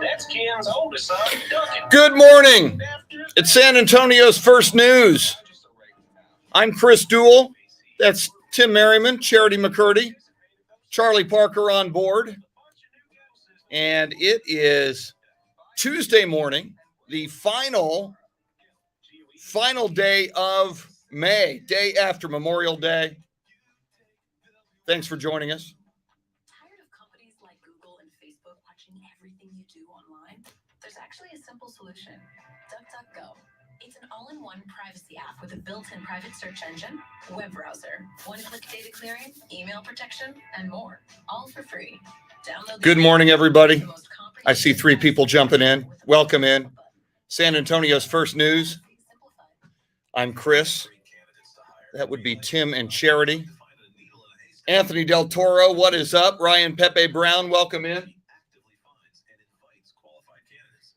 That's Ken's oldest son, Duncan. Good morning. It's San Antonio's First News. I'm Chris Duel. That's Tim Merryman, Charity McCurdy, Charlie Parker on board. And it is Tuesday morning, the final day of May, day after Memorial Day. Thanks for joining us. Tired of companies like Google and Facebook watching everything you do online? There's actually a simple solution. DuckDuckGo. It's an all-in-one privacy app with a built-in private search engine, web browser, one-click data clearing, email protection, and more. All for free. Download. Good morning, everybody. I see 3 people jumping in. Welcome in. San Antonio's First News. I'm Chris. That would be Tim and Charity. Anthony Del Toro, what is up? Ryan Pepe Brown, welcome in.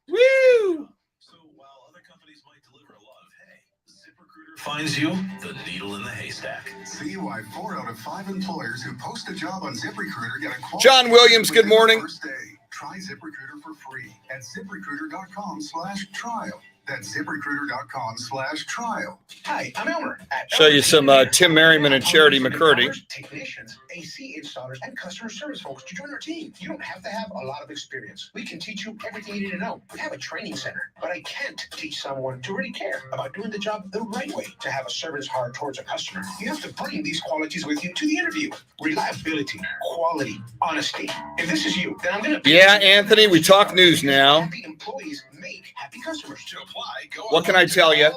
Woo! So while other companies might deliver a lot of hay, ZipRecruiter finds you the needle in the haystack. See why 4 out of 5 employers who post a job on ZipRecruiter get a qualified John Williams, good morning. First day. Try ZipRecruiter for free at ZipRecruiter.com/trial. That's ZipRecruiter.com/trial. Hi, I'm Elmer. Show you some Tim Merryman and Charity McCurdy. Technicians, AC installers, and customer service folks to join our team. You don't have to have a lot of experience. We can teach you everything you need to know. We have a training center, but I can't teach someone to really care about doing the job the right way. To have a service heart towards a customer, you have to bring these qualities with you to the interview. Reliability, quality, honesty. If this is you, then I'm going to... Yeah, Anthony, we talk news now. Happy employees make happy customers. To apply, go What can I tell you?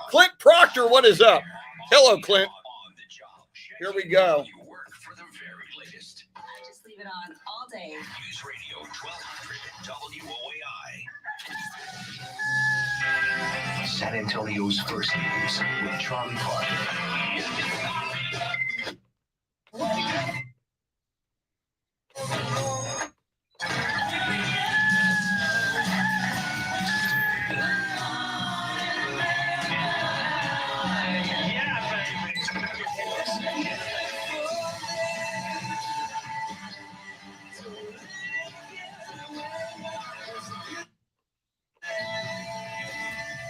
Clint Proctor, what is up? Hello, Clint. Here we go. I just leave it on all day. News Radio 1200 WOAI. San Antonio's First News with Charlie Parker.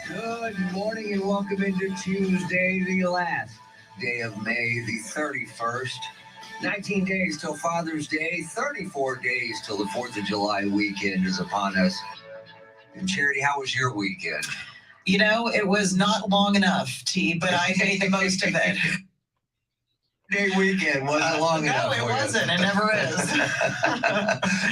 Good morning and welcome into Tuesday, the last day of May, the 31st. 19 days till Father's Day, 34 days till the 4th of July weekend is upon us. And Charity, how was your weekend? You know, it was not long enough, T, but I made the most of it. Day weekend wasn't long enough. No, it wasn't. It never is.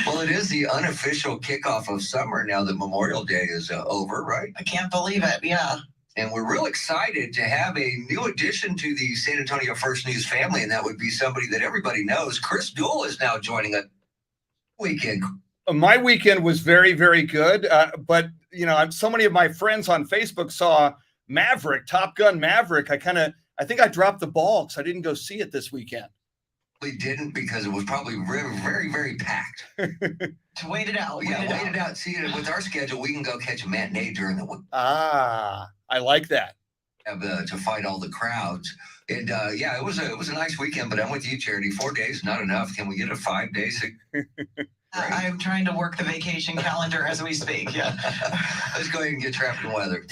Well, it is the unofficial kickoff of summer now that Memorial Day is over, right? I can't believe it. Yeah. And we're real excited to have a new addition to the San Antonio First News family, and that would be somebody that everybody knows. Chris Duel is now joining us. Weekend. My weekend was very, very good. But, you know, so many of my friends on Facebook saw Maverick, Top Gun Maverick. I think I dropped the ball because I didn't go see it this weekend. We didn't because it was probably very, very, very packed. To wait it out. Wait it out. See, with our schedule, we can go catch a matinee during the week. Ah, I like that. To fight all the crowds. And yeah, it was a nice weekend, but I'm with you, Charity. 4 days, not enough. Can we get a 5 day? I'm trying to work the vacation calendar as we speak. Yeah. Let's go ahead and get traffic and weather.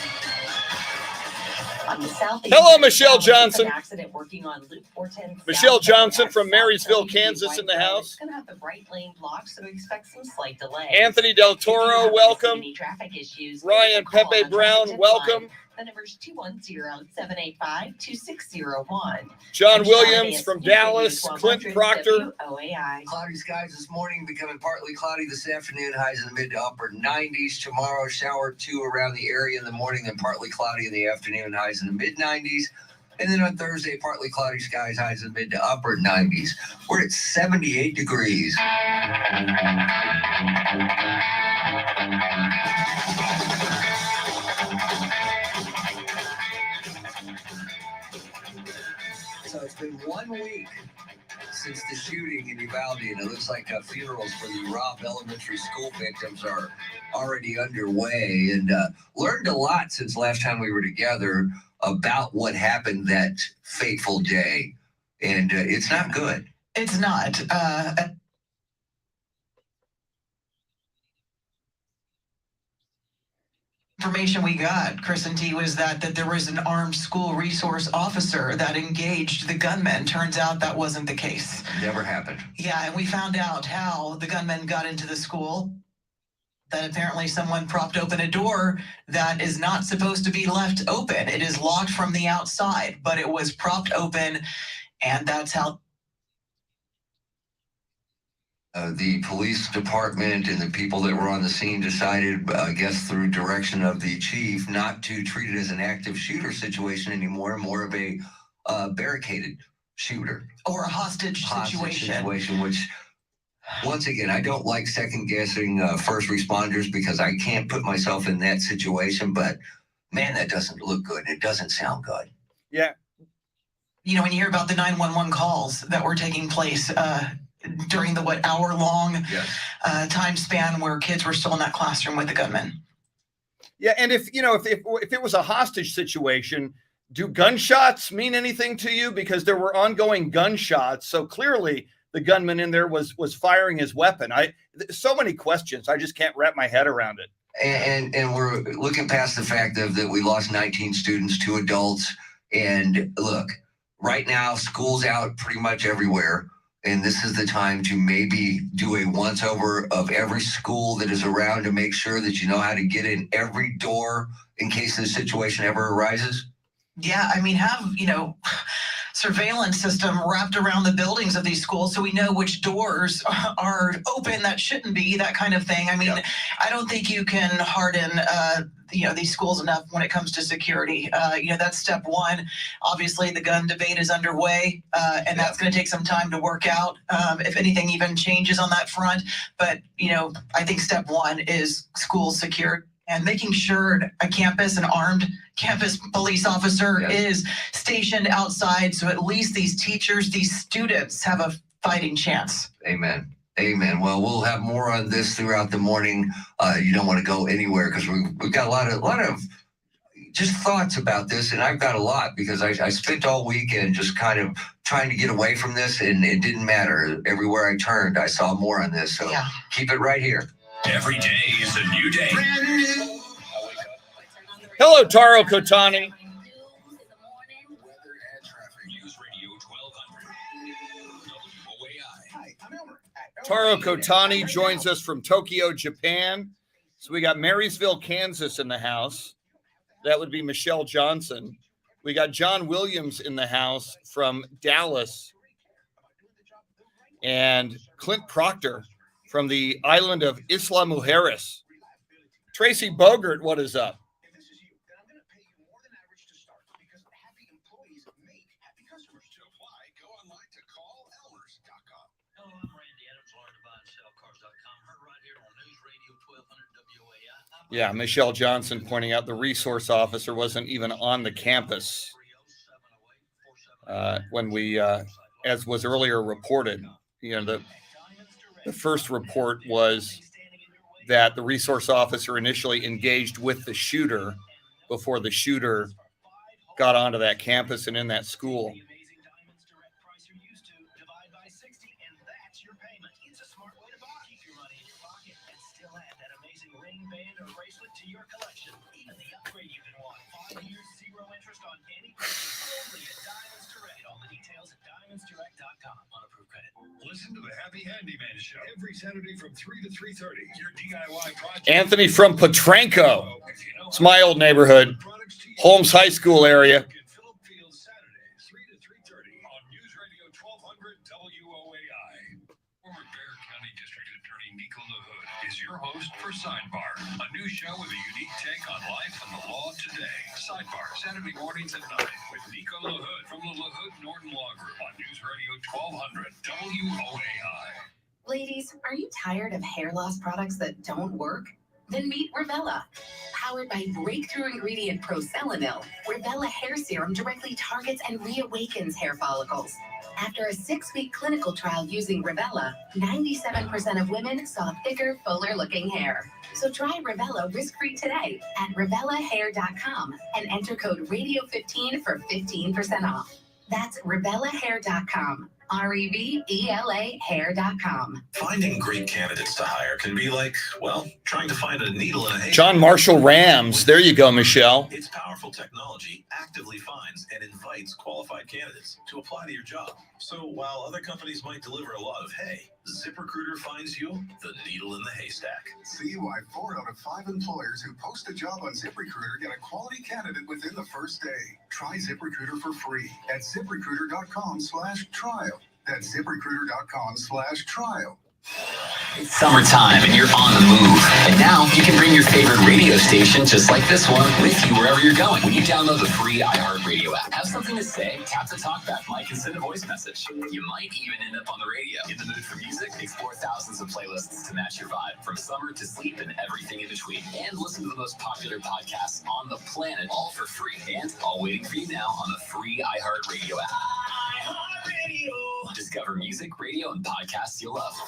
On the southeast, Hello, Michelle Johnson. Accident working on Loop 410 Michelle Johnson from South Marysville, WD Kansas in the White Road. house. It's going to have the right lane blocked, so we expect some slight delay. Anthony Del Toro, welcome. Traffic issues, Ryan Pepe Brown, welcome. The number's 210-785-2601. John Williams from Dallas, Clint Proctor. WOAI. Cloudy skies this morning, becoming partly cloudy this afternoon, highs in the mid to upper 90s. Tomorrow, shower 2 around the area in the morning, then partly cloudy in the afternoon, highs in the mid 90s. And then on Thursday, partly cloudy skies, highs in the mid to upper 90s. We're at 78 degrees. So it's been 1 week since the shooting in Uvalde, and it looks like funerals for the Robb Elementary School victims are already underway, and learned a lot since last time we were together about what happened that fateful day, and it's not good. It's not. information we got, Chris and T, was that there was an armed school resource officer that engaged the gunman. Turns out that wasn't the case. Never happened. Yeah, and we found out how the gunman got into the school. That apparently someone propped open a door that is not supposed to be left open. It is locked from the outside, but it was propped open, and that's how the police department and the people that were on the scene decided, I guess through direction of the chief, not to treat it as an active shooter situation anymore, more of a barricaded shooter. or a hostage situation. Which, once again, I don't like second guessing first responders because I can't put myself in that situation, but man, that doesn't look good. It doesn't sound good. Yeah. You know, when you hear about the 911 calls that were taking place during the hour-long time span where kids were still in that classroom with the gunman. Yeah, and if it was a hostage situation, do gunshots mean anything to you? Because there were ongoing gunshots, so clearly the gunman in there was firing his weapon. So many questions. I just can't wrap my head around it. And we're looking past the fact that we lost 19 students, 2 adults, and look, right now school's out pretty much everywhere. And this is the time to maybe do a once over of every school that is around to make sure that you know how to get in every door in case this situation ever arises. Yeah, I mean, have, surveillance system wrapped around the buildings of these schools so we know which doors are open that shouldn't be, that kind of thing. I mean, I don't think you can harden these schools enough when it comes to security. That's step one. Obviously, the gun debate is underway, and that's going to take some time to work out if anything even changes on that front. But, I think step one is schools secured and making sure a campus, an armed campus police officer is stationed outside so at least these teachers, these students have a fighting chance. Amen. Amen. Well, we'll have more on this throughout the morning. You don't want to go anywhere because we've got a lot of just thoughts about this, and I've got a lot because I spent all weekend just kind of trying to get away from this, and it didn't matter. Everywhere I turned, I saw more on this. So keep it right here. Every day is a new day. Brand new. Hello, Taro Kotani. Weather and traffic. News Radio 1200. WOAI. Hi, I'm Elmer. Taro Kotani joins us from Tokyo, Japan. So we got Marysville, Kansas in the house. That would be Michelle Johnson. We got John Williams in the house from Dallas. And Clint Proctor from the island of Isla Mujeres. Tracy Bogert, what is up? If this is you, then I'm going to pay you more than average to start because happy employees make happy customers. To apply, go online to callelmers.com. Hello, I'm Randy Adams, learn to buy and sell cars.com. Heard right here on News Radio 1200 WOAI. Yeah, Michelle Johnson pointing out the resource officer wasn't even on the campus when we, as was earlier reported, the first report was that the resource officer initially engaged with the shooter before the shooter got onto that campus and in that school. Listen to the Happy Handyman Show every Saturday from 3 to 3:30. Your DIY project. Anthony from Potranco. It's my old neighborhood. Holmes High School area. Philip Field Saturday, 3 to 3:30 on News Radio 1200 WOAI. Former Bexar County District Attorney Nico LaHood is your host for Sidebar, a new show with a unique take on life and the law today. Sidebar, Saturday mornings at 9 with Nico LaHood from the LaHood Norton Law Group on News Radio 1200 WOAI. Ladies, are you tired of hair loss products that don't work? Then meet Revella. Powered by breakthrough ingredient proselenil, Revella hair serum directly targets and reawakens hair follicles. After a 6-week clinical trial using Revella, 97% of women saw thicker, fuller-looking hair. So try Revella risk-free today at RevellaHair.com and enter code RADIO15 for 15% off. That's RevellaHair.com. REVELA Finding great candidates to hire can be like, well, trying to find a needle in a haystack. John Marshall Rams. There you go, Michelle. Its powerful technology actively finds and invites qualified candidates to apply to your job. So while other companies might deliver a lot of hay, ZipRecruiter finds you the needle in the haystack. See why 4 out of 5 employers who post a job on ZipRecruiter get a quality candidate within the first day. Try ZipRecruiter for free at ZipRecruiter.com/trial. That's ZipRecruiter.com/trial. It's summertime and you're on the move. And now you can bring your favorite radio station, just like this one, with you wherever you're going. When you download the free iHeartRadio app, have something to say, tap the talkback mic and send a voice message. You might even end up on the radio. In the mood for music? Explore thousands of playlists to match your vibe, from summer to sleep and everything in between. And listen to the most popular podcasts on the planet, all for free. And all waiting for you now on the free iHeartRadio app. iHeartRadio. Discover music, radio, and podcasts you'll love.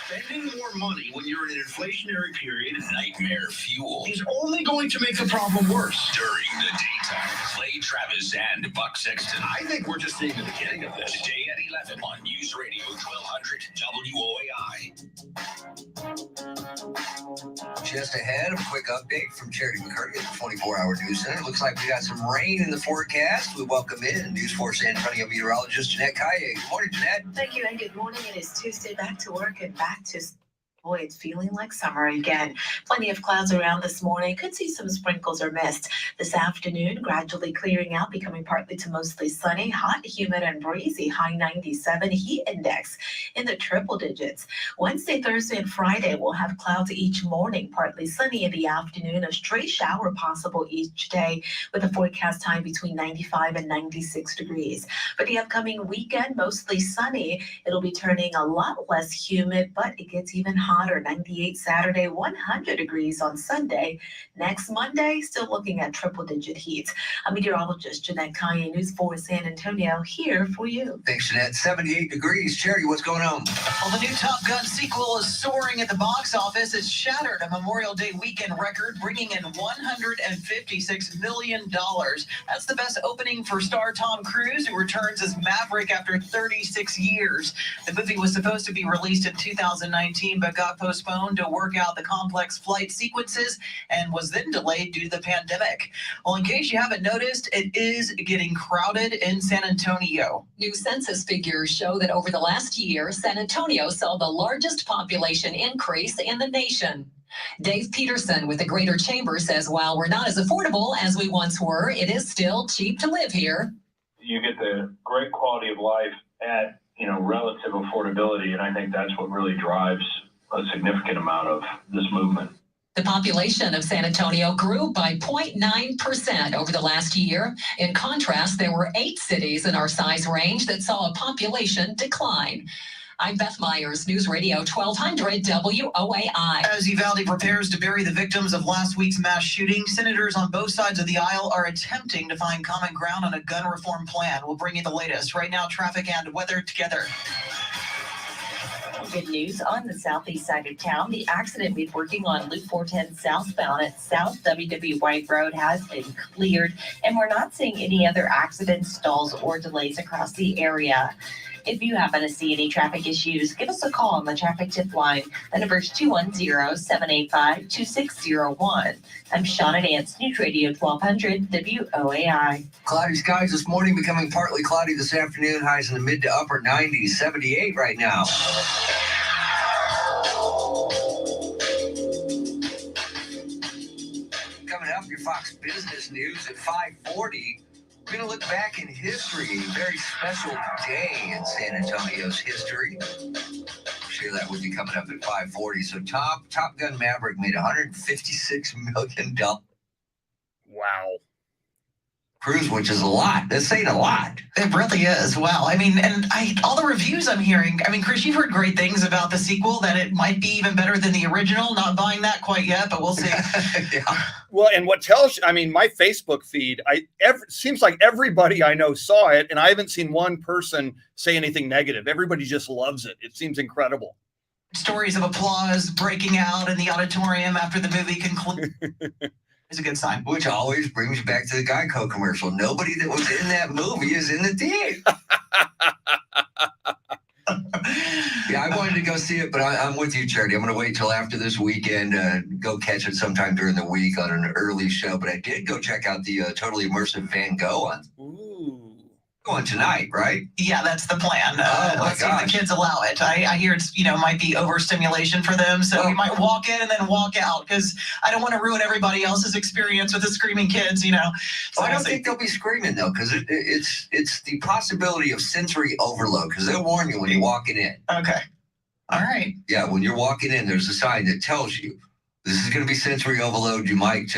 Spending more money when you're in an inflationary period Nightmare fuel. is only going to make the problem worse. During the daytime, Clay Travis and Buck Sexton. I think we're just seeing the beginning of this. Today at 11 on News Radio 1200 WOAI. Just ahead, a quick update from Charity McCurdy at the 24-hour news center. Looks like we got some rain in the forecast. We welcome in News 4 San Antonio meteorologist Jeanette Kaye. Good morning, Jeanette. Thank you and good morning. It is Tuesday, back to work and back to boy, it's feeling like summer again. Plenty of clouds around this morning. Could see some sprinkles or mist. This afternoon, gradually clearing out, becoming partly to mostly sunny, hot, humid, and breezy. High 97, heat index in the triple digits. Wednesday, Thursday, and Friday, we'll have clouds each morning, partly sunny in the afternoon. A stray shower possible each day with a forecast time between 95 and 96 degrees. For the upcoming weekend, mostly sunny. It'll be turning a lot less humid, but it gets even hotter. 98 Saturday, 100 degrees on Sunday. Next Monday, still looking at triple-digit heat. I'm meteorologist Jeanette Kaye, News 4 San Antonio, here for you. Thanks, Jeanette. 78 degrees. Charity, what's going on? Well, the new Top Gun sequel is soaring at the box office. It's shattered a Memorial Day weekend record, bringing in $156 million. That's the best opening for star Tom Cruise, who returns as Maverick after 36 years. The movie was supposed to be released in 2019, but got postponed to work out the complex flight sequences and was then delayed due to the pandemic. Well, in case you haven't noticed, it is getting crowded in San Antonio. New census figures show that over the last year, San Antonio saw the largest population increase in the nation. Dave Peterson with the Greater Chamber says while we're not as affordable as we once were, it is still cheap to live here. You get the great quality of life at, relative affordability, and I think that's what really drives a significant amount of this movement. The population of San Antonio grew by 0.9% over the last year. In contrast, there were 8 cities in our size range that saw a population decline. I'm Beth Myers, News Radio 1200 WOAI. As Uvalde prepares to bury the victims of last week's mass shooting, senators on both sides of the aisle are attempting to find common ground on a gun reform plan. We'll bring you the latest. Right now, traffic and weather together. Good news on the southeast side of town. The accident we're working on Loop 410 southbound at South WW White Road has been cleared, and we're not seeing any other accidents, stalls, or delays across the area. If you happen to see any traffic issues, give us a call on the traffic tip line. The number is 210-785-2601. I'm Shauna Dance, News Radio 1200 WOAI. Cloudy skies this morning, becoming partly cloudy this afternoon. Highs in the mid to upper 90s, 78 right now. Coming up, your Fox Business News at 5:40. We're going to look back in history, a very special day in San Antonio's history. Share that with you coming up at 5:40. So Top Gun Maverick made $156 million. Wow. Cruise, which is a lot. That's ain't a lot. It really is. Wow. I mean, and all the reviews I'm hearing, Chris, you've heard great things about the sequel, that it might be even better than the original. Not buying that quite yet, but we'll see. Yeah. Well, and what tells you, my Facebook feed, seems like everybody I know saw it, and I haven't seen one person say anything negative. Everybody just loves it. It seems incredible. Stories of applause breaking out in the auditorium after the movie concludes. Is a good sign. Which always brings you back to the Geico commercial. Nobody that was in that movie is in the theater. Yeah, I wanted to go see it, but I'm with you, Charity. I'm going to wait till after this weekend, go catch it sometime during the week on an early show. But I did go check out the totally immersive Van Gogh on tonight, right? Yeah, that's the plan. Let's see if the kids allow it. I hear it's, might be overstimulation for them. So we might walk in and then walk out because I don't want to ruin everybody else's experience with the screaming kids, So I don't think they'll be screaming, though, because it's the possibility of sensory overload, because they'll warn you when you're walking in. Okay. All right. Yeah, when you're walking in, there's a sign that tells you this is going to be sensory overload. You might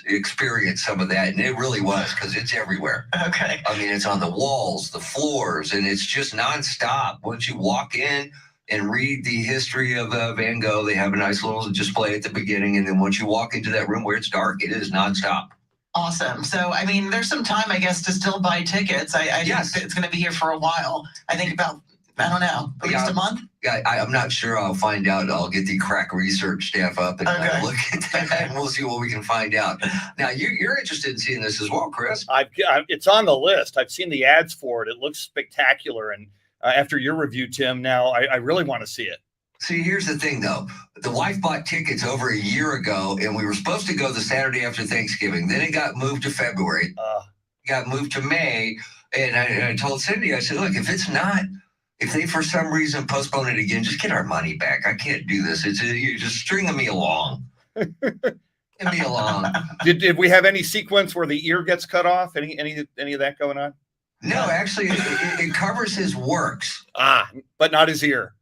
experience some of that, and it really was, because it's everywhere. Okay. I mean, it's on the walls, the floors, and it's just nonstop. Once you walk in and read the history of Van Gogh, they have a nice little display at the beginning, and then once you walk into that room where it's dark, it is nonstop. Awesome. So, there's some time, I guess, to still buy tickets. I think it's going to be here for a while. I think about, I don't know, at least a month? Yeah, I'm not sure. I'll find out. I'll get the crack research staff up and look at that, and we'll see what we can find out. Now, you're interested in seeing this as well, Chris. It's on the list. I've seen the ads for it. It looks spectacular. And after your review, Tim, now I really want to see it. See, here's the thing, though. The wife bought tickets over a year ago, and we were supposed to go the Saturday after Thanksgiving. Then it got moved to February. Got moved to May. And I told Cindy, I said, look, if they for some reason postpone it again, just get our money back. I can't do this. You're just stringing me along. String me along. Did we have any sequence where the ear gets cut off? Any of that going on? No, actually, it covers his works. But not his ear.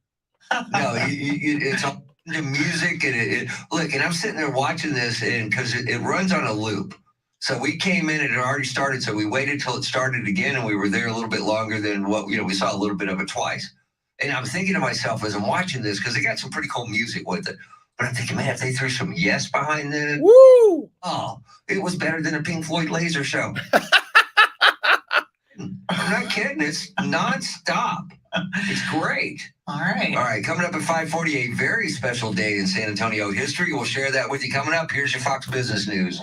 No, it's all the music, and look, and I'm sitting there watching this, and because it runs on a loop. So we came in and it already started. So we waited till it started again, and we were there a little bit longer than what, we saw a little bit of it twice. And I'm thinking to myself as I'm watching this, because they got some pretty cool music with it. But I'm thinking, man, if they threw some Yes behind it, woo! Oh, it was better than a Pink Floyd laser show. I'm not kidding. It's nonstop. It's great. All right. Coming up at 5:48, very special day in San Antonio history. We'll share that with you coming up. Here's your Fox Business News.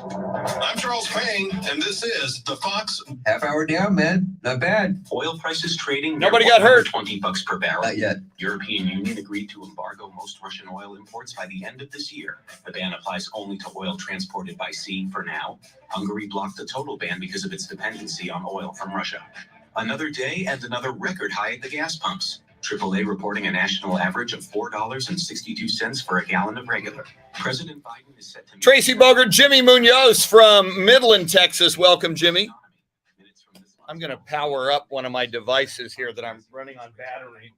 I'm Charles Payne, and this is the Fox. Half hour down, man. Not bad. Oil prices trading. Nobody got hurt. $20 per barrel. Not yet. European Union agreed to embargo most Russian oil imports by the end of this year. The ban applies only to oil transported by sea for now. Hungary blocked the total ban because of its dependency on oil from Russia. Another day and another record high at the gas pumps. AAA reporting a national average of $4.62 for a gallon of regular. President Biden is set to... Tracy Bogert, Jimmy Munoz from Midland, Texas. Welcome, Jimmy. I'm going to power up one of my devices here that I'm running on battery.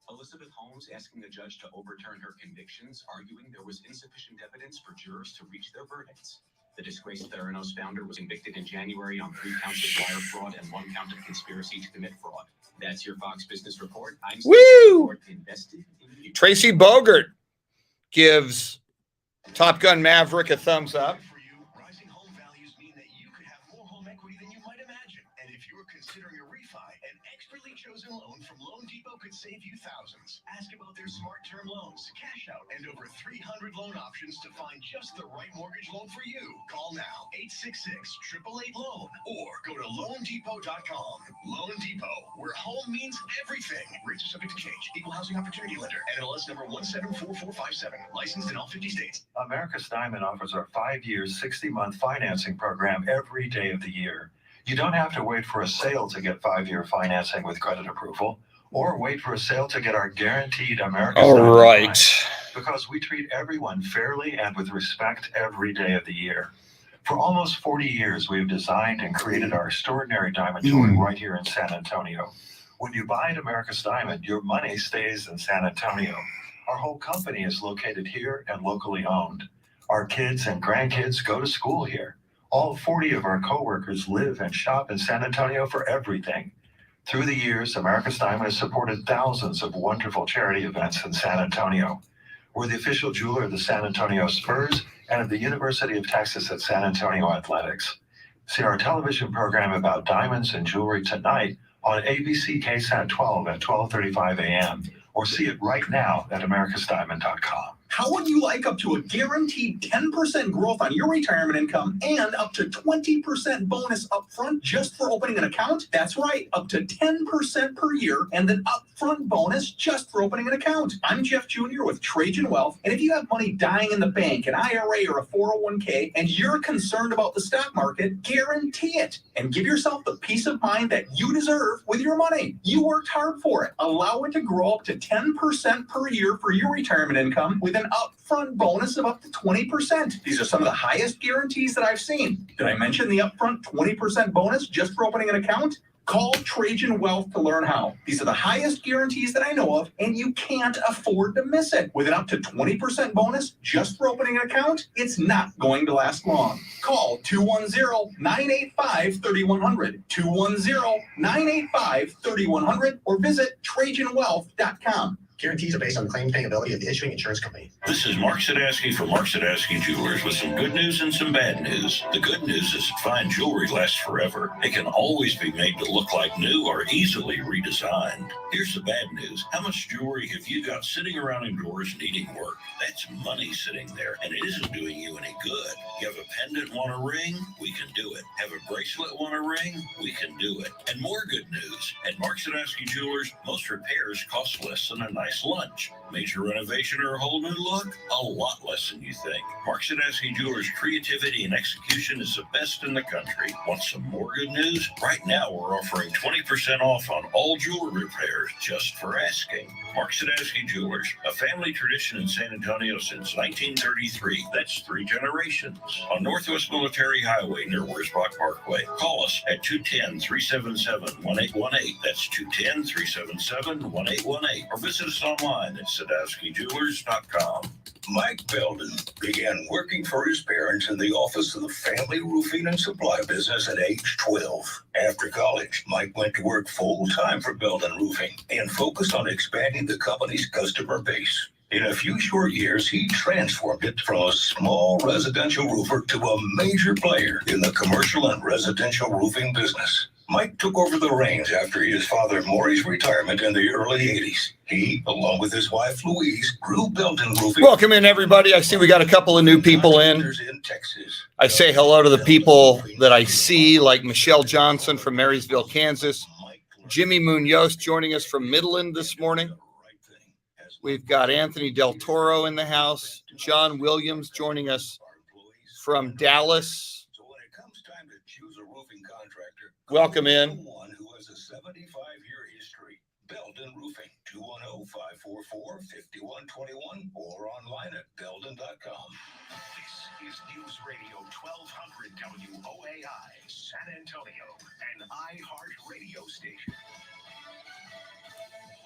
Elizabeth Holmes asking the judge to overturn her convictions, arguing there was insufficient evidence for jurors to reach their verdicts. The disgraced Theranos founder was convicted in January on 3 counts of wire fraud and 1 count of conspiracy to commit fraud. That's your Fox Business Report. I'm invested in you. Tracy Bogert gives Top Gun Maverick a thumbs up. Rising home values mean that you could have more home equity than you might imagine. And if you're considering a refi, an expertly chosen loan from Loan Depot could save you thousands. Ask about their smart term loans, cash out, and over 300 loan options to find just the right mortgage loan for you. Call now, 866-888-LOAN, or go to LoanDepot.com. Loan Depot, where home means everything. Rates are subject to change. Equal housing opportunity lender. NMLS number 174457. Licensed in all 50 states. America's Diamond offers our 5-year, 60-month financing program every day of the year. You don't have to wait for a sale to get 5-year financing with credit approval, or wait for a sale to get our guaranteed America's Diamond line, because we treat everyone fairly and with respect every day of the year. For almost 40 years, we've designed and created our extraordinary diamond jewelry right here in San Antonio. When you buy at America's Diamond, your money stays in San Antonio. Our whole company is located here and locally owned. Our kids and grandkids go to school here. All 40 of our coworkers live and shop in San Antonio for everything. Through the years, America's Diamond has supported thousands of wonderful charity events in San Antonio. We're the official jeweler of the San Antonio Spurs and of the University of Texas at San Antonio Athletics. See our television program about diamonds and jewelry tonight on ABC KSAT 12 at 12:35 a.m. or see it right now at americasdiamond.com. How would you like up to a guaranteed 10% growth on your retirement income and up to 20% bonus upfront just for opening an account? That's right, up to 10% per year and an upfront bonus just for opening an account. I'm Jeff Jr. with Trajan Wealth, and if you have money dying in the bank, an IRA or a 401k, and you're concerned about the stock market, guarantee it and give yourself the peace of mind that you deserve with your money. You worked hard for it. Allow it to grow up to 10% per year for your retirement income with an upfront bonus of up to 20%. These are some of the highest guarantees that I've seen. Did I mention the upfront 20% bonus just for opening an account? Call Trajan Wealth to learn how. These are the highest guarantees that I know of, and you can't afford to miss it. With an up to 20% bonus just for opening an account, it's not going to last long. Call 210-985-3100, 210-985-3100, or visit TrajanWealth.com. Guarantees are based on the claim paying ability of the issuing insurance company. This is Mark Sadowski for Mark Sadowski Jewelers with some good news and some bad news. The good news is that fine jewelry lasts forever. It can always be made to look like new or easily redesigned. Here's the bad news. How much jewelry have you got sitting around in drawers needing work? That's money sitting there, and it isn't doing you any good. You have a pendant, want a ring? We can do it. Have a bracelet, want a ring? We can do it. And more good news. At Mark Sadowski Jewelers, most repairs cost less than a nice lunch. Major renovation or a whole new look? A lot less than you think. Mark Sadowski Jewelers' creativity and execution is the best in the country. Want some more good news? Right now, we're offering 20% off on all jewelry repairs just for asking. Mark Sadowski Jewelers, a family tradition in San Antonio since 1933. That's 3 generations. On Northwest Military Highway near Wurzbach Parkway. Call us at 210-377-1818. That's 210-377-1818. Or visit us online at SadowskiJewelers.com. Mike Belden began working for his parents in the office of the family roofing and supply business at age 12. After college, Mike went to work full-time for Belden Roofing and focused on expanding the company's customer base. In a few short years, he transformed it from a small residential roofer to a major player in the commercial and residential roofing business. Mike took over the reins after his father Maury's retirement in the early 80s. He, along with his wife Louise, grew Belden Roofing. Welcome in, everybody. I see we got a couple of new people in. I say hello to the people that I see, like Michelle Johnson from Marysville, Kansas. Jimmy Munoz joining us from Midland this morning. We've got Anthony Del Toro in the house. John Williams joining us from Dallas. Welcome in. Who has a 75-year history. Belden Roofing, 210-544-5121 or online at belden.com. This is News Radio 1200 WOAI, San Antonio, an iHeart radio station.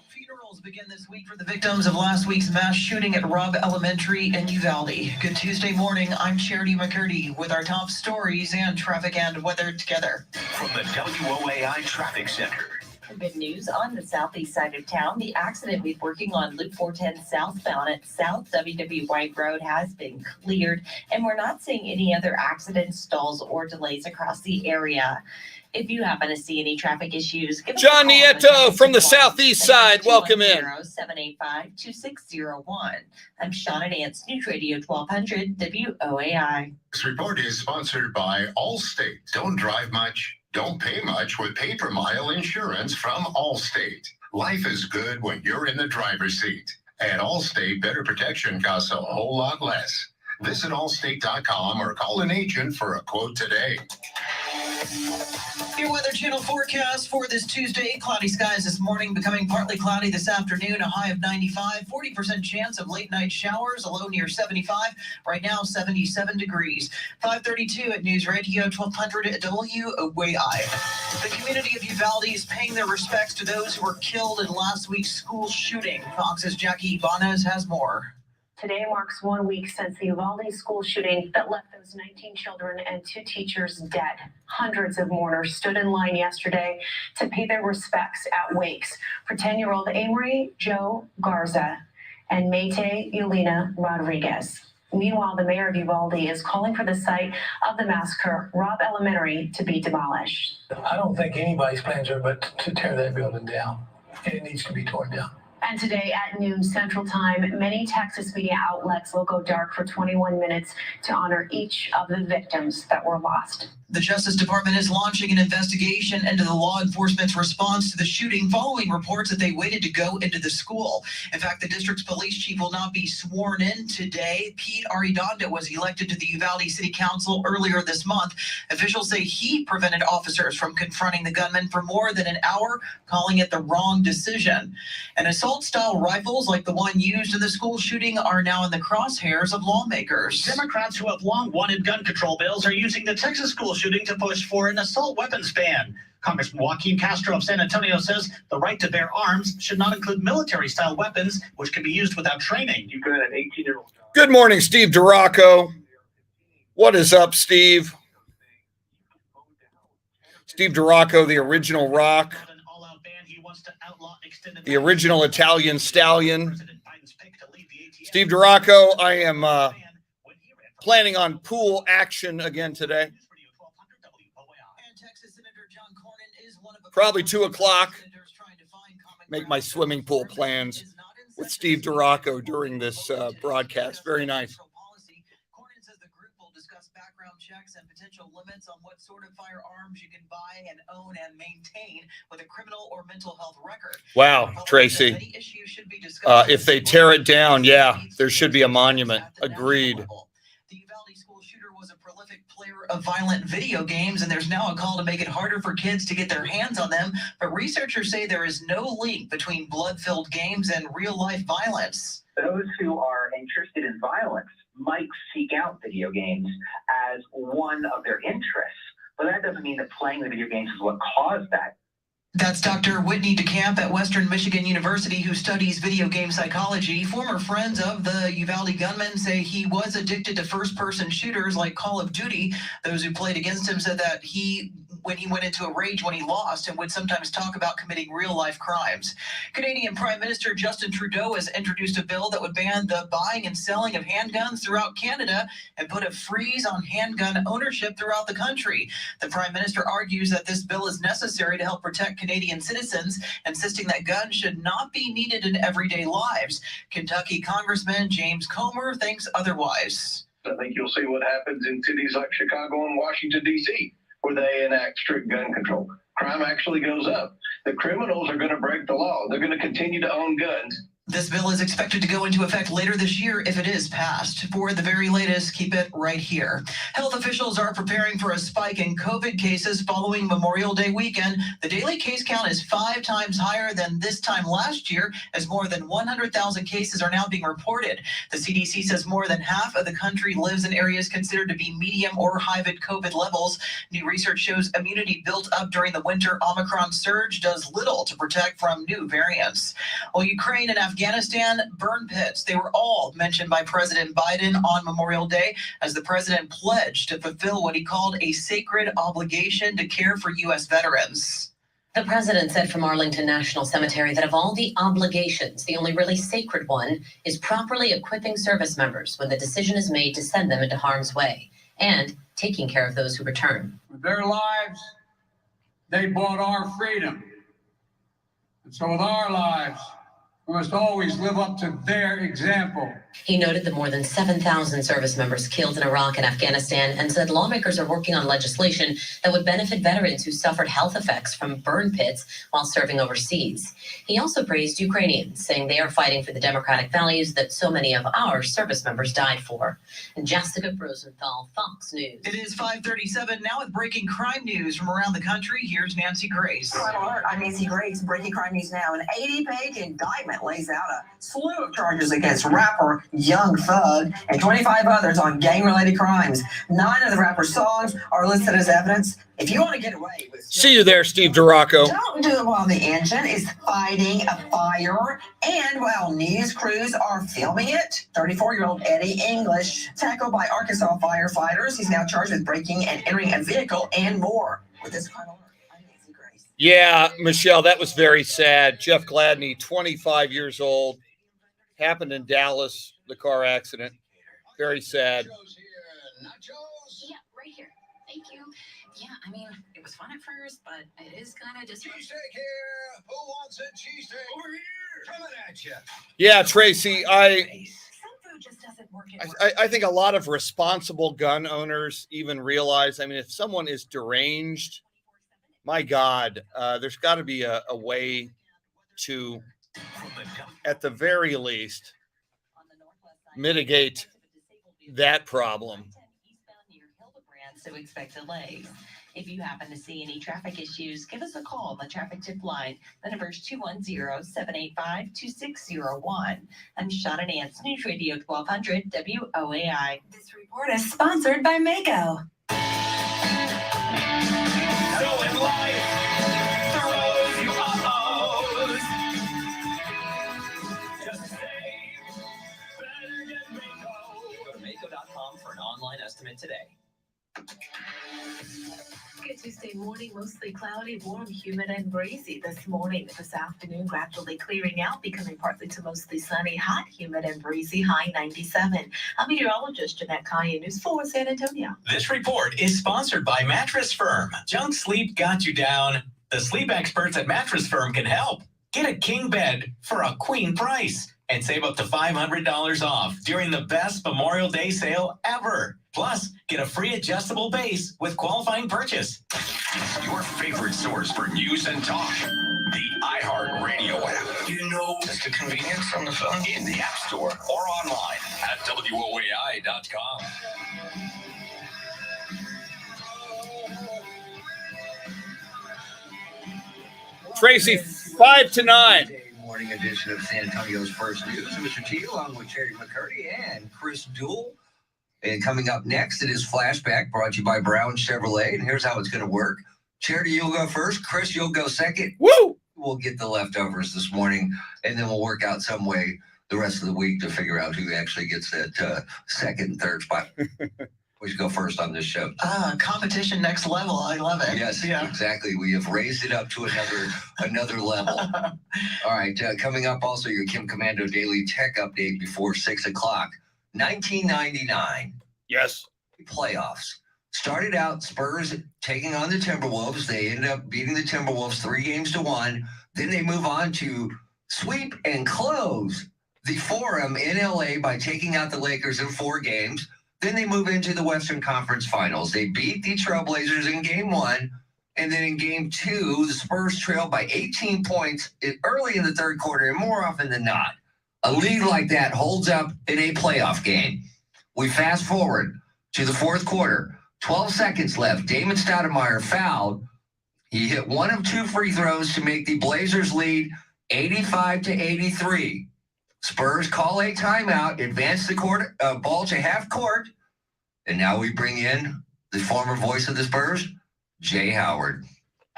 Funerals begin this week for the victims of last week's mass shooting at Robb Elementary in Uvalde. Good Tuesday morning. I'm Charity McCurdy with our top stories and traffic and weather together. From the WOAI Traffic Center. Good news on the southeast side of town. The accident we're working on Loop 410 southbound at South WW White Road has been cleared, and we're not seeing any other accidents, stalls, or delays across the area. If you happen to see any traffic issues, give us a call. John Nieto from the southeast side. Welcome in. 785-2601. I'm Shauna Nance, News Radio 1200 WOAI. This report is sponsored by Allstate. Don't drive much, don't pay much with pay-per-mile insurance from Allstate. Life is good when you're in the driver's seat. At Allstate, better protection costs a whole lot less. Visit allstate.com or call an agent for a quote today. Your Weather Channel forecast for this Tuesday. Cloudy skies this morning, becoming partly cloudy this afternoon, a high of 95, 40% chance of late night showers, a low near 75. Right now, 77 degrees. 5:32 at News Radio 1200 at WOAI. The community of Uvalde is paying their respects to those who were killed in last week's school shooting. Fox's Jackie Ibanez has more. Today marks 1 week since the Uvalde school shooting that left those 19 children and 2 teachers dead. Hundreds of mourners stood in line yesterday to pay their respects at wakes for 10-year-old Amory Joe Garza and Mayte Yelena Rodriguez. Meanwhile, the mayor of Uvalde is calling for the site of the massacre, Robb Elementary, to be demolished. I don't think anybody's plans are but to tear that building down, and it needs to be torn down. And today at noon Central Time, many Texas media outlets will go dark for 21 minutes to honor each of the victims that were lost. The Justice Department is launching an investigation into the law enforcement's response to the shooting following reports that they waited to go into the school. In fact, the district's police chief will not be sworn in today. Pete Arredondo was elected to the Uvalde City Council earlier this month. Officials say he prevented officers from confronting the gunman for more than an hour, calling it the wrong decision. And assault-style rifles like the one used in the school shooting are now in the crosshairs of lawmakers. Democrats who have long wanted gun control bills are using the Texas school shooting to push for an assault weapons ban. Congressman Joaquin Castro of San Antonio says the right to bear arms should not include military-style weapons, which can be used without training. You've got an 18-year-old. Good morning, Steve DeRocco. What is up, Steve? Steve DeRocco, the original rock, the original Italian stallion. Steve DeRocco, I am planning on pool action again today. Probably 2 o'clock. Make my swimming pool plans with Steve DeRocco during this broadcast. Very nice. Cornyn says the group will discuss background checks and potential limits on what sort of firearms you can buy and own and maintain with a criminal or mental health record. Wow, Tracy. If they tear it down, yeah, there should be a monument. Agreed. Of violent video games, and there's now a call to make it harder for kids to get their hands on them. But researchers say there is no link between blood-filled games and real-life violence. Those who are interested in violence might seek out video games as one of their interests, but that doesn't mean that playing the video games is what caused that. That's Dr. Whitney DeCamp at Western Michigan University, who studies video game psychology. Former friends of the Uvalde gunman say he was addicted to first-person shooters like Call of Duty. Those who played against him said that when he went into a rage when he lost and would sometimes talk about committing real-life crimes. Canadian Prime Minister Justin Trudeau has introduced a bill that would ban the buying and selling of handguns throughout Canada and put a freeze on handgun ownership throughout the country. The Prime Minister argues that this bill is necessary to help protect Canadian citizens, insisting that guns should not be needed in everyday lives. Kentucky Congressman James Comer thinks otherwise. I think you'll see what happens in cities like Chicago and Washington, D.C., where they enact strict gun control. Crime actually goes up. The criminals are going to break the law. They're going to continue to own guns. This bill is expected to go into effect later this year if it is passed. For the very latest, keep it right here. Health officials are preparing for a spike in COVID cases following Memorial Day weekend. The daily case count is 5 times higher than this time last year, as more than 100,000 cases are now being reported. The CDC says more than half of the country lives in areas considered to be medium or high COVID levels. New research shows immunity built up during the winter Omicron surge does little to protect from new variants. Well, Ukraine and Afghanistan burn pits. They were all mentioned by President Biden on Memorial Day as the president pledged to fulfill what he called a sacred obligation to care for U.S. veterans. The president said from Arlington National Cemetery that of all the obligations, the only really sacred one is properly equipping service members when the decision is made to send them into harm's way and taking care of those who return. With their lives, they bought our freedom. And so with our lives, we must always live up to their example. He noted the more than 7,000 service members killed in Iraq and Afghanistan and said lawmakers are working on legislation that would benefit veterans who suffered health effects from burn pits while serving overseas. He also praised Ukrainians, saying they are fighting for the democratic values that so many of our service members died for. And Jessica Rosenthal, Fox News. It is 5:37 now with breaking crime news from around the country. Here's Nancy Grace. Crime alert. I'm Nancy Grace. Breaking crime news now. An 80-page indictment lays out a slew of charges against rapper Young Thug and 25 others on gang-related crimes. 9 of the rapper's songs are listed as evidence. If you want to get away with... See you there, Steve DeRocco. Don't do it while the engine is fighting a fire and while news crews are filming it. 34-year-old Eddie English, tackled by Arkansas firefighters. He's now charged with breaking and entering a vehicle and more. With this crime alert, I'm Nancy Grace. Yeah, Michelle, that was very sad. Jeff Gladney, 25 years old, happened in Dallas, the car accident. Very sad. Yeah, right here. Thank you. Yeah, I mean, it was fun at first, but it is kind of just... Cheesesteak here. Who wants a cheesesteak? Over here. Coming at you. Yeah, Tracy, Some food just doesn't work in I think a lot of responsible gun owners even realize, I mean, if someone is deranged, my God, there's got to be a way to, at the very least, mitigate that problem. So expect delays. If you happen to see any traffic issues, give us a call on the traffic tip line. The number is 210-785-2601. I'm Shauna Nance, News Radio 1200 WOAI. This report is sponsored by Mako. So in life, throws you off. Just say, better get Mako. Go to Mako.com for an online estimate today. Good Tuesday morning, mostly cloudy, warm, humid, and breezy this morning. This afternoon, gradually clearing out, becoming partly to mostly sunny, hot, humid, and breezy, high 97. I'm meteorologist Jeanette Kaya, News 4 San Antonio. This report is sponsored by Mattress Firm. Junk sleep got you down. The sleep experts at Mattress Firm can help. Get a king bed for a queen price and save up to $500 off during the best Memorial Day sale ever. Plus, get a free adjustable base with qualifying purchase. Your favorite source for news and talk. The iHeart Radio app. You know, just the convenience on the phone. In the App Store or online at WOAI.com. Tracy, 5 to 9. Morning edition of San Antonio's First News. Mr. T, along with Charity McCurdy and Chris Duel. And coming up next, it is Flashback, brought to you by Brown Chevrolet. And here's how it's going to work. Charity, you'll go first. Chris, you'll go second. Woo! We'll get the leftovers this morning, and then we'll work out some way the rest of the week to figure out who actually gets that second and third spot. We should go first on this show. Competition next level. I love it. Yes, exactly. We have raised it up to another level. All right, coming up also your Kim Commando Daily Tech Update before 6 o'clock. 1999. Yes. Playoffs. Started out Spurs taking on the Timberwolves. They ended up beating the Timberwolves 3-1. Then they move on to sweep and close the Forum in LA by taking out the Lakers in 4 games. Then they move into the Western Conference Finals. They beat the Trailblazers in Game 1. And then in Game 2, the Spurs trailed by 18 points early in the third quarter, and more often than not, a lead like that holds up in a playoff game. We fast forward to the fourth quarter. 12 seconds left. Damon Stoudemire fouled. He hit 1 of 2 free throws to make the Blazers lead 85-83. Spurs call a timeout, advance the ball to half court, and now we bring in the former voice of the Spurs, Jay Howard.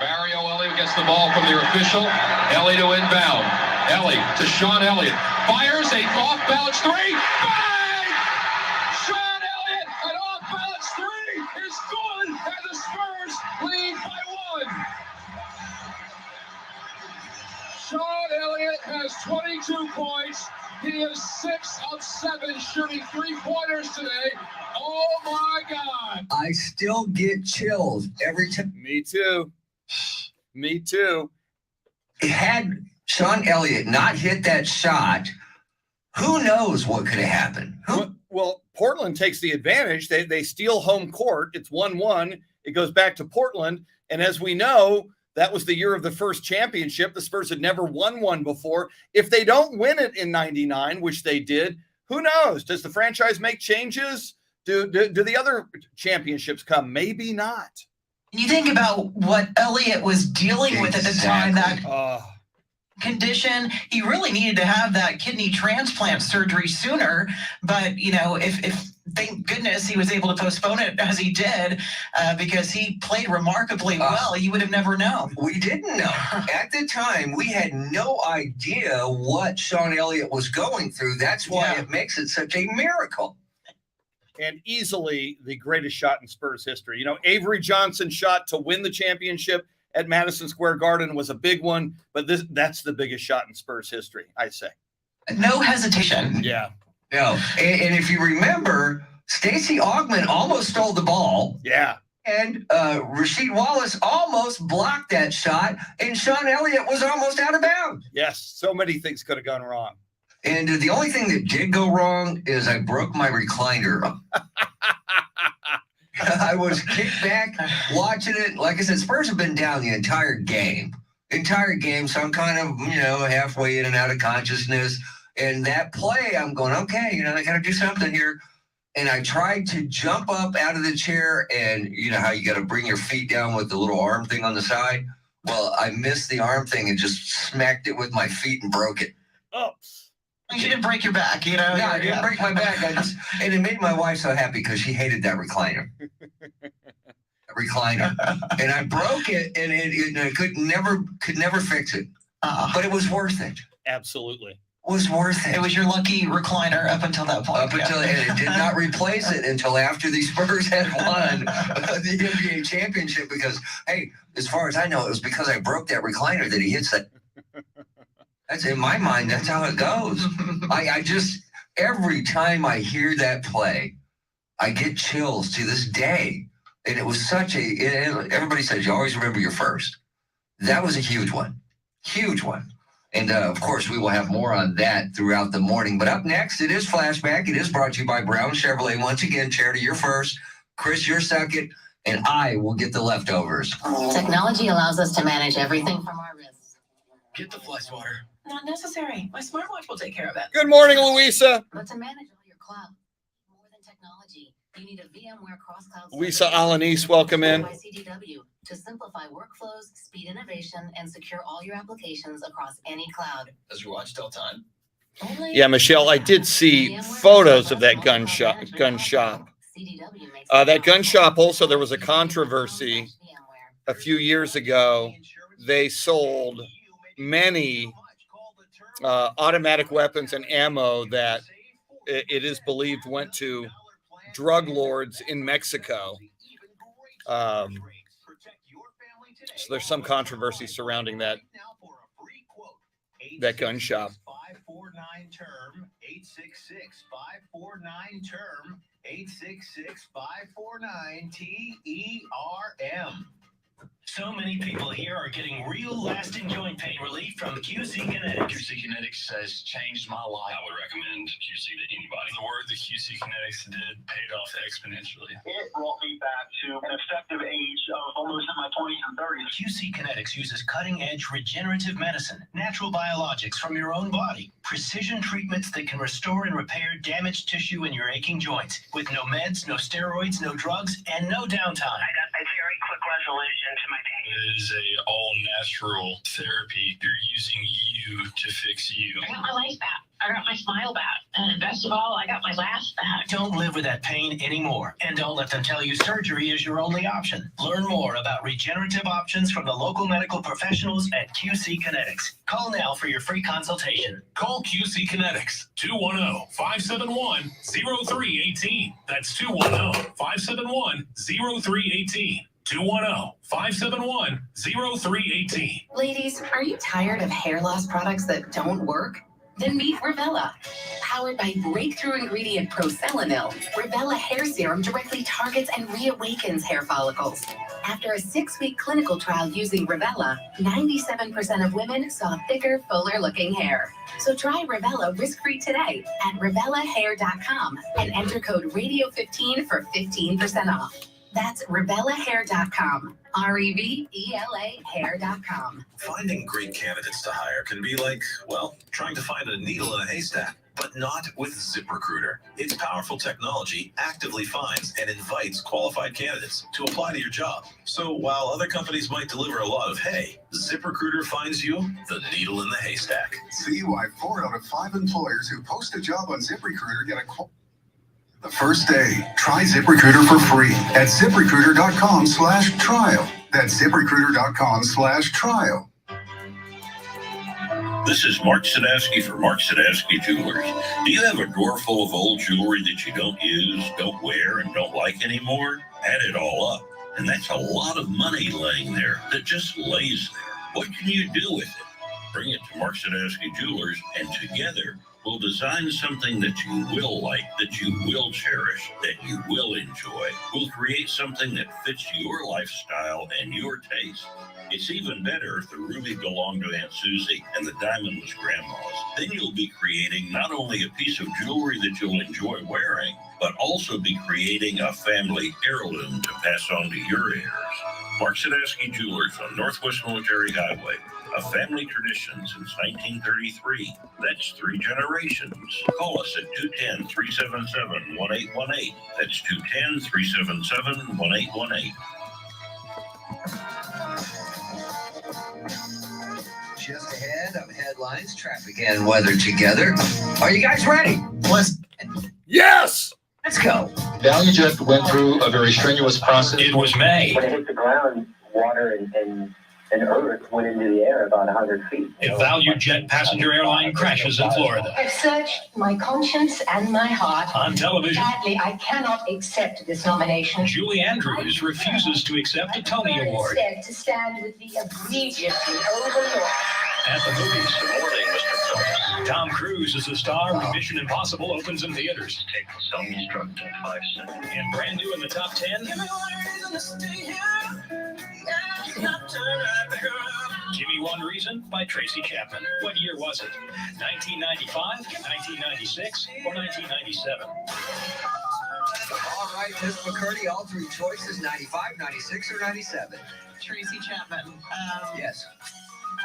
Mario Elliott gets the ball from their official. Ellie to inbound. Ellie to Sean Elliott. Fires a off-balance 3. Bang! Sean Elliott, an off-balance 3 is good, and the Spurs lead by 1. Sean Elliott has 22 points. He is 6 of 7 shooting 3-pointers today. Oh my God. I still get chills every time. Me too. Me too. Had Sean Elliott not hit that shot, who knows what could have happened? Well, Portland takes the advantage. They steal home court. It's 1-1. It goes back to Portland. And as we know, that was the year of the first championship. The Spurs had never won one before. If they don't win it in 99, which they did, who knows? Does the franchise make changes? Do the other championships come? Maybe not. You think about what Elliott was dealing with at the time, that condition. He really needed to have that kidney transplant surgery sooner. But, if thank goodness he was able to postpone it as he did, because he played remarkably well. You would have never known. We didn't know. At the time, we had no idea what Sean Elliott was going through. That's why it makes it such a miracle. And easily the greatest shot in Spurs history. Avery Johnson's shot to win the championship at Madison Square Garden was a big one, but that's the biggest shot in Spurs history, I say. No hesitation. Yeah. No. And if you remember, Stacey Augmon almost stole the ball. Yeah. And Rasheed Wallace almost blocked that shot, and Sean Elliott was almost out of bounds. Yes, so many things could have gone wrong. And the only thing that did go wrong is I broke my recliner. I was kicked back watching it. Like I said, Spurs have been down the entire game. So I'm kind of, halfway in and out of consciousness. And that play, I'm going, okay, I got to do something here. And I tried to jump up out of the chair, and you know how you got to bring your feet down with the little arm thing on the side? Well, I missed the arm thing and just smacked it with my feet and broke it. Oh. You didn't break your back, No, I didn't break my back. And it made my wife so happy because she hated that recliner. And I broke it, and I could never fix it. But it was worth it. Absolutely. Was worth it. It was your lucky recliner up until that point. And it did not replace it until after the Spurs had won the NBA championship because, hey, as far as I know, it was because I broke that recliner that he hits that. That's in my mind. That's how it goes. I just, every time I hear that play, I get chills to this day. And it was everybody says you always remember your first. That was a huge one. Huge one. And, of course, we will have more on that throughout the morning. But up next, it is Flashback. It is brought to you by Brown Chevrolet. Once again, Charity, you're first. Chris, you're second. And I will get the leftovers. Technology allows us to manage everything from our wrists. Get the flex water. Not necessary. My smartwatch will take care of it. Good morning, Louisa. But to manage all your cloud, more than technology, you need a VMware cross-cloud. Louisa Alanis, welcome in. By CDW to simplify workflows, speed innovation, and secure all your applications across any cloud. Does your watch tell time? Yeah, Michelle, I did see photos of that gun shop. That gun shop also, there was a controversy a few years ago. They sold many automatic weapons and ammo that it is believed went to drug lords in Mexico. So there's some controversy surrounding that gun shop. 549 term 866 549 term 866 549 TERM. So many people here are getting real lasting joint pain relief from QC Kinetics. QC Kinetics has changed my life. I would recommend QC to anybody. The work that QC Kinetics did paid off exponentially. It brought me back to an effective age of almost in my 20s and 30s. QC Kinetics uses cutting-edge regenerative medicine, natural biologics from your own body, precision treatments that can restore and repair damaged tissue in your aching joints, with no meds, no steroids, no drugs, and no downtime. I got a very quick resolution to my pain. It is a all-natural therapy. You're using you to fix you. I got my life back. I got my smile back. And best of all, I got my laugh back. Don't live with that pain anymore. And don't let them tell you surgery is your only option. Learn more about regenerative options from the local medical professionals at QC Kinetics. Call now for your free consultation. Call QC Kinetics, 210-571-0318. That's 210-571-0318. 210-571-0318. Ladies, are you tired of hair loss products that don't work? Then meet Revella. Powered by breakthrough ingredient proselenil, Revella hair serum directly targets and reawakens hair follicles. After a 6-week clinical trial using Revella, 97% of women saw thicker, fuller-looking hair. So try Revella risk-free today at RevellaHair.com and enter code RADIO15 for 15% off. That's RevellaHair.com. REVELA hair.com. Finding great candidates to hire can be like, well, trying to find a needle in a haystack, but not with ZipRecruiter. Its powerful technology actively finds and invites qualified candidates to apply to your job. So while other companies might deliver a lot of hay, ZipRecruiter finds you the needle in the haystack. See why 4 out of 5 employers who post a job on ZipRecruiter get a call the first day. Try ZipRecruiter for free at ZipRecruiter.com/trial. That's ZipRecruiter.com/trial. This is Mark Sadowski for Mark Sadowski Jewelers. Do you have a drawer full of old jewelry that you don't use, don't wear, and don't like anymore? Add it all up, and that's a lot of money laying there that just lays there. What can you do with it? Bring it to Mark Sadowski Jewelers, and together We'll design something that you will like, that you will cherish, that you will enjoy. We'll create something that fits your lifestyle and your taste. It's even better if the ruby belonged to Aunt Susie and the diamond was Grandma's. Then you'll be creating not only a piece of jewelry that you'll enjoy wearing, but also be creating a family heirloom to pass on to your heirs. Mark Sadowski Jewelers on Northwest Military Highway. A family tradition since 1933. That's 3 generations. Call us at 210-377-1818. That's 210-377-1818. Just ahead of headlines, traffic, and weather together. Are you guys ready? Yes! Let's go. ValueJet went through a very strenuous process. It was May. When it hit the ground, water and earth went into the air about 100 feet. A ValueJet passenger airline crashes in Florida. I've searched my conscience and my heart. On television, Sadly, I cannot accept this nomination. Julie Andrews refuses to accept a Tony Award. Instead, to stand with the egregiously overlooked. At the movies, Good morning, Mr. Phelps. Tom Cruise is a star when Mission Impossible opens in theaters. Take the self-destruct in 5 seconds. And brand new in the top 10, Give Me One Reason by Tracy Chapman. What year was it? 1995, 1996, or 1997? All right, Miss McCurdy, all 3 choices, 95, 96, or 97? Tracy Chapman. Yes.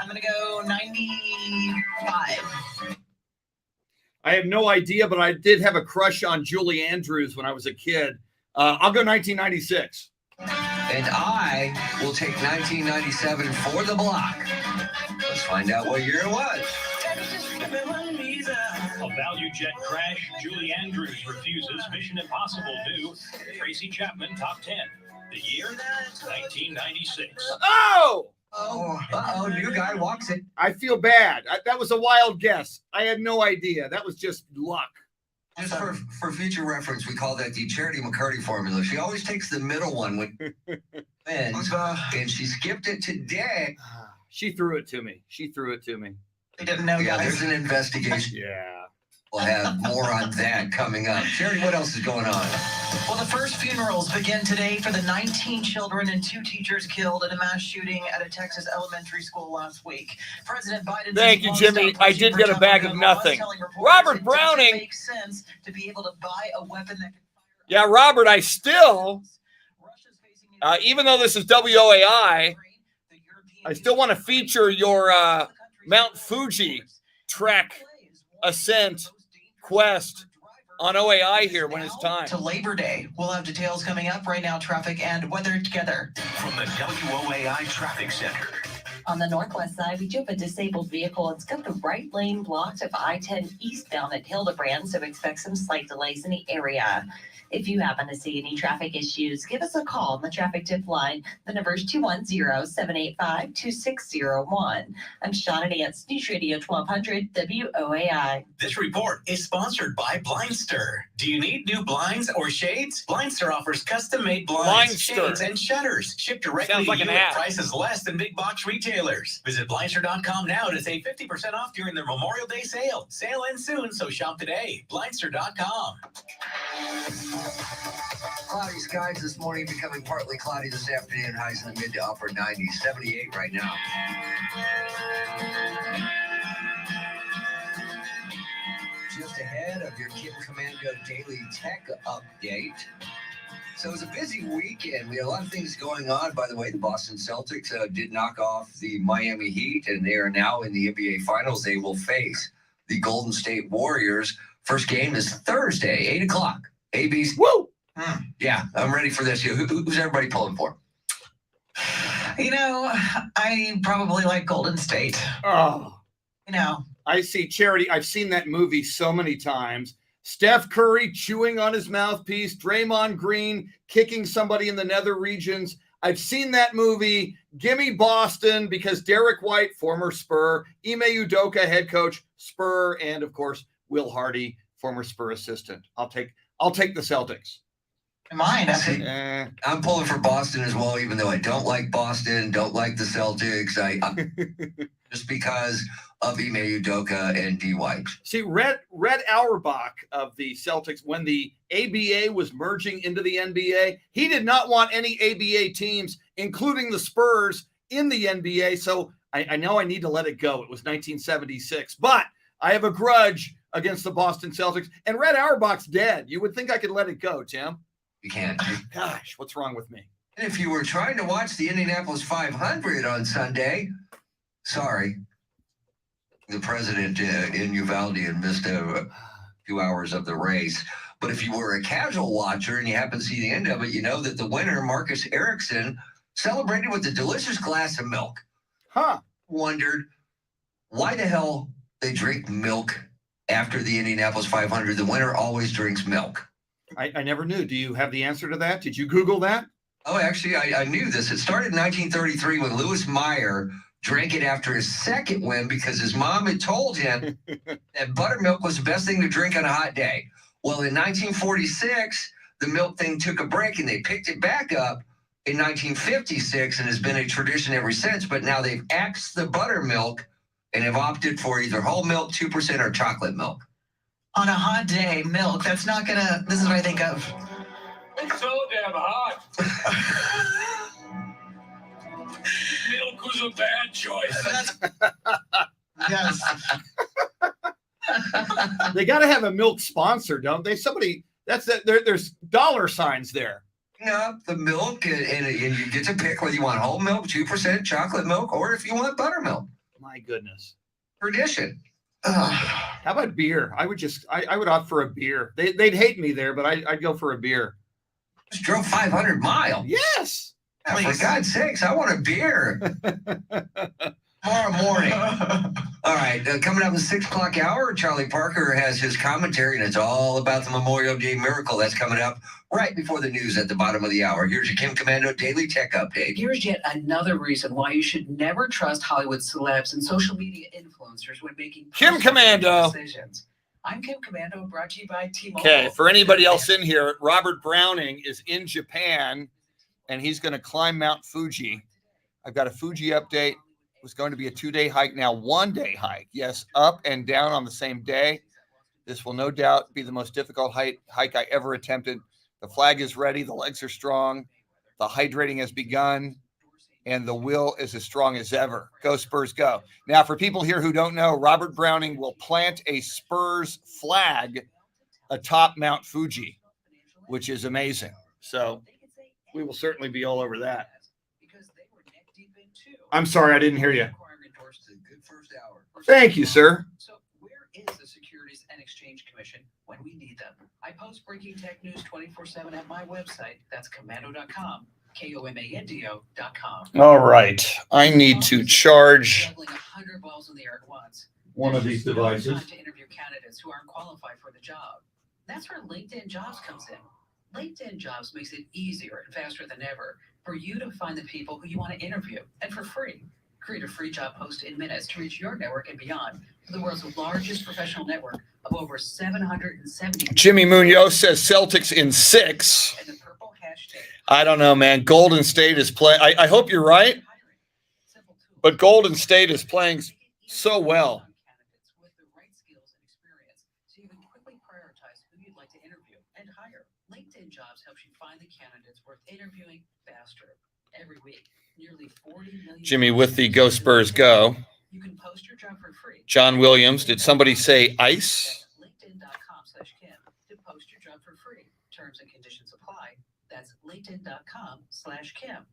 I'm going to go 95. I have no idea, but I did have a crush on Julie Andrews when I was a kid. I'll go 1996. And I will take 1997 for the block. Let's find out what year it was. A ValueJet crash, Julie Andrews refuses, Mission Impossible new, Tracy Chapman top 10. The year, 1996. Oh! Uh-oh, new guy walks it. I feel bad. That was a wild guess. I had no idea. That was just luck. Just for future reference, we call that the Charity McCurdy formula. She always takes the middle one when wins, and she skipped it today. She threw it to me. They didn't know, Yeah, guys. there's an investigation. Yeah. We'll have more on that coming up. Charity, what else is going on? Well, the first funerals begin today for the 19 children and 2 teachers killed in a mass shooting at a Texas elementary school last week. President Biden. Thank you, Jimmy. I did get a bag of nothing. Robert Browning. Makes sense to be able to buy a weapon that can fire. Yeah, Robert, I still, even though this is WOAI, I still want to feature your Mount Fuji trek, ascent, quest on OAI here when it's time. To Labor Day. We'll have details coming up right now, traffic and weather together. From the WOAI Traffic Center. On the northwest side, we do have a disabled vehicle. It's got the right lane blocked of I-10 eastbound at Hildebrand, so expect some slight delays in the area. If you happen to see any traffic issues, give us a call on the traffic tip line. The number is 210-785-2601. I'm Shauna Nance, News Radio 1200 WOAI. This report is sponsored by Blindster. Do you need new blinds or shades? Blindster offers custom-made blinds, shades, and shutters. Shipped directly Sounds like to you an at ad. prices less than big box retailers. Visit Blindster.com now to save 50% off during their Memorial Day sale. Sale ends soon, so shop today. Blindster.com. Cloudy skies this morning, becoming partly cloudy this afternoon. Highs in the mid to upper 90s, 78 right now. Just ahead of your Kim Commando Daily Tech Update. So it was a busy weekend. We had a lot of things going on. By the way, the Boston Celtics did knock off the Miami Heat, and they are now in the NBA Finals. They will face the Golden State Warriors. First game is Thursday, 8 o'clock. AB's. Woo! Yeah, I'm ready for this. Who's everybody pulling for? You know, I probably like Golden State. Oh. You know. I see Charity. I've seen that movie so many times. Steph Curry chewing on his mouthpiece, Draymond Green kicking somebody in the nether regions. I've seen that movie. Gimme Boston, because Derek White, former Spur, Ime Udoka, head coach, Spur, and of course, Will Hardy, former Spur assistant. I'll take the Celtics. Mine. I'm pulling for Boston as well, even though I don't like Boston, don't like the Celtics. I just because of Ime Udoka and D. White. See, Red Auerbach of the Celtics, when the ABA was merging into the NBA, he did not want any ABA teams, including the Spurs, in the NBA. So I know I need to let it go. It was 1976, but I have a grudge against the Boston Celtics, and Red Auerbach's dead. You would think I could let it go, Tim. You can't. Gosh, what's wrong with me? And if you were trying to watch the Indianapolis 500 on Sunday, sorry. The president in Uvalde had missed a few hours of the race. But if you were a casual watcher and you happen to see the end of it, you know that the winner, Marcus Ericsson, celebrated with a delicious glass of milk. Wondered why the hell they drink milk after the Indianapolis 500. The winner always drinks milk. I never knew. Do you have the answer to that? Did you Google that? Oh, actually, I knew this. It started in 1933 when Louis Meyer drank it after his second win because his mom had told him that buttermilk was the best thing to drink on a hot day. Well, in 1946, the milk thing took a break and they picked it back up in 1956 and has been a tradition ever since. But now they've axed the buttermilk and have opted for either whole milk, 2%, or chocolate milk. On a hot day, milk, that's not gonna, this is what I think of. It's so damn hot. Milk was a bad choice. Yes. They got to have a milk sponsor, don't they? Somebody, there's dollar signs there. No, the milk, and you get to pick whether you want whole milk, 2%, chocolate milk, or if you want buttermilk. My goodness. Tradition. How about beer? I would opt for a beer. They'd hate me there, but I'd go for a beer. Just drove 500 miles. Yes. Yeah, for God's sakes, I want a beer. Tomorrow morning. All right, coming up in the 6 o'clock hour, Charlie Parker has his commentary, and it's all about the Memorial Day miracle. That's coming up right before the news at the bottom of the hour. Here's your Kim Commando Daily Tech Update. Here's yet another reason why you should never trust Hollywood celebs and social media influencers when making Kim Commando decisions. I'm Kim Commando, brought to you by T-Mobile. Okay, for anybody else in here, Robert Browning is in Japan, and he's going to climb Mount Fuji. I've got a Fuji update. It was going to be a 2-day hike, now 1-day hike. Yes, up and down on the same day. This will no doubt be the most difficult hike I ever attempted. The flag is ready. The legs are strong. The hydrating has begun. And the will is as strong as ever. Go Spurs, go. Now, for people here who don't know, Robert Browning will plant a Spurs flag atop Mount Fuji, which is amazing. So we will certainly be all over that. I'm sorry, I didn't hear you. Thank you, sir. So where is the Securities and Exchange Commission when we need them? I post breaking tech news 24/7 at my website. That's commando.com. KOMANDO.com. All right. I need to charge Juggling 100 balls in the air at once. one of these devices. Time to interview candidates who aren't qualified for the job. That's where LinkedIn Jobs comes in. LinkedIn Jobs makes it easier and faster than ever for you to find the people who you want to interview, and for free. Create a free job post in minutes to reach your network and beyond to the world's largest professional network of over 770. Jimmy Munoz says Celtics in 6. And the purple hashtag. I don't know, man. Golden State is playing. I hope you're right, but Golden State is playing so well. With the right skills and experience, so you can quickly prioritize who you'd like to interview and hire. LinkedIn Jobs helps you find the candidates worth interviewing faster. Every week, nearly 40 million. Jimmy with the Go Spurs Go. You can post your job for free. John Williams. Did somebody say ice? LinkedIn.com/Kim to post your job for free. Terms and conditions apply. That's LinkedIn.com/Kim.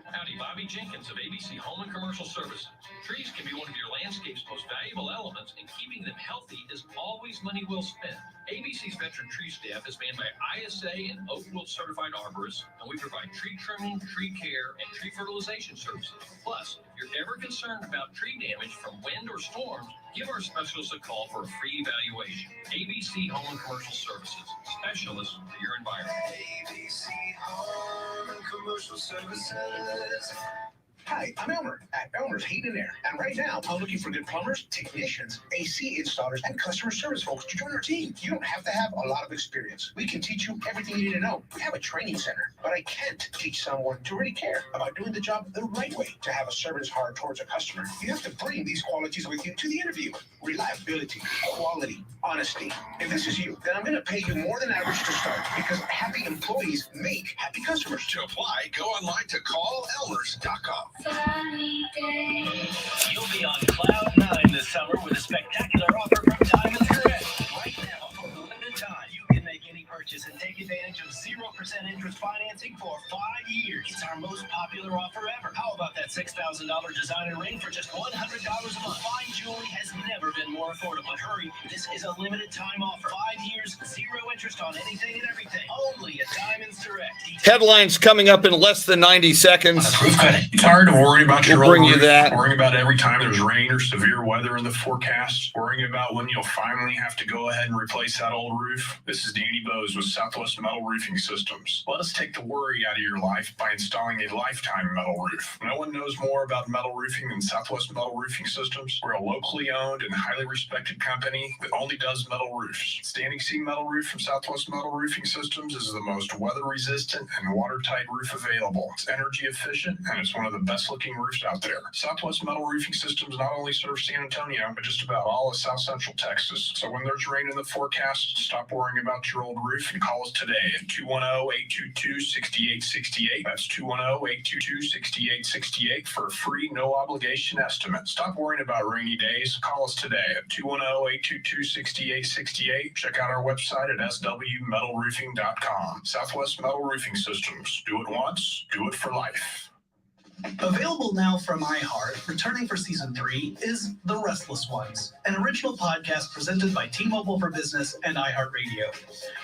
Howdy, Bobby Jenkins of ABC Home and Commercial Services. Trees can be one of your landscape's most valuable elements, and keeping them healthy is always money well spent. ABC's veteran tree staff is manned by ISA and Oakwood certified arborists, and we provide tree trimming, tree care, and tree fertilization services. Plus, if you're ever concerned about tree damage from wind or storms, give our specialists a call for a free evaluation. ABC Home and Commercial Services, specialists for your environment. ABC Home and Commercial Services. Hi, I'm Elmer at Elmer's Heat and Air. And right now, I'm looking for good plumbers, technicians, AC installers, and customer service folks to join our team. You don't have to have a lot of experience. We can teach you everything you need to know. We have a training center, but I can't teach someone to really care about doing the job the right way. To have a service heart towards a customer, you have to bring these qualities with you to the interview. Reliability, quality, honesty. If this is you, then I'm going to pay you more than average to start, because happy employees make happy customers. To apply, go online to callelmers.com. You'll be on cloud 9 this summer with a spectacular offer from Diamond Direct. Right now, for a limited time, you can make any purchase and take advantage of 0% interest financing for 5 years. It's our most popular offer ever. How about that $6,000 designer ring for just $100 a month? Fine jewelry has never been more affordable. But hurry, this is a limited time offer. 5 years, 0 interest on anything and everything. Only at Diamonds Direct. Headlines coming up in less than 90 seconds. Tired of worrying about your We'll bring old you roof, that. worrying about every time there's rain or severe weather in the forecast, worrying about when you'll finally have to go ahead and replace that old roof? This is Danny Bose with Southwest Metal Roofing Systems. Let us take the worry out of your life by installing a lifetime metal roof. No one knows more about metal roofing than Southwest Metal Roofing Systems. We're a locally owned and highly respected company that only does metal roofs. Standing seam metal roof from Southwest Metal Roofing Systems is the most weather resistant and watertight roof available. It's energy efficient and it's one of the best looking roofs out there. Southwest Metal Roofing Systems not only serves San Antonio, but just about all of South Central Texas. So when there's rain in the forecast, stop worrying about your old roof and call us today at 210-822-6868. That's 210-822-6868 for a free, no obligation estimate. Stop worrying about rainy days. Call us today at 210-822-6868. Check out our website at swmetalroofing.com. Southwest Metal Roofing Systems. Do it once, do it for life. Available now from iHeart, returning for season 3, is The Restless Ones, an original podcast presented by T-Mobile for Business and iHeartRadio.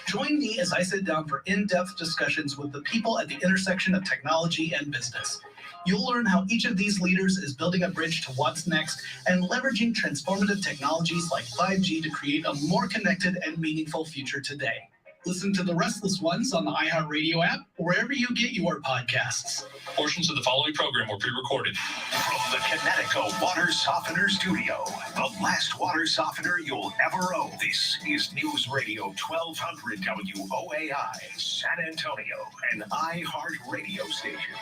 Join me as I sit down for in-depth discussions with the people at the intersection of technology and business. You'll learn how each of these leaders is building a bridge to what's next and leveraging transformative technologies like 5G to create a more connected and meaningful future today. Listen to The Restless Ones on the iHeartRadio app, or wherever you get your podcasts. Portions of the following program were pre-recorded. From the Connecticut Water Softener Studio, the last water softener you'll ever own. This is News Radio 1200 WOAI, San Antonio, an iHeart radio station.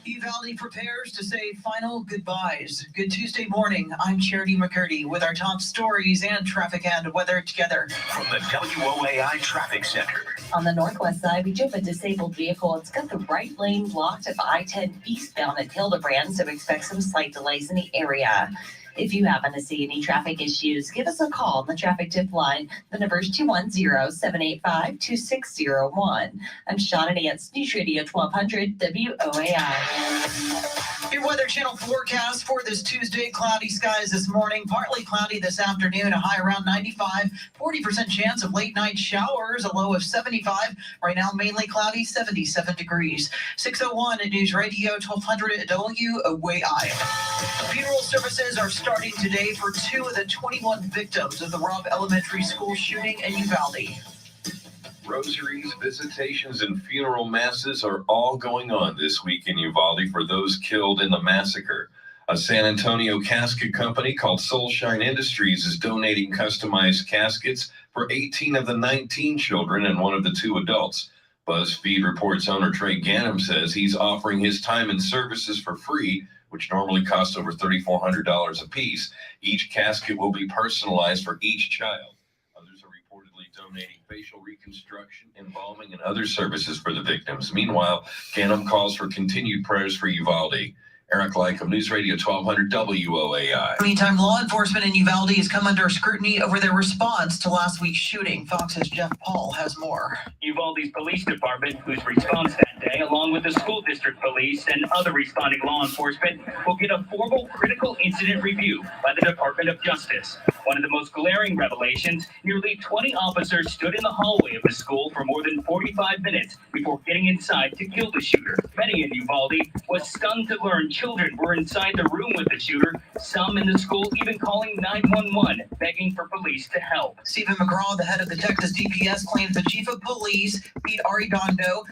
Uvalde prepares to say final goodbyes. Good Tuesday morning. I'm Charity McCurdy with our top stories and traffic and weather together. From the WOAI Traffic Center. On the northwest side, we do have a disabled vehicle. It's got the right lane blocked at the I-10 eastbound at Hildebrand, so expect some slight delays in the area. If you happen to see any traffic issues, give us a call on the traffic tip line. The number is 210-785-2601. I'm Shauna Nance, News Radio 1200 WOAI. Your Weather Channel forecast for this Tuesday: cloudy skies this morning, partly cloudy this afternoon, a high around 95, 40% chance of late night showers, a low of 75. Right now, mainly cloudy, 77 degrees. 6:01 at News Radio 1200 WOAI. Funeral services are starting today for 2 of the 21 victims of the Robb Elementary School shooting in Uvalde. Rosaries, visitations, and funeral masses are all going on this week in Uvalde for those killed in the massacre. A San Antonio casket company called Soulshine Industries is donating customized caskets for 18 of the 19 children and 1 of the 2 adults. BuzzFeed reports owner Trey Ganem says he's offering his time and services for free, which normally costs over $3,400 a piece. Each casket will be personalized for each child. Others are reportedly donating facial reconstruction, embalming, and other services for the victims. Meanwhile, Ganem calls for continued prayers for Uvalde. Eric Lycom, News Radio 1200 WOAI. Meantime, law enforcement in Uvalde has come under scrutiny over their response to last week's shooting. Fox's Jeff Paul has more. Uvalde's police department, whose response that day, along with the school district police and other responding law enforcement, will get a formal critical incident review by the Department of Justice. One of the most glaring revelations, nearly 20 officers stood in the hallway of the school for more than 45 minutes before getting inside to kill the shooter. Many in Uvalde was stunned to learn children were inside the room with the shooter, some in the school even calling 911, begging for police to help. Stephen McGraw, the head of the Texas DPS, claims the chief of police, Pete Arredondo,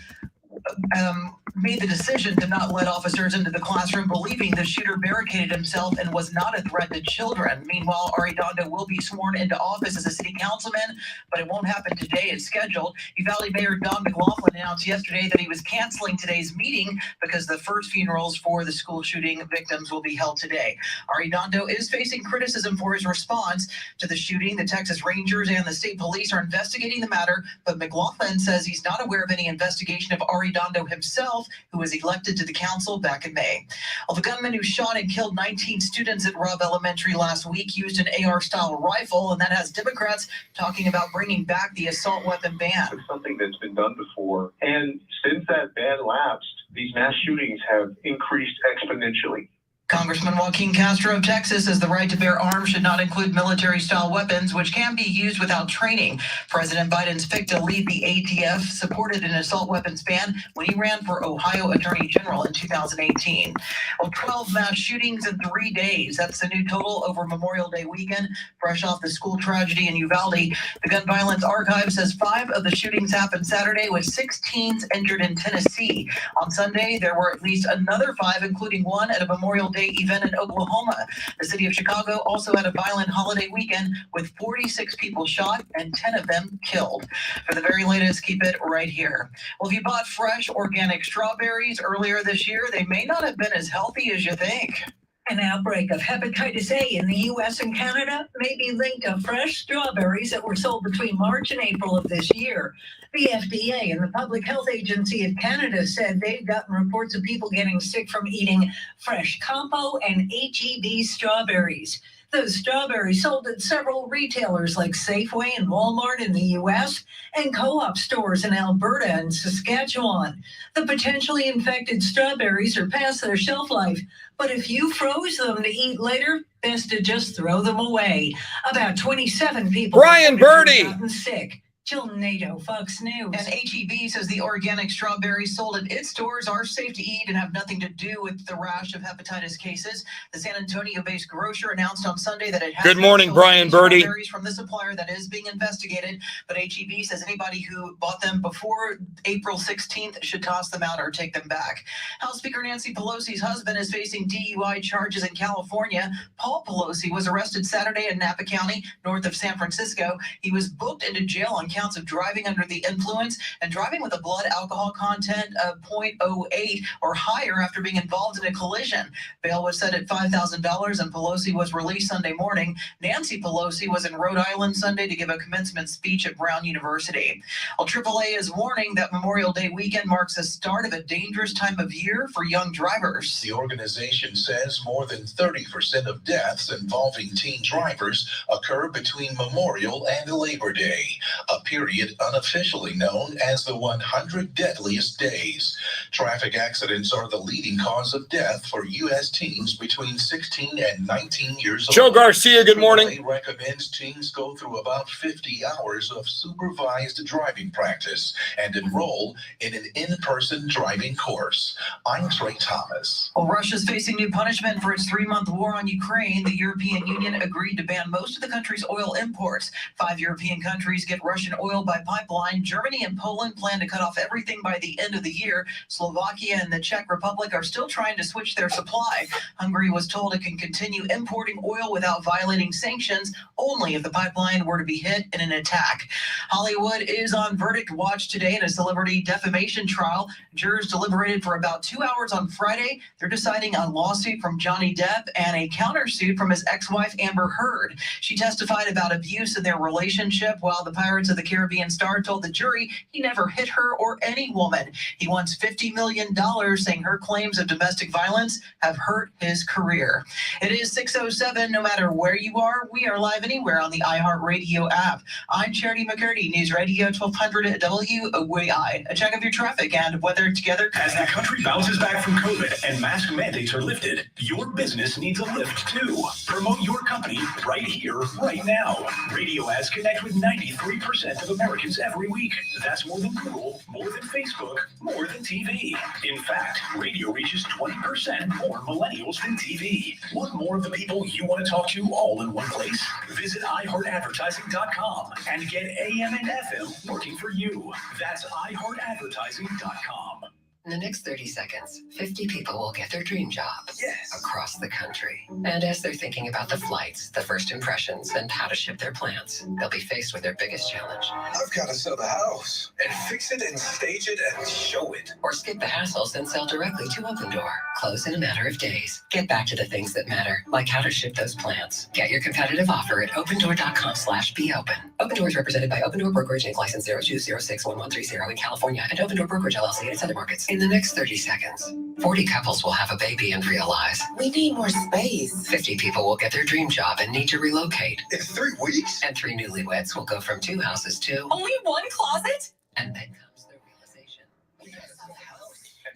made the decision to not let officers into the classroom, believing the shooter barricaded himself and was not a threat to children. Meanwhile, Arredondo will be sworn into office as a city councilman, but it won't happen today as scheduled. Uvalde Mayor Don McLaughlin announced yesterday that he was canceling today's meeting because the first funerals for the school shooting victims will be held today. Arredondo is facing criticism for his response to the shooting. The Texas Rangers and the state police are investigating the matter, but McLaughlin says he's not aware of any investigation of Arredondo himself, who was elected to the council back in May. Well, the gunman who shot and killed 19 students at Robb Elementary last week used an AR-style rifle, and that has Democrats talking about bringing back the assault weapon ban. It's something that's been done before, and since that ban lapsed, these mass shootings have increased exponentially. Congressman Joaquin Castro of Texas says the right to bear arms should not include military-style weapons, which can be used without training. President Biden's pick to lead the ATF supported an assault weapons ban when he ran for Ohio Attorney General in 2018. Well, 12 mass shootings in 3 days. That's the new total over Memorial Day weekend, fresh off the school tragedy in Uvalde. The Gun Violence Archive says 5 of the shootings happened Saturday, with 6 teens injured in Tennessee. On Sunday, there were at least another 5, including one at a Memorial Day event in Oklahoma. The city of Chicago also had a violent holiday weekend with 46 people shot and 10 of them killed. For the very latest, keep it right here. Well, if you bought fresh organic strawberries earlier this year, they may not have been as healthy as you think. An outbreak of hepatitis A in the U.S. and Canada may be linked to fresh strawberries that were sold between March and April of this year. The FDA and the Public Health Agency of Canada said they've gotten reports of people getting sick from eating fresh Campo and HEB strawberries. Those strawberries sold at several retailers like Safeway and Walmart in the U.S. and co-op stores in Alberta and Saskatchewan. The potentially infected strawberries are past their shelf life, but if you froze them to eat later, best to just throw them away. About 27 people Brian Birdie have gotten sick. Jill Nato, Fox News. And HEB says the organic strawberries sold at its stores are safe to eat and have nothing to do with the rash of hepatitis cases. The San Antonio-based grocer announced on Sunday that it has Good morning, Brian Birdie. Strawberries from the supplier that is being investigated, but HEB says anybody who bought them before April 16th should toss them out or take them back. House Speaker Nancy Pelosi's husband is facing DUI charges in California. Paul Pelosi was arrested Saturday in Napa County, north of San Francisco. He was booked into jail on counts of driving under the influence and driving with a blood alcohol content of 0.08 or higher after being involved in a collision. Bail was set at $5,000 and Pelosi was released Sunday morning. Nancy Pelosi was in Rhode Island Sunday to give a commencement speech at Brown University. Well, AAA is warning that Memorial Day weekend marks the start of a dangerous time of year for young drivers. The organization says more than 30% of deaths involving teen drivers occur between Memorial and Labor Day, a period unofficially known as the 100 deadliest days. Traffic accidents are the leading cause of death for U.S. teens between 16 and 19 years old. Joe Garcia, good morning. AAA recommends teens go through about 50 hours of supervised driving practice and enroll in an in-person driving course. I'm Trey Thomas. Well, Russia's facing new punishment for its 3-month war on Ukraine. The European Union agreed to ban most of the country's oil imports. 5 European countries get Russian oil by pipeline. Germany and Poland plan to cut off everything by the end of the year. Slovakia and the Czech Republic are still trying to switch their supply. Hungary was told it can continue importing oil without violating sanctions only if the pipeline were to be hit in an attack. Hollywood is on verdict watch today in a celebrity defamation trial. Jurors deliberated for about 2 hours on Friday. They're deciding on a lawsuit from Johnny Depp and a countersuit from his ex-wife Amber Heard. She testified about abuse in their relationship, while the Pirates of the Caribbean star told the jury he never hit her or any woman. He wants $50 million, saying her claims of domestic violence have hurt his career. It is 6:07. No matter where you are, we are live anywhere on the iHeartRadio app. I'm Charity McCurdy, News Radio 1200 WOAI. A check of your traffic and weather together. As the country bounces back from COVID and mask mandates are lifted, your business needs a lift too. Promote your company right here, right now. Radio ads connect with 93% of Americans every week. That's more than Google, more than Facebook, more than TV. In fact, radio reaches 20% more millennials than TV. Want more of the people you want to talk to all in one place? Visit iHeartAdvertising.com and get AM and FM working for you. That's iHeartAdvertising.com. In the next 30 seconds, 50 people will get their dream job across the country. And as they're thinking about the flights, the first impressions, and how to ship their plans, they'll be faced with their biggest challenge. I've got to sell the house and fix it and stage it and show it. Or skip the hassles and sell directly to Open Door. Close in a matter of days. Get back to the things that matter, like how to ship those plans. Get your competitive offer at opendoor.com/beopen. Open Door is represented by Open Door Brokerage Inc. License 02061130 in California and Open Door Brokerage LLC in its other markets. In the next 30 seconds, 40 couples will have a baby and realize we need more space. 50 people will get their dream job and need to relocate. In 3 weeks? And 3 newlyweds will go from 2 houses to Only one closet? and then comes the realization.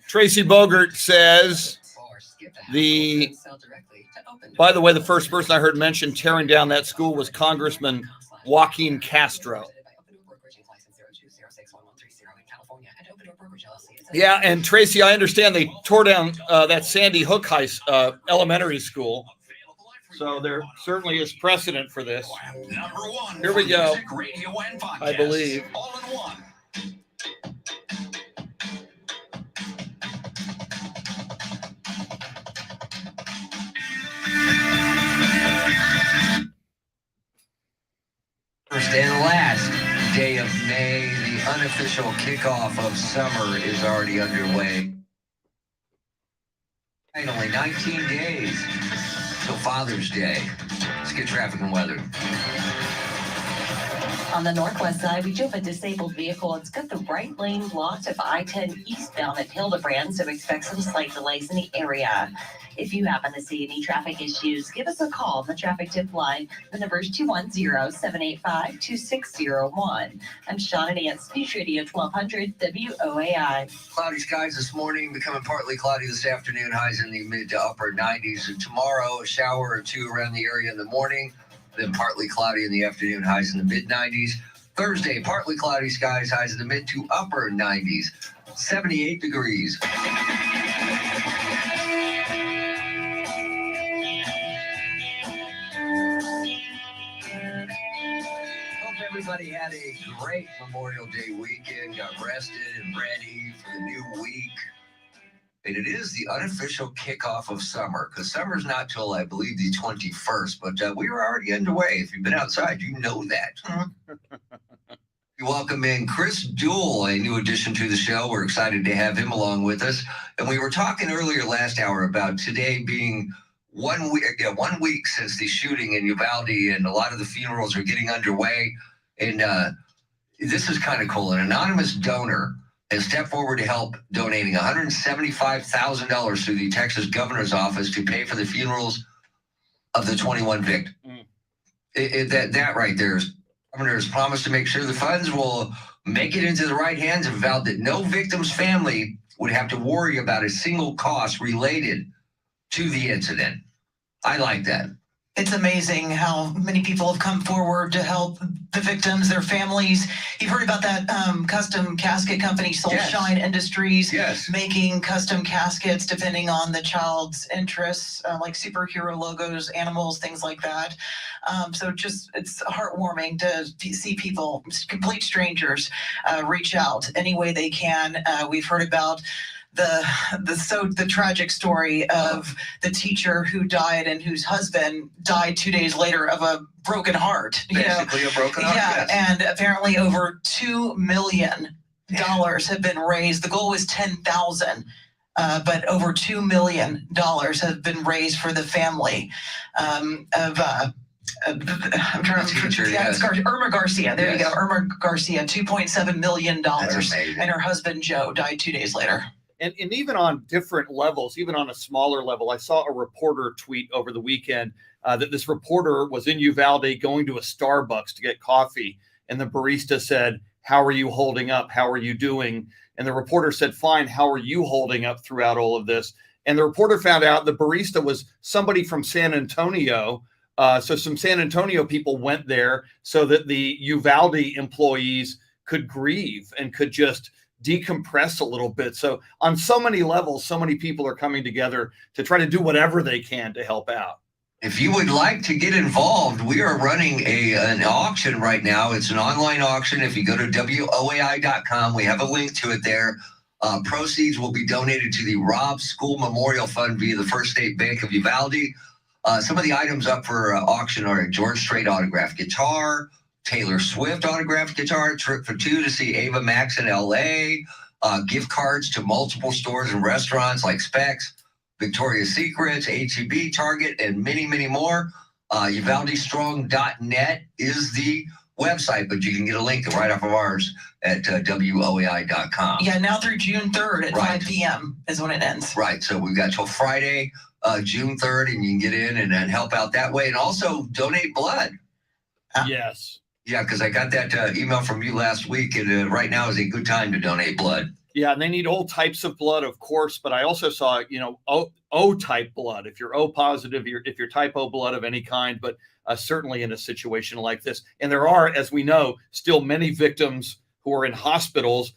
Tracy Bogert says by the way, the first person I heard mention tearing down that school was Congressman Joaquin Castro. Yeah, and Tracy, I understand they tore down that Sandy Hook elementary school. So there certainly is precedent for this. Here we go. I believe. All in one. First and last day of May, the unofficial kickoff of summer is already underway. Finally, 19 days till Father's Day. Let's get traffic and weather. On the northwest side, we do have a disabled vehicle. It's got the right lane blocked of I-10 eastbound at Hildebrand, so expect some slight delays in the area. If you happen to see any traffic issues, give us a call on the traffic tip line. The number is 210-785-2601. I'm Shauna Nance, News Radio 1200 WOAI. Cloudy skies this morning, becoming partly cloudy this afternoon, highs in the mid to upper 90s. And tomorrow, a shower or two around the area in the morning, then partly cloudy in the afternoon, highs in the mid 90s. Thursday, partly cloudy skies, highs in the mid to upper 90s, 78 degrees. Everybody had a great Memorial Day weekend, got rested and ready for the new week. And it is the unofficial kickoff of summer, because summer's not till, I believe, the 21st, but we were already underway. If you've been outside, you know that. We welcome in Chris Duel, a new addition to the show. We're excited to have him along with us. And we were talking earlier last hour about today being 1 week since the shooting in Uvalde, and a lot of the funerals are getting underway. And this is kind of cool. An anonymous donor has stepped forward to help, donating $175,000 to the Texas governor's office to pay for the funerals of the 21 victims. That right there is, the governor has promised to make sure the funds will make it into the right hands and vowed that no victim's family would have to worry about a single cost related to the incident. I like that. It's amazing how many people have come forward to help the victims, their families. You've heard about that custom casket company, Soulshine Industries, making custom caskets depending on the child's interests, like superhero logos, animals, things like that. So just, it's heartwarming to see people, complete strangers, reach out any way they can. We've heard about the tragic story of the teacher who died and whose husband died 2 days later of a broken heart. Basically a broken heart. Yeah, and apparently over $2 million have been raised. The goal was $10,000. But over $2 million have been raised for the family of I'm trying to Irma Garcia. There you go. Irma Garcia, $2.7 million. And her husband, Joe, died 2 days later. And even on different levels, even on a smaller level, I saw a reporter tweet over the weekend that this reporter was in Uvalde going to a Starbucks to get coffee. And the barista said, "How are you holding up? How are you doing?" And the reporter said, "Fine. How are you holding up throughout all of this?" And the reporter found out the barista was somebody from San Antonio. So some San Antonio people went there so that the Uvalde employees could grieve and could just decompress a little bit. So on so many levels, so many people are coming together to try to do whatever they can to help out. If you would like to get involved, we are running an auction right now. It's an online auction. If you go to WOAI.com, we have a link to it there. Proceeds will be donated to the Robb School Memorial Fund via the First State Bank of Uvalde. Some of the items up for auction are a George Strait autographed guitar, Taylor Swift autographed guitar, trip for two to see Ava Max in LA, gift cards to multiple stores and restaurants like Specs, Victoria's Secrets, H-E-B, Target, and many, many more. UvaldeStrong.net is the website, but you can get a link right off of ours at WOAI.com. Yeah, now through June 3rd at 5 p.m. is when it ends. Right. So we've got till Friday, June 3rd, and you can get in and help out that way. And also donate blood. Yes. Yeah, because I got that email from you last week, and right now is a good time to donate blood. Yeah, and they need all types of blood, of course. But I also saw, O-type blood. If you're O positive, if you're type O blood of any kind, but certainly in a situation like this. And there are, as we know, still many victims who are in hospitals,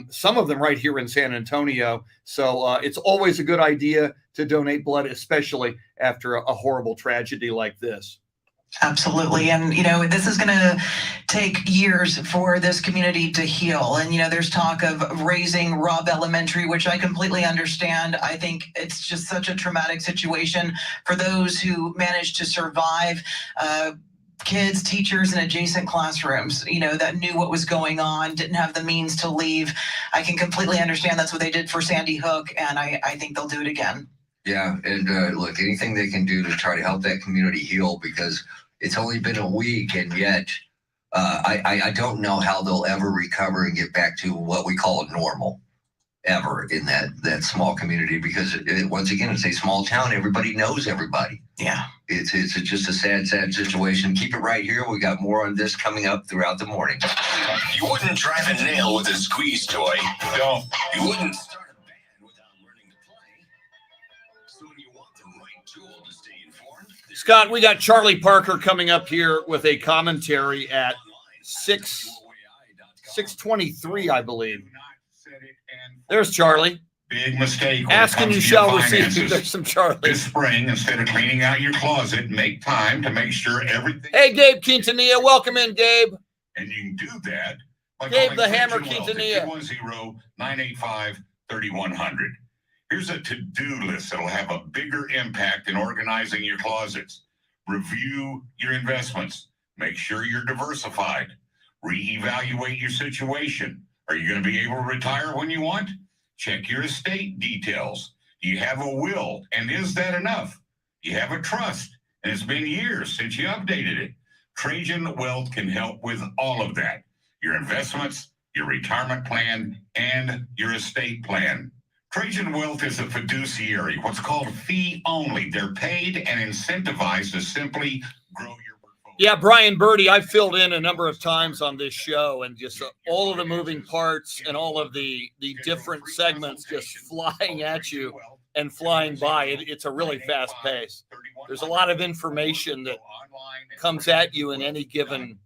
some of them right here in San Antonio. So it's always a good idea to donate blood, especially after a horrible tragedy like this. Absolutely. And, this is going to take years for this community to heal. And, there's talk of raising Robb Elementary, which I completely understand. I think it's just such a traumatic situation for those who managed to survive. Kids, teachers in adjacent classrooms, that knew what was going on, didn't have the means to leave. I can completely understand that's what they did for Sandy Hook, and I think they'll do it again. Yeah, and look, anything they can do to try to help that community heal, because it's only been a week, and yet I don't know how they'll ever recover and get back to what we call normal ever in that small community, because once again, it's a small town. Everybody knows everybody. Yeah. It's just a sad situation. Keep it right here. We got more on this coming up throughout the morning. You wouldn't drive a nail with a squeeze toy. Don't. You wouldn't start a band without learning to play. So when you want the right tool to stay informed, Scott, we got Charlie Parker coming up here with a commentary at 6:23, I believe. There's Charlie. Big mistake. Asking you shall receive. There's some Charlie. This spring, instead of cleaning out your closet, make time to make sure everything. Hey, Gabe Quintanilla. Welcome in, Gabe. And you can do that by Gabe calling the Hammer Duel Quintanilla. at 210-985-3100. Here's a to-do list that'll have a bigger impact in organizing your closets. Review your investments. Make sure you're diversified. Reevaluate your situation. Are you going to be able to retire when you want? Check your estate details. Do you have a will? And is that enough? Do you have a trust? And it's been years since you updated it. Trajan Wealth can help with all of that. Your investments, your retirement plan, and your estate plan. Trajan Wealth is a fiduciary, what's called fee only. They're paid and incentivized to simply grow your portfolio. Yeah, Brian Birdie, I've filled in a number of times on this show, and just all of the moving parts and all of the different segments just flying at you and flying by. It's a really fast pace. There's a lot of information that comes at you in any given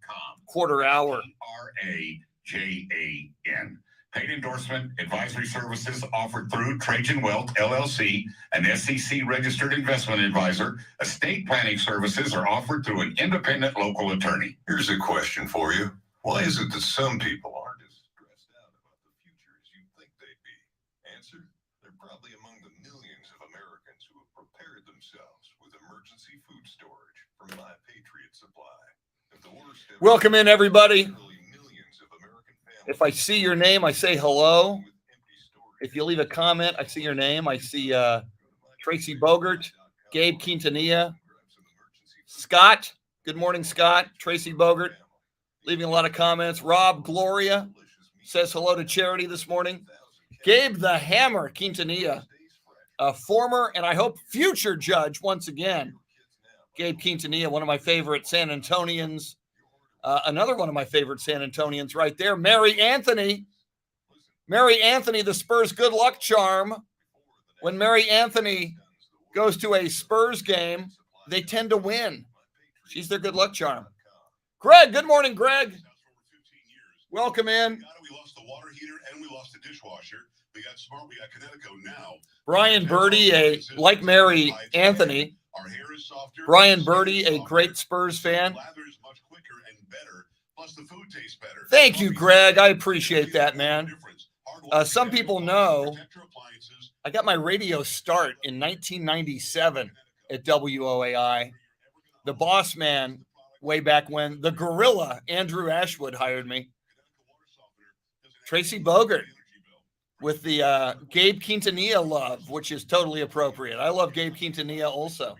quarter hour. RAJAN. Paid endorsement advisory services offered through Trajan Wealth, LLC, an SEC-registered investment advisor. Estate planning services are offered through an independent local attorney. Here's a question for you. Why is it that some people aren't as stressed out about the future as you think they'd be? Answer, they're probably among the millions of Americans who have prepared themselves with emergency food storage from My Patriot Supply. If the worst ever Welcome in, everybody. If I see your name, I say hello. If you leave a comment, I see your name. I see Tracy Bogert, Gabe Quintanilla, Scott. Good morning, Scott. Tracy Bogert, leaving a lot of comments. Rob Gloria says hello to Charity this morning. Gabe the Hammer Quintanilla, a former and I hope future judge once again. Gabe Quintanilla, one of my favorite San Antonians. Another one of my favorite San Antonians right there, Mary Anthony. Mary Anthony, the Spurs good luck charm. When Mary Anthony goes to a Spurs game, they tend to win. She's their good luck charm. Greg, good morning, Greg. Welcome in. We lost the water heater and we lost the dishwasher. We got Smart, we got Connecticut now. Brian Birdie, like Mary Anthony. Our hair is softer. Brian Birdie, a great Spurs fan. Lathers much quicker and better. Plus the food tastes better. Thank you, Greg. I appreciate that, man. Some people know I got my radio start in 1997 at WOAI. The boss man, way back when, the gorilla, Andrew Ashwood, hired me. Tracy Bogert with the Gabe Quintanilla love, which is totally appropriate. I love Gabe Quintanilla also.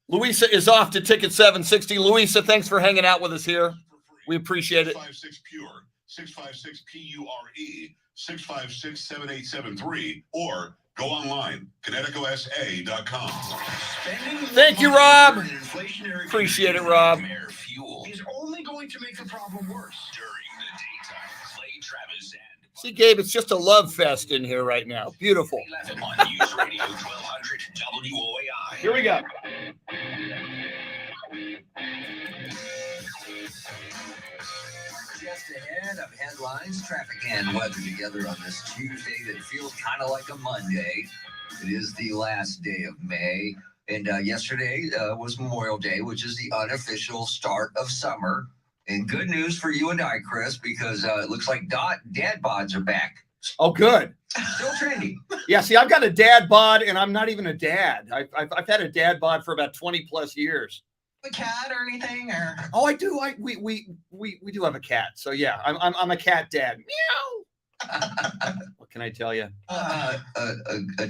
Louisa is off to ticket 760. Louisa, thanks for hanging out with us here. We appreciate it. 656 PURE, 656 PURE, 656-7873, or go online, ConnecticutSA.com. Thank you, Rob. Appreciate it, Rob. Fuel is only going to make the problem worse. During the daytime, Clay Travis and See, Gabe, it's just a love fest in here right now. Beautiful. 11 on News Radio 1200 WOAI. Here we go. Just ahead of headlines, traffic and weather together on this Tuesday that feels kind of like a Monday. It is the last day of May. And yesterday was Memorial Day, which is the unofficial start of summer. And good news for you and I, Chris, because it looks like dad bods are back. Oh, good. Still trendy. Yeah, see, I've got a dad bod, and I'm not even a dad. I've had a dad bod for about 20 plus years. A cat or anything, or Oh, I do. We do have a cat. So yeah, I'm a cat dad. Meow. What can I tell you? A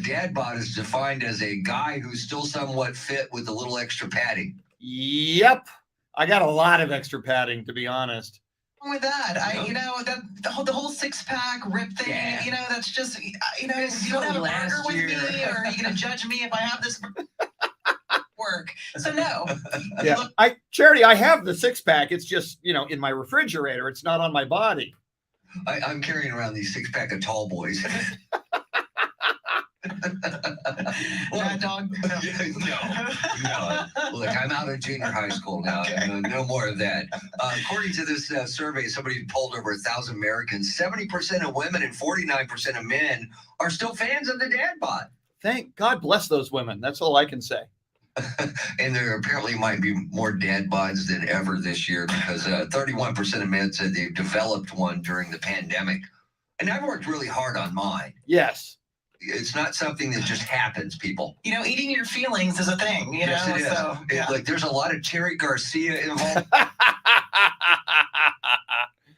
dad bod is defined as a guy who's still somewhat fit with a little extra padding. Yep. I got a lot of extra padding, to be honest. with that? That the whole 6-pack rip thing. Yeah. That's just you don't have a burger with me, or are you gonna judge me if I have this work? So no. Yeah, Charity, I have the 6-pack. It's just in my refrigerator. It's not on my body. I'm carrying around these 6-pack of tall boys. Mad dog. No. Look, I'm out of junior high school now. No more of that. According to this survey, somebody polled over 1,000 Americans. 70% of women and 49% of men are still fans of the dad bod. Thank God bless those women. That's all I can say. And there apparently might be more dad bods than ever this year because 31% of men said they've developed one during the pandemic. And I've worked really hard on mine. Yes. It's not something that just happens, people. Eating your feelings is a thing, Yes, it is. So, yeah. Like, there's a lot of Terry Garcia involved.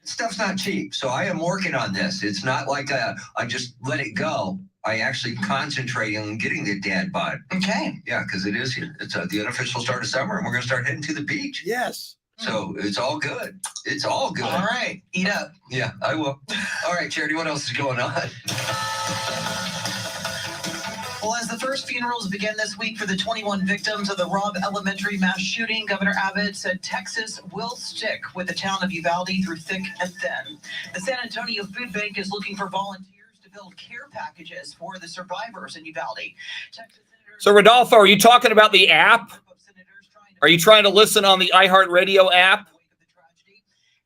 Stuff's not cheap, so I am working on this. It's not like I just let it go. I actually concentrate on getting the dad bod. Okay. Yeah, because it is here. It's the unofficial start of summer, and we're going to start heading to the beach. Yes. So it's all good. It's all good. All right. Eat up. Yeah, I will. All right, Charity, what else is going on? Well, as the first funerals begin this week for the 21 victims of the Robb Elementary mass shooting, Governor Abbott said Texas will stick with the town of Uvalde through thick and thin. The San Antonio Food Bank is looking for volunteers to build care packages for the survivors in Uvalde. So, Rodolfo, are you talking about the app? Are you trying to listen on the iHeartRadio app?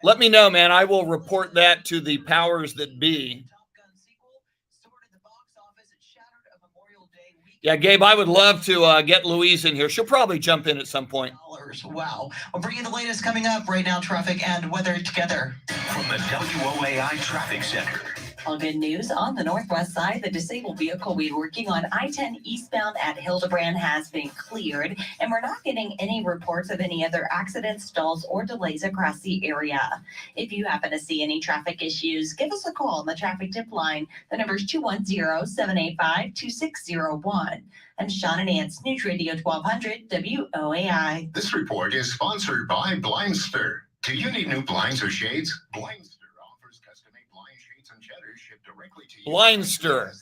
Let me know, man. I will report that to the powers that be. Yeah, Gabe, I would love to get Louise in here. She'll probably jump in at some point. Wow. We'll bring you the latest coming up right now, traffic and weather together. From the WOAI Traffic Center. All good news on the northwest side. The disabled vehicle we were working on I-10 eastbound at Hildebrand has been cleared, and we're not getting any reports of any other accidents, stalls, or delays across the area. If you happen to see any traffic issues, give us a call on the traffic tip line. The number is 210-785-2601. I'm Sean and Nance, News Radio 1200 WOAI. This report is sponsored by Blindster. Do you need new blinds or shades? Blindster offers custom-made blind shades and shutters shipped directly to you. Blindster.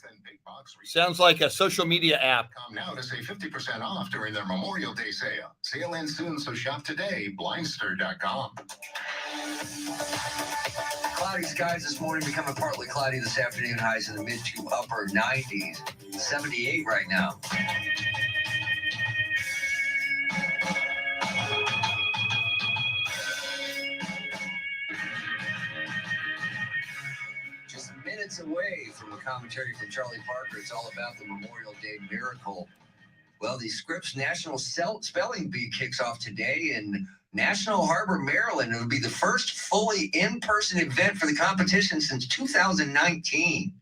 Sounds like a social media app. Come now to save 50% off during their Memorial Day sale. Sale ends soon, so shop today. Blindster.com. Cloudy skies this morning, becoming partly cloudy this afternoon. Highs in the mid to upper 90s. 78 right now. Just minutes away from a commentary from Charlie Parker. It's all about the Memorial Day miracle. Well, the Scripps National Spelling Bee kicks off today, and National Harbor, Maryland. It'll be the first fully in-person event for the competition since 2019.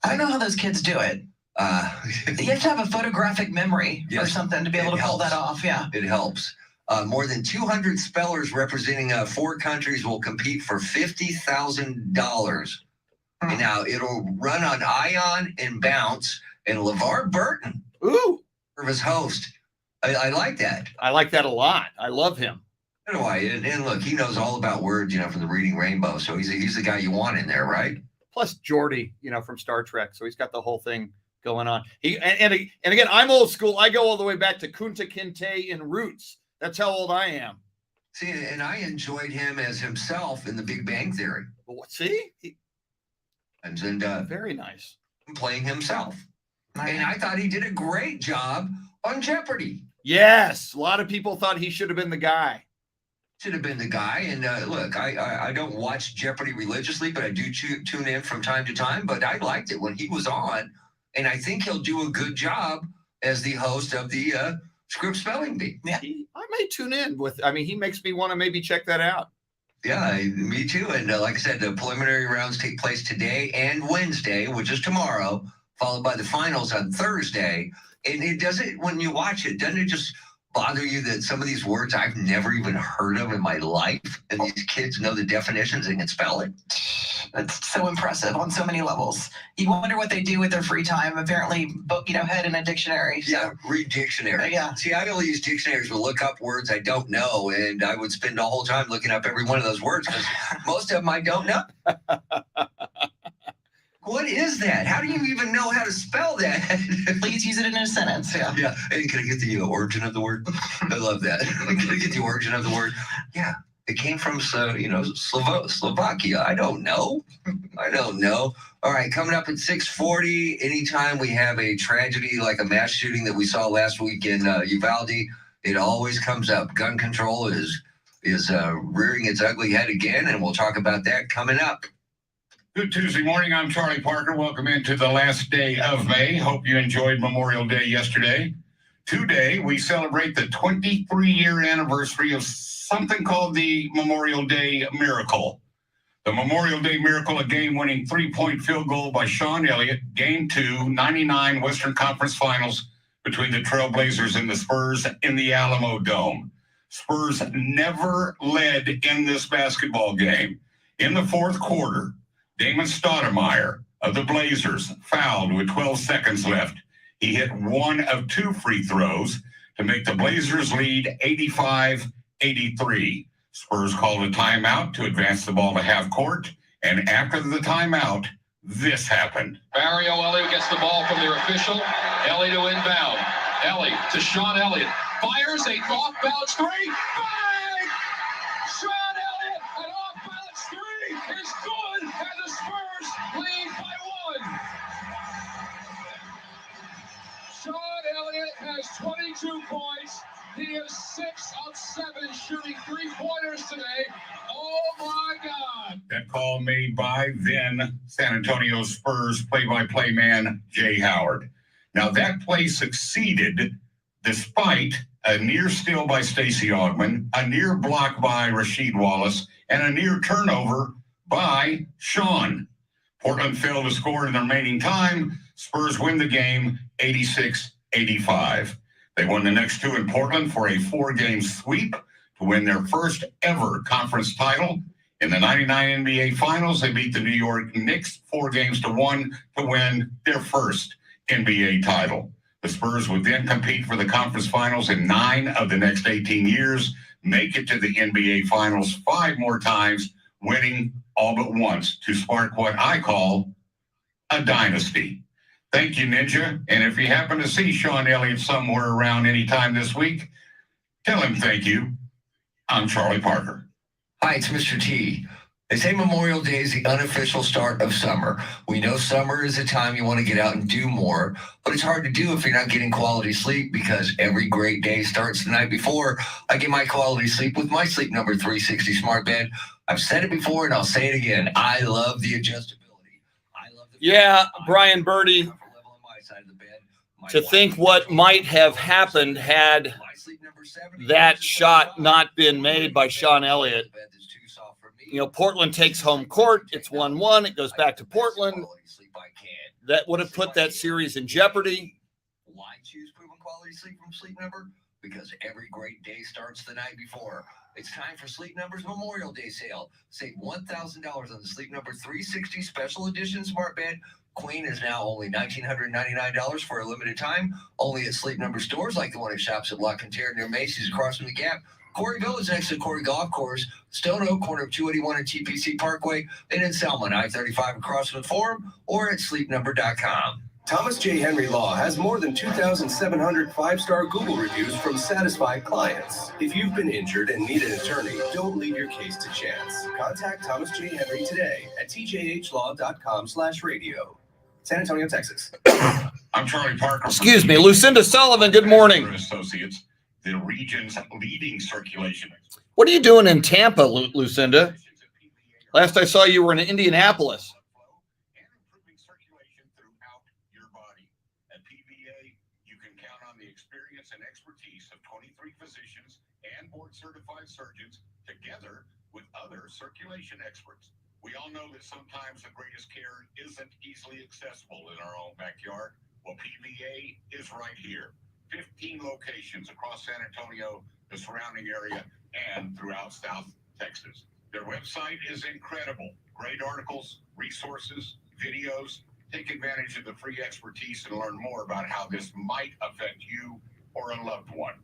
I don't know how those kids do it. You have to have a photographic memory or something to be able to pull that off. Yeah, it helps. More than 200 spellers representing 4 countries will compete for $50,000. And now it'll run on Ion and Bounce, and LeVar Burton serve as host. I like that. I like that a lot. I love him. So do I. And look, he knows all about words, from the Reading Rainbow. So he's the guy you want in there, right? Plus Geordi, from Star Trek. So he's got the whole thing going on. And again, I'm old school. I go all the way back to Kunta Kinte in Roots. That's how old I am. See, and I enjoyed him as himself in The Big Bang Theory. See? And very nice. Playing himself. And I thought he did a great job on Jeopardy. Yes. A lot of people thought he should have been the guy. Should have been the guy. And look, I don't watch Jeopardy religiously, but I do tune in from time to time. But I liked it when he was on. And I think he'll do a good job as the host of the Scripps Spelling Bee. Yeah. I may tune in he makes me want to maybe check that out. Yeah, me too. And like I said, the preliminary rounds take place today and Wednesday, which is tomorrow, followed by the finals on Thursday. And it doesn't, when you watch it, doesn't it just bother you that some of these words I've never even heard of in my life, and these kids know the definitions and can spell it? It's so impressive on so many levels. You wonder what they do with their free time. Apparently, head in a dictionary. So. Yeah, read dictionary. Yeah. See, I only use dictionaries to look up words I don't know, and I would spend the whole time looking up every one of those words because most of them I don't know. What is that? How do you even know how to spell that? Please use it in a sentence. Yeah. Yeah. Hey, can I get the origin of the word? I love that. Can I get the origin of the word? Yeah. It came from, Slovakia. I don't know. All right. Coming up at 6:40, anytime we have a tragedy like a mass shooting that we saw last week in Uvalde, it always comes up. Gun control is rearing its ugly head again, and we'll talk about that coming up. Good Tuesday morning. I'm Charlie Parker. Welcome into the last day of May. Hope you enjoyed Memorial Day yesterday. Today, we celebrate the 23-year anniversary of something called the Memorial Day Miracle. The Memorial Day Miracle, a game-winning 3-point field goal by Sean Elliott, Game 2, 99 Western Conference Finals between the Trailblazers and the Spurs in the Alamo Dome. Spurs never led in this basketball game. In the fourth quarter, Damon Stoudemire of the Blazers fouled with 12 seconds left. He hit one of 2 free throws to make the Blazers lead 85-83. Spurs called a timeout to advance the ball to half court, and after the timeout, this happened. Mario Elliott gets the ball from their official. Ellie to inbound. Ellie to Sean Elliott. Fires a off-balance 3. Bang! Sean Elliott, an off-balance 3 is good, and the Spurs lead by 1. Sean Elliott has 22 points. He is 6 of 7 shooting 3-pointers today. Oh my God. That call made by then San Antonio Spurs play-by-play man Jay Howard. Now that play succeeded despite a near steal by Stacey Augmon, a near block by Rasheed Wallace, and a near turnover by Sean. Portland failed to score in the remaining time. Spurs win the game 86-85. They won the next 2 in Portland for a 4-game sweep to win their first ever conference title. In the 99 NBA Finals, they beat the New York Knicks 4-1 to win their first NBA title. The Spurs would then compete for the conference finals in 9 of the next 18 years, make it to the NBA Finals 5 more times, winning all but once to spark what I call a dynasty. Thank you, Ninja. And if you happen to see Sean Elliott somewhere around anytime this week, tell him thank you. I'm Charlie Parker. Hi, it's Mr. T. They say Memorial Day is the unofficial start of summer. We know summer is a time you want to get out and do more, but it's hard to do if you're not getting quality sleep because every great day starts the night before. I get my quality sleep with my Sleep Number 360 smart bed. I've said it before and I'll say it again. I love the adjustability. Yeah, Brian Birdie, to think what might have happened had that shot not been made by Sean Elliott. You know, Portland takes home court. It's 1-1. It goes back to Portland. That would have put that series in jeopardy. Why choose proven quality sleep from Sleep Number? Because every great day starts the night before. It's time for Sleep Number's Memorial Day sale. Save $1,000 on the Sleep Number 360 Special Edition Smart Bed. Queen is now only $1,999 for a limited time. Only at Sleep Number stores like the one at Shops at Lock and Terror near Macy's across from the Gap. Corey Village next to Corey Golf Course, Stone Oak, corner of 281 and TPC Parkway, and in Selma, I-35 across from the Forum, or at sleepnumber.com. Thomas J. Henry Law has more than 2,700 five-star Google reviews from satisfied clients. If you've been injured and need an attorney, don't leave your case to chance. Contact Thomas J. Henry today at tjhlaw.com/radio. San Antonio, Texas. I'm Charlie Parker. Excuse me, Lucinda Sullivan, good morning. Associates, the region's leading circulation. What are you doing in Tampa, Lucinda? Last I saw you were in Indianapolis. And expertise of 23 physicians and board-certified surgeons together with other circulation experts. We all know that sometimes the greatest care isn't easily accessible in our own backyard. Well, PVA is right here. 15 locations across San Antonio, the surrounding area, and throughout South Texas. Their website is incredible. Great articles, resources, videos. Take advantage of the free expertise and learn more about how this might affect you or a loved one.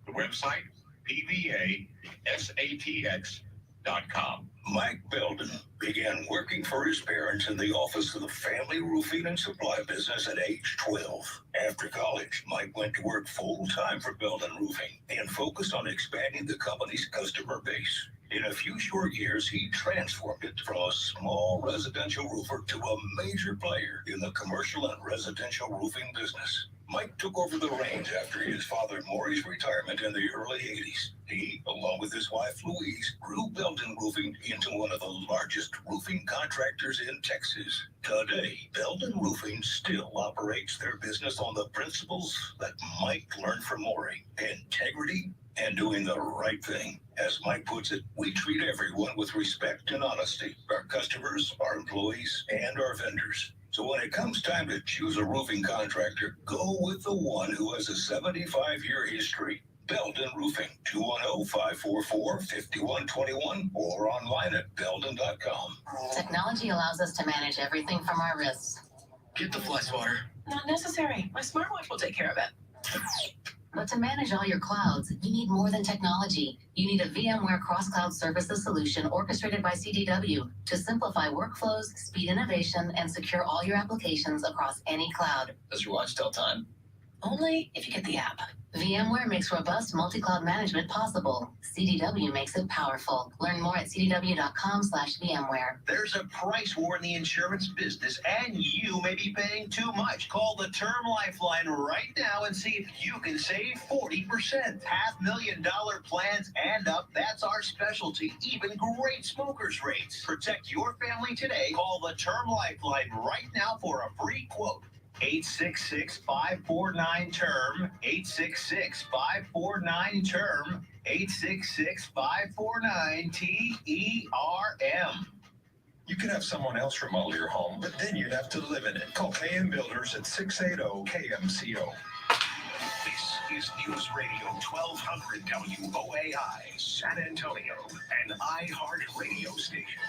The website, pvasatx.com. Mike Belden began working for his parents in the office of the family roofing and supply business at age 12. After college, Mike went to work full-time for Belden Roofing and focused on expanding the company's customer base. In a few short years, he transformed it from a small residential roofer to a major player in the commercial and residential roofing business. Mike took over the reins after his father Maury's retirement in the early 80s. He, along with his wife Louise, grew Belden Roofing into one of the largest roofing contractors in Texas. Today, Belden Roofing still operates their business on the principles that Mike learned from Maury: integrity and doing the right thing. As Mike puts it, we treat everyone with respect and honesty, our customers, our employees, and our vendors. So when it comes time to choose a roofing contractor, go with the one who has a 75-year history. Belden Roofing, 210-544-5121, or online at belden.com. Technology allows us to manage everything from our wrists. Get the flex water. Not necessary. My smartwatch will take care of it. But to manage all your clouds, you need more than technology. You need a VMware cross-cloud services solution orchestrated by CDW to simplify workflows, speed innovation, and secure all your applications across any cloud. Does your watch tell time? Only if you get the app. VMware makes robust multi-cloud management possible. CDW makes it powerful. Learn more at cdw.com/VMware. There's a price war in the insurance business, and you may be paying too much. Call the Term Lifeline right now and see if you can save 40%. $500,000 plans and up, that's our specialty. Even great smokers rates. Protect your family today. Call the Term Lifeline right now for a free quote. 866-549-TERM, 866-549-TERM, 866-549-TERM. You can have someone else remodel your home, but then you'd have to live in it. Call KM Builders at 680-KMCO. This is News Radio 1200 WOAI, San Antonio, an iHeart radio station.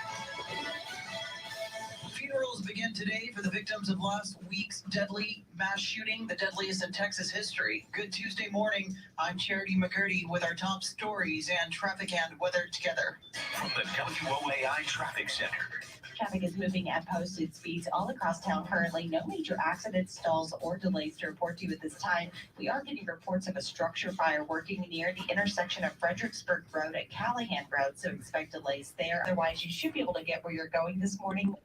Funerals begin today for the victims of last week's deadly mass shooting, the deadliest in Texas history. Good Tuesday morning. I'm Charity McCurdy with our top stories and traffic and weather together. From the WOAI Traffic Center. Traffic is moving at posted speeds all across town currently. No major accidents, stalls, or delays to report to you at this time. We are getting reports of a structure fire working near the intersection of Fredericksburg Road and Callahan Road, so expect delays there. Otherwise, you should be able to get where you're going this morning.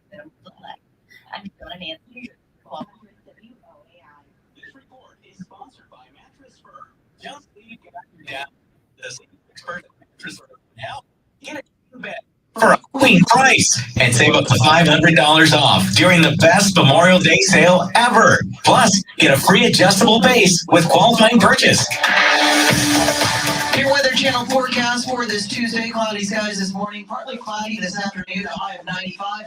I'm Donna Nancy. This report is sponsored by Mattress Firm. Just leave you down. The sleep expert Mattress Firm can help. Get a king bed for a queen price and save up to $500 off during the best Memorial Day sale ever. Plus, get a free adjustable base with qualifying purchase. Weather Channel forecast for this Tuesday. Cloudy skies this morning, partly cloudy this afternoon, a high of 95.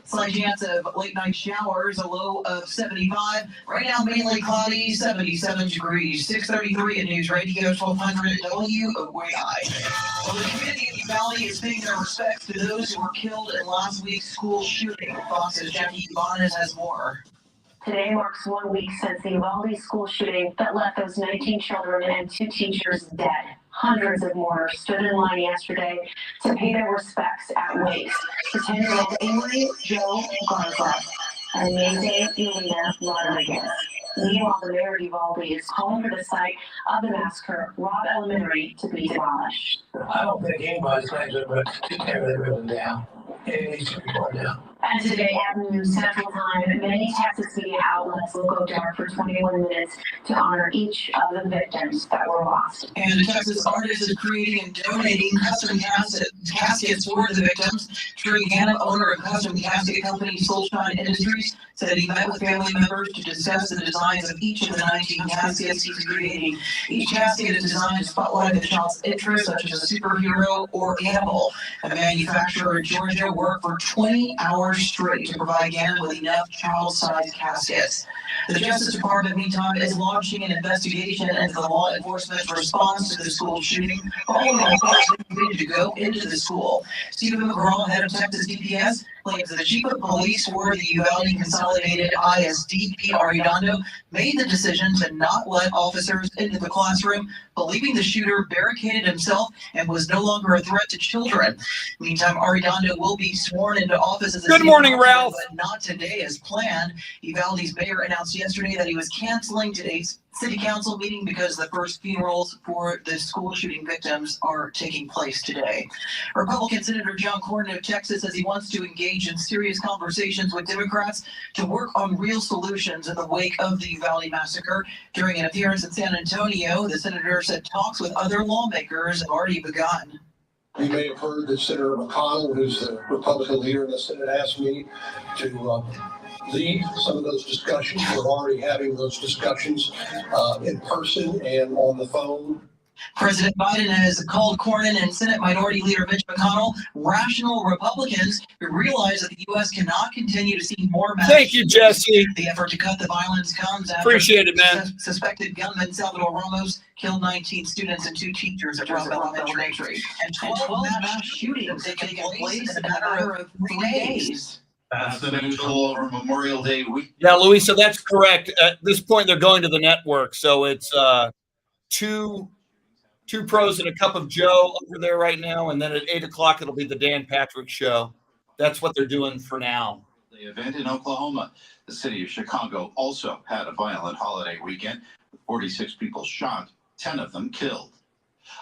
Slight chance of late night showers, a low of 75. Right now, mainly cloudy, 77 degrees. 6:33 at News Radio 1200 WOAI. Well, the community of the Valley is paying their respects to those who were killed in last week's school shooting. Fox's Jackie Ibanez has more. Today marks 1 week since the Uvalde school shooting that left those 19 children and 2 teachers dead. Hundreds of mourners stood in line yesterday to pay their respects at Wake's to 10-year-old Amy Jo Garza and Mazie Elena Rodriguez. Meanwhile, the mayor of Uvalde is calling for the site of the massacre, Robb Elementary, to be demolished. I don't think anybody's going to tear that building down. It needs to be torn down. And today at noon Central Time, many Texas media outlets will go dark for 21 minutes to honor each of the victims that were lost. And a Texas artist is creating and donating custom caskets for the victims. Trey Gannon, owner of custom casket company Soulshine Industries, said he met with family members to discuss the designs of each of the 19 caskets he's creating. Each casket is designed to spotlight the child's interest, such as a superhero or animal. A manufacturer in Georgia worked for 20 hours straight to provide Gannon with enough child-sized caskets. The Justice Department, meantime, is launching an investigation into the law enforcement's response to the school shooting. All law enforcement needed to go into the school. Stephen McCurdy, head of Texas DPS, claims that the chief of police for the Uvalde Consolidated ISD, Pete Arredondo, made the decision to not let officers into the classroom, believing the shooter barricaded himself and was no longer a threat to children. Meantime, Arredondo will be sworn into office as a Good morning, Ralph. But not today as planned. Uvalde's mayor announced yesterday that he was canceling today's city council meeting because the first funerals for the school shooting victims are taking place today. Republican Senator John Cornyn of Texas says he wants to engage in serious conversations with Democrats to work on real solutions in the wake of the Uvalde massacre. During an appearance in San Antonio, the senator said talks with other lawmakers have already begun. You may have heard that Senator McConnell, who's the Republican leader in the Senate, asked me to lead some of those discussions. We're already having those discussions in person and on the phone. President Biden has called Cornyn and Senate Minority Leader Mitch McConnell rational Republicans who realize that the U.S. cannot continue to see more mass Thank you, Jesse. The effort to cut the violence comes after Appreciate it, man. Suspected gunman Salvador Ramos killed 19 students and 2 teachers at Robb Elementary. And 12 mass shootings have taken place in a matter of 3 days. That's the news all over Memorial Day week. Yeah, Louisa, that's correct. At this point, they're going to the network, so it's two pros and a cup of Joe over there right now, and then at 8 o'clock it'll be the Dan Patrick Show. That's what they're doing for now. The event in Oklahoma, the city of Chicago also had a violent holiday weekend with 46 people shot, 10 of them killed.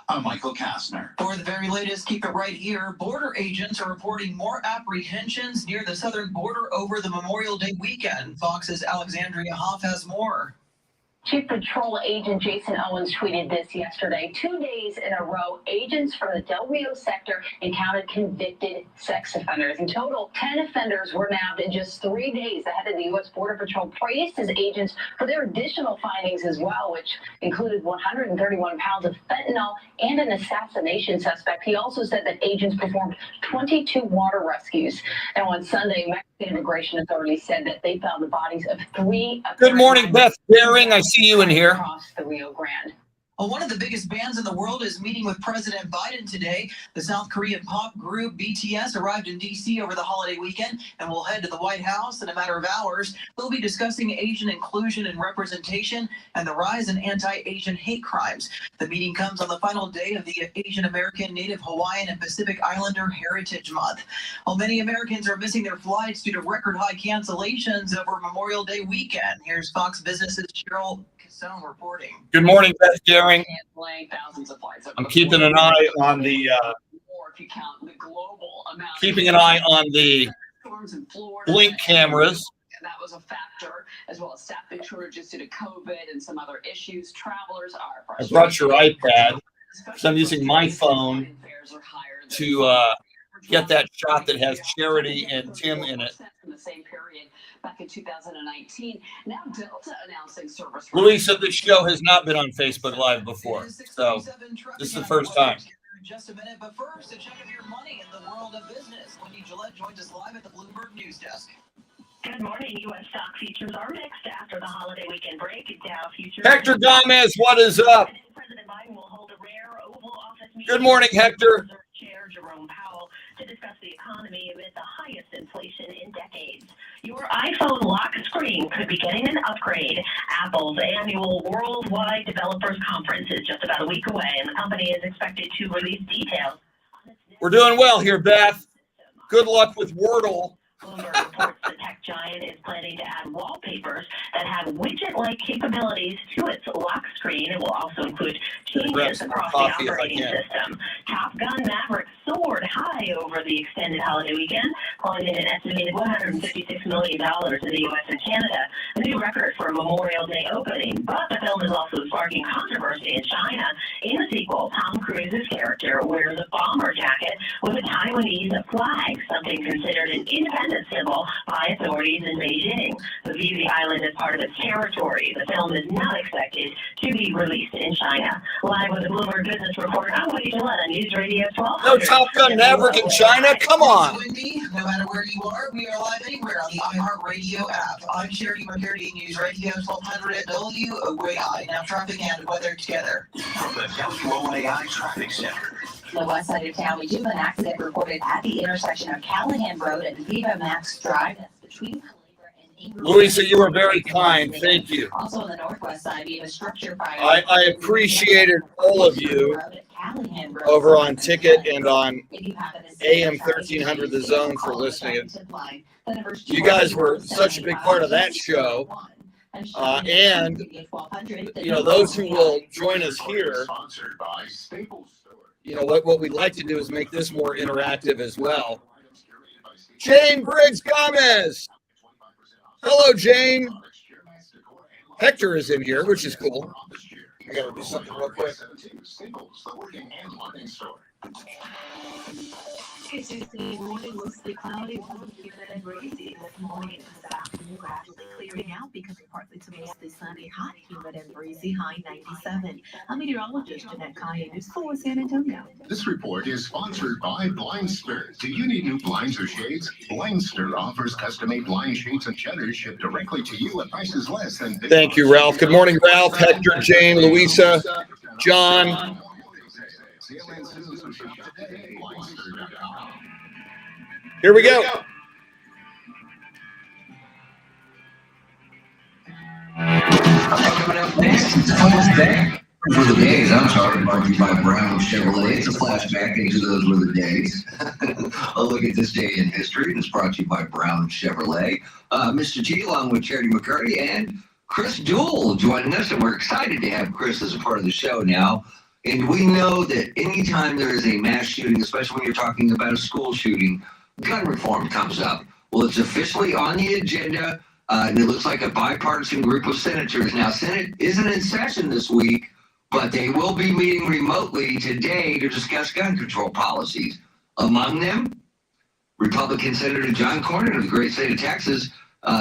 I'm Michael Kastner. For the very latest, keep it right here. Border agents are reporting more apprehensions near the southern border over the Memorial Day weekend. Fox's Alexandria Hoff has more. Chief Patrol Agent Jason Owens tweeted this yesterday. 2 days in a row, agents from the Del Rio sector encountered convicted sex offenders. In total, 10 offenders were nabbed in just 3 days. The head of the U.S. Border Patrol praised his agents for their additional findings as well, which included 131 pounds of fentanyl and an assassination suspect. He also said that agents performed 22 water rescues. Now, on Sunday, Mexican immigration authorities said that they found the bodies of 3. Good morning, Beth Daring. I see you in here. Across the Rio Grande. Well, one of the biggest bands in the world is meeting with President Biden today. The South Korean pop group BTS arrived in D.C. over the holiday weekend and will head to the White House in a matter of hours. They'll be discussing Asian inclusion and representation and the rise in anti-Asian hate crimes. The meeting comes on the final day of the Asian American, Native Hawaiian, and Pacific Islander Heritage Month. While many Americans are missing their flights due to record high cancellations over Memorial Day weekend, here's Fox Business's Cheryl Casone reporting. Good morning, Beth Daring. Thousands of flights. I'm keeping an eye on the keeping an eye on the blink cameras. That was a factor, as well as staffing shortages due to COVID and some other issues. Travelers are I brought your iPad, so I'm using my phone to get that shot that has Charity and Tim in it. From the same period back in 2019. Now Delta announcing service. Louisa, this show has not been on Facebook Live before, so this is the first time. In just a minute, but first, a check of your money in the world of business. Wendy Gillette joins us live at the Bloomberg News Desk. Good morning. U.S. stock futures are mixed after the holiday weekend break. Dow futures. Hector Gomez, what is up? President Biden will hold a rare Oval Office meeting. Good morning, Hector. Chair Jerome Powell to discuss the economy amid the highest inflation in decades. Your iPhone lock screen could be getting an upgrade. Apple's annual Worldwide Developers Conference is just about a week away, and the company is expected to release details. We're doing well here, Beth. Good luck with Wordle. Bloomberg reports the tech giant is planning to add wallpapers that have widget-like capabilities to its lock screen. It will also include changes across the operating system. Top Gun Maverick soared high over the extended holiday weekend, calling in an estimated $156 million in the U.S. and Canada, a new record for a Memorial Day opening. But the film is also sparking controversy in China. In the sequel, Tom Cruise's character wears a bomber jacket with a Taiwanese flag, something considered an independent symbol by authorities in Beijing. The view the island as part of its territory. The film is not expected to be released in China. Live with the Bloomberg Business Report, I'm Wendy Gillette on News Radio 1200. No Top Gun Maverick in China? Come on. Wendy, no matter where you are, we are live anywhere on the iHeartRadio app. I'm Charity McCurdy, News Radio 1200 at WOAI. Now traffic and weather together. From the WOAI Traffic Center. The west side of town, we do have an accident reported at the intersection of Callahan Road and Viva Max Drive. That's between Louisa, you were very kind. Thank you. Also on the northwest side, we have a structure fire. I appreciated all of you over on Ticket and on AM 1300 The Zone for listening. You guys were such a big part of that show. And, you know, those who will join us here, you know, what we'd like to do is make this more interactive as well. Jane Briggs Gomez. Hello, Jane. Hector is in here, which is cool. I gotta do something real quick. It's Tuesday morning, mostly cloudy, humid and breezy. This morning and this afternoon, gradually clearing out, becoming partly to mostly sunny, hot, humid and breezy, high 97. I'm meteorologist Jeanette Kaya, News 4 San Antonio. This report is sponsored by Blindster. Do you need new blinds or shades? Blindster offers custom-made blind shades and shutters shipped directly to you at prices less than. Thank you, Ralph. Good morning, Ralph, Hector, Jane, Louisa, John. Here we go. Coming up next, it's flashback for the days. I'm sorry, brought to you by Brown Chevrolet. It's a flashback into those were the days. A look at this day in history. It's brought to you by Brown Chevrolet. Mr. G, along with Charity McCurdy and Chris Duel joining us, and we're excited to have Chris as a part of the show now. And we know that anytime there is a mass shooting, especially when you're talking about a school shooting, gun reform comes up. Well, it's officially on the agenda, and it looks like a bipartisan group of senators. Now, Senate isn't in session this week, but they will be meeting remotely today to discuss gun control policies. Among them, Republican Senator John Cornyn of the great state of Texas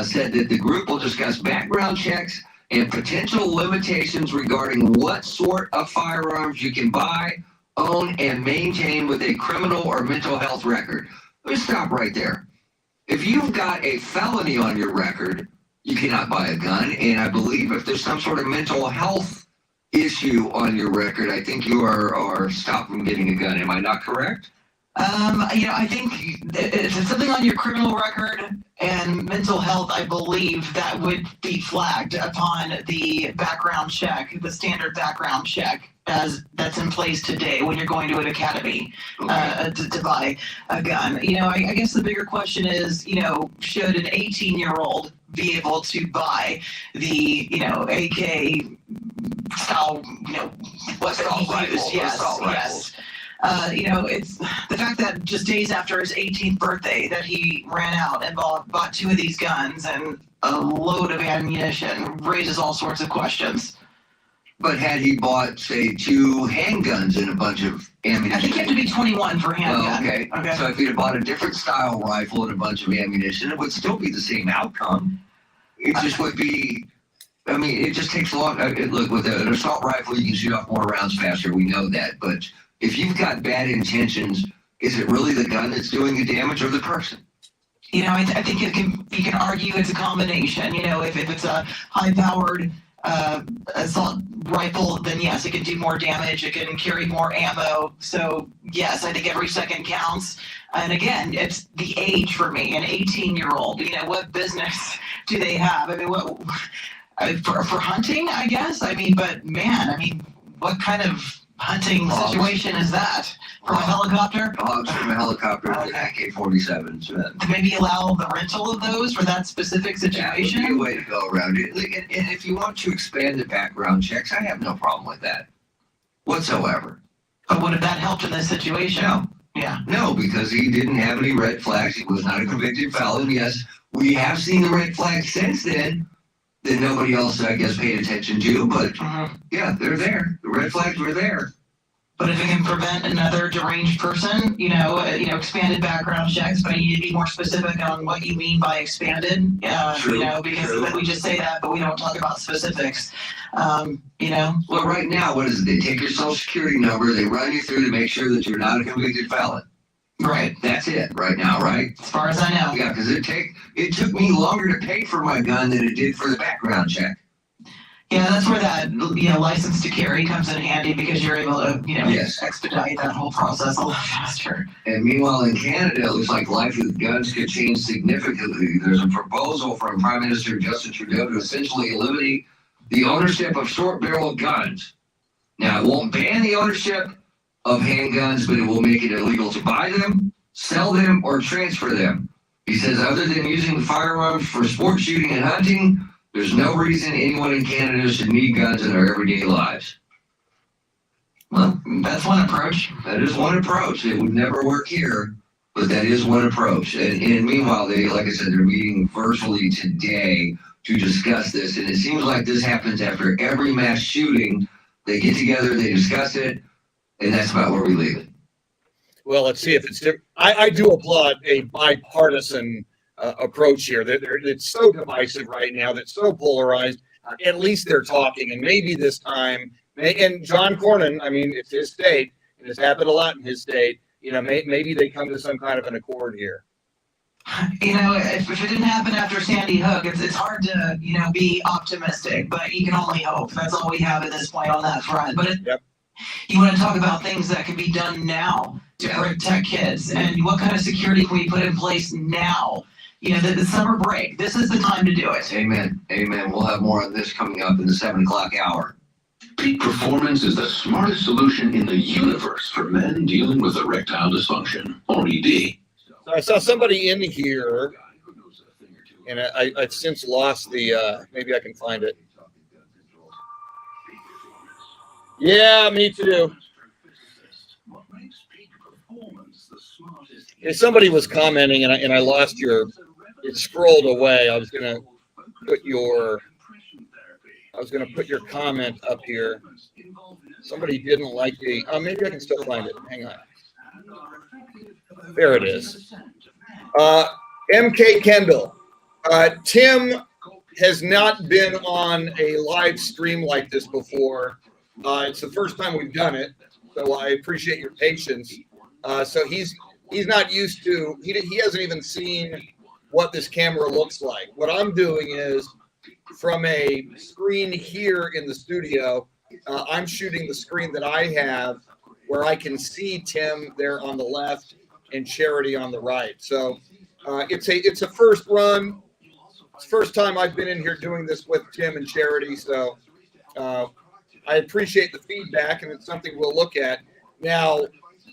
said that the group will discuss background checks and potential limitations regarding what sort of firearms you can buy, own, and maintain with a criminal or mental health record. Let me stop right there. If you've got a felony on your record, you cannot buy a gun. And I believe if there's some sort of mental health issue on your record, I think you are stopped from getting a gun. Am I not correct? I think if it's something on your criminal record and mental health, I believe that would be flagged upon the background check, the standard background check as that's in place today when you're going to an academy to buy a gun. I guess the bigger question is, should an 18-year-old be able to buy the, AK style, assault rifles? Yes. It's the fact that just days after his 18th birthday that he ran out and bought two of these guns and a load of ammunition raises all sorts of questions. But had he bought, say, two handguns and a bunch of ammunition. I think you have to be 21 for handgun. Okay. So if you'd have bought a different style rifle and a bunch of ammunition, it would still be the same outcome. It just would be, I mean, it just takes a long, look, with an assault rifle, you can shoot off more rounds faster. We know that. But if you've got bad intentions, is it really the gun that's doing the damage or the person? You know, I think you can argue it's a combination. You know, if it's a high-powered assault rifle, then yes, it can do more damage. It can carry more ammo. So yes, I think every second counts. And again, it's the age for me. An 18-year-old. You know, what business do they have? I mean, what for hunting? I guess. I mean, but man, I mean, what kind of hunting situation is that? From a helicopter? From a helicopter, AK-47s. To maybe allow the rental of those for that specific situation? That would be a way to go around it. And if you want to expand the background checks, I have no problem with that whatsoever. But would have that helped in this situation? No. Yeah. No, because he didn't have any red flags. He was not a convicted felon. Yes, we have seen the red flags since then that nobody else, I guess, paid attention to. But yeah, they're there. The red flags were there. But if it can prevent another deranged person, expanded background checks, but you need to be more specific on what you mean by expanded, because we just say that, but we don't talk about specifics, Well, right now, what is it? They take your social security number, they run you through to make sure that you're not a convicted felon. Right. That's it right now, right? As far as I know. Yeah, because it took me longer to pay for my gun than it did for the background check. Yeah, that's where that, license to carry comes in handy because you're able to, expedite that whole process a lot faster. And meanwhile, in Canada, it looks like life with guns could change significantly. There's a proposal from Prime Minister Justin Trudeau to essentially eliminate the ownership of short-barrel guns. Now, it won't ban the ownership of handguns, but it will make it illegal to buy them, sell them, or transfer them. He says other than using firearms for sport shooting and hunting, there's no reason anyone in Canada should need guns in their everyday lives. Well, that's one approach. That is one approach. It would never work here, but that is one approach. And meanwhile, like I said, they're meeting virtually today to discuss this. And it seems like this happens after every mass shooting. They get together, they discuss it, and that's about where we leave it. Well, let's see if it's different. I do applaud a bipartisan approach here. It's so divisive right now. That's so polarized. At least they're talking, and maybe this time. And John Cornyn, I mean, it's his state, and it's happened a lot in his state. Maybe they come to some kind of an accord here. If it didn't happen after Sandy Hook, it's hard to be optimistic, but you can only hope. That's all we have at this point on that front. But you want to talk about things that can be done now to protect kids, and what kind of security can we put in place now? The summer break. This is the time to do it. Amen. Amen. We'll have more on this coming up in the 7 o'clock hour. Peak Performance is the smartest solution in the universe for men dealing with erectile dysfunction, or ED. So I saw somebody in here, and I've since lost the, maybe I can find it. Yeah, me too. Yeah, somebody was commenting, and I lost it scrolled away. I was gonna put your comment up here. Somebody didn't like the. Oh, maybe I can still find it. Hang on. There it is. MK Kendall. Tim has not been on a live stream like this before. It's the first time we've done it, so I appreciate your patience. So he's not used to. He hasn't even seen what this camera looks like. What I'm doing is from a screen here in the studio, I'm shooting the screen that I have where I can see Tim there on the left and Charity on the right. So it's a first run. It's the first time I've been in here doing this with Tim and Charity. So I appreciate the feedback, and it's something we'll look at. Now,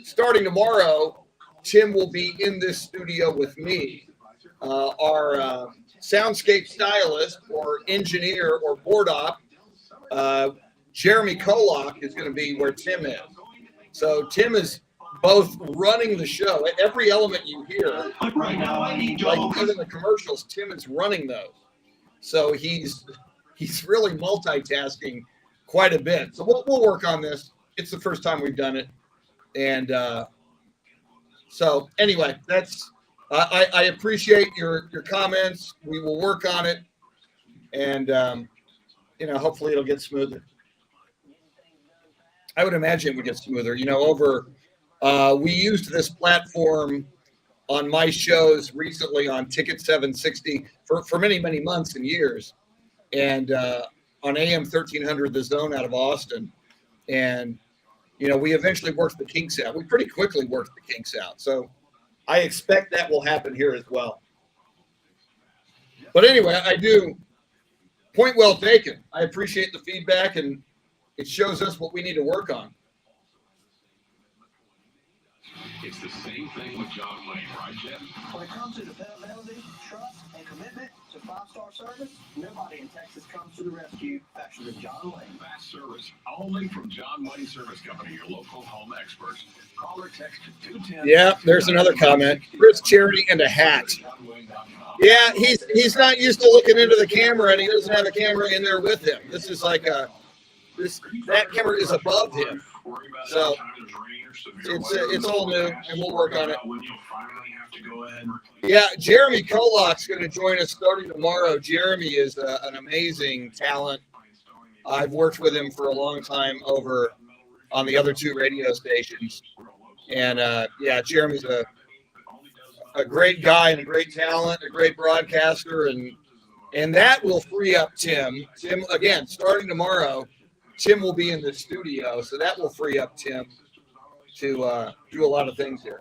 starting tomorrow, Tim will be in this studio with me. Our soundscape stylist or engineer or board op, Jeremy Kolock, is going to be where Tim is. So Tim is both running the show. Every element you hear, right now, like even the commercials, Tim is running those. So he's really multitasking quite a bit. So we'll work on this. It's the first time we've done it. And so anyway, that's I appreciate your comments. We will work on it, and hopefully it'll get smoother. I would imagine it would get smoother. We used this platform on my shows recently on Ticket 760 for many, many months and years, and on AM 1300 The Zone out of Austin, and we eventually worked the kinks out. We pretty quickly worked the kinks out. So I expect that will happen here as well. But anyway, I do. Point well taken. I appreciate the feedback, and it shows us what we need to work on. It's the same thing with John Wayne, right, Jeff? When it comes to dependability, trust, and commitment to five-star service, nobody in Texas comes to the rescue faster than John Wayne. Fast service only from John Wayne Service Company, your local home experts. Call or text 210. Yeah, there's another comment. Chris Charity and a hat. Yeah, he's not used to looking into the camera, and he doesn't have a camera in there with him. This is like that camera is above him. So it's all new, and we'll work on it. Yeah, Jeremy Kolak's going to join us starting tomorrow. Jeremy is an amazing talent. I've worked with him for a long time over on the other two radio stations. And Jeremy's a great guy and a great talent, a great broadcaster, and that will free up Tim. Tim, again, starting tomorrow, Tim will be in the studio, so that will free up Tim to do a lot of things here.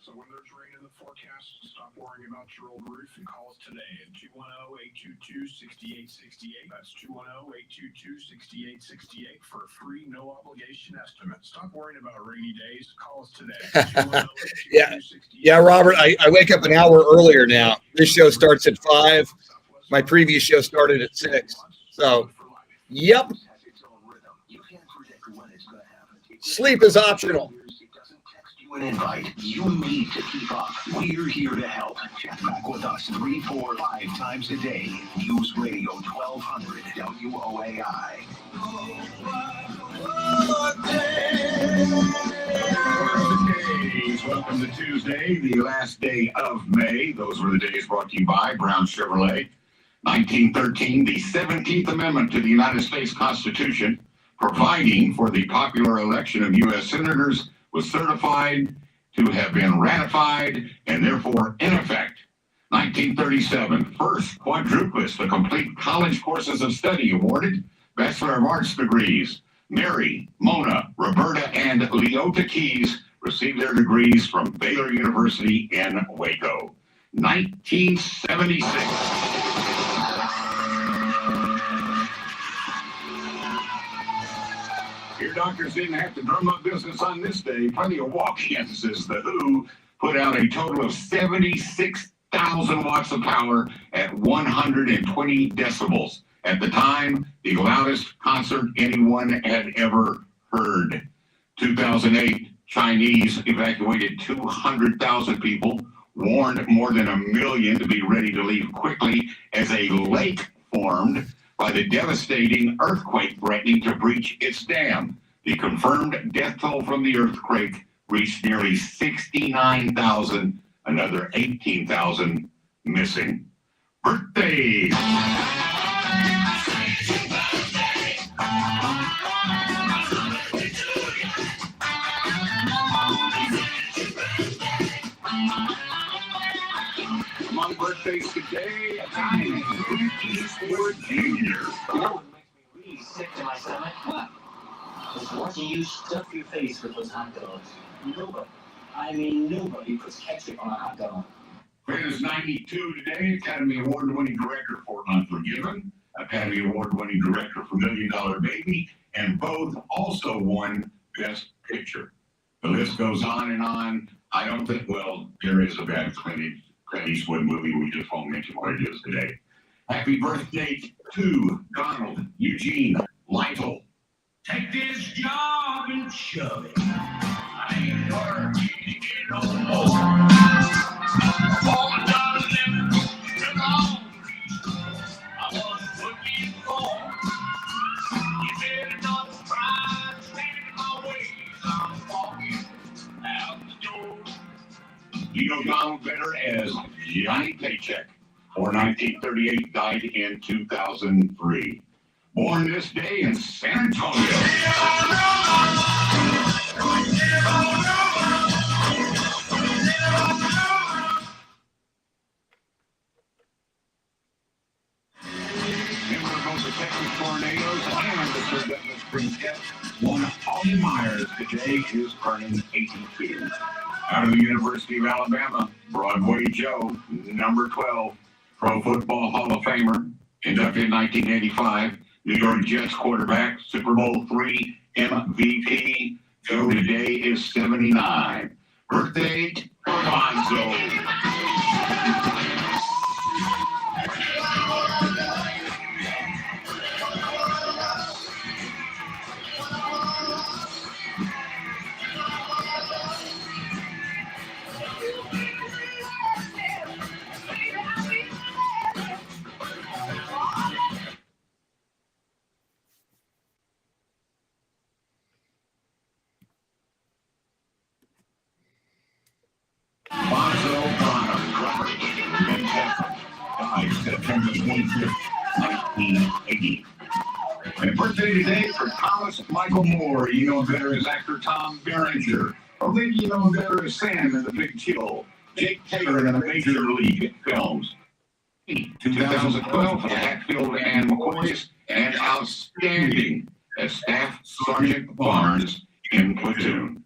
So when there's rain in the forecast, stop worrying about your old roof and call us today at 210-822-6868. That's 210-822-6868 for a free, no obligation estimate. Stop worrying about rainy days. Call us today. Yeah, Robert, I wake up an hour earlier now. This show starts at 5. My previous show started at 6. So, yep. Sleep is optional. An invite. You need to keep up. We're here to help. Check back with us 3, 4, 5 times a day. News Radio 1200 WOAI. Welcome to Tuesday, the last day of May. Those were the days brought to you by Brown Chevrolet. 1913, the 17th Amendment to the United States Constitution, providing for the popular election of U.S. senators, was certified to have been ratified and therefore in effect. 1937, first quadruplets to complete college courses of study awarded. Bachelor of Arts degrees. Mary, Mona, Roberta, and Leota Keys received their degrees from Baylor University in Waco. 1976. Your doctors didn't have to drum up business on this day. Plenty of walk-ins, as the WHO put out a total of 76,000 watts of power at 120 decibels. At the time, the loudest concert anyone had ever heard. 2008, Chinese evacuated 200,000 people, warned more than 1 million to be ready to leave quickly as a lake formed by the devastating earthquake threatening to breach its dam. The confirmed death toll from the earthquake reached nearly 69,000, another 18,000 missing. Birthdays! Among birthdays today, I'm Eastwood Jr. You know what makes me really sick to my stomach? What? Is watching you stuff your face with those hot dogs. Nobody puts ketchup on a hot dog. Fred is 92 today, Academy Award-winning director for Unforgiven, Academy Award-winning director for $1 Million Baby, and both also won Best Picture. The list goes on and on. I don't think, well, there is a bad Clint Eastwood movie. We just won't mention what it is today. Happy birthday to Donald Eugene Lytle. Take this job and shove it. I ain't working no more. I was looking for. You better not try to stand in my way. I'm You know Donald better as Johnny Paycheck. Born 1938, died in 2003. Born this day in San Antonio. Member of both the Texas Tornadoes and the Scripps Spring Cats, one Ollie Myers today is turning 82. Out of the University of Alabama, Broadway Joe, number 12, Pro Football Hall of Famer, inducted in 1985, New York Jets quarterback, Super Bowl III MVP. Joe today is 79. Birthday, Bonzo. Bonzo Bonham, drummer, Ben Catherine, died September 25th, 1980. And birthday today for Thomas Michael Moore. You know him better as actor Tom Berenger. Or maybe you know him better as Sam in The Big Chill. Jake Taylor in the Major League films. 2012 for the Hatfield and McCoys, and outstanding as Staff Sergeant Barnes in Platoon.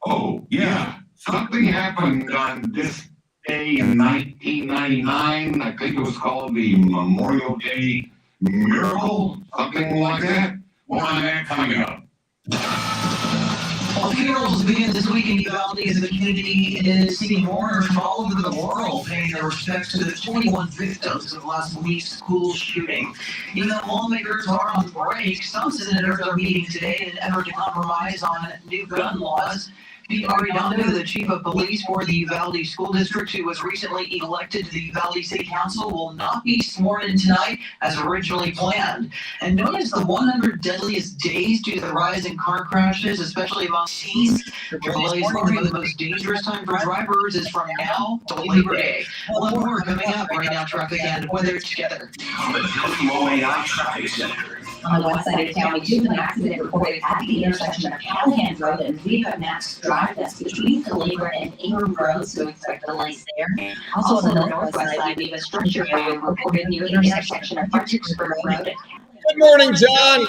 Oh, yeah. Something happened on this day in 1999. I think it was called the Memorial Day Miracle, something like that. More on that coming up. Well, funerals begin this week in Uvalde as the community is seeing mourners from all over the world paying their respects to the 21 victims of last week's school shooting. Even though lawmakers are on break, some senators are meeting today in an effort to compromise on new gun laws. Pete Arredondo, the chief of police for the Uvalde School District, who was recently elected to the Uvalde City Council, will not be sworn in tonight as originally planned. And known as the 100 deadliest days due to the rise in car crashes, especially among teens, July is one of the most dangerous time for drivers is from now to Labor Day. One more coming up right now, traffic and weather together. The WOAI Traffic Center. On the west side of town, we do have an accident reported at the intersection of Callahan Road and Viva Max Drive. That's between the Labor and Ingram Road, so expect delays there. Also on the northwest side, we have a structure fire reported near the intersection of Fredericksburg Road. Good morning, John.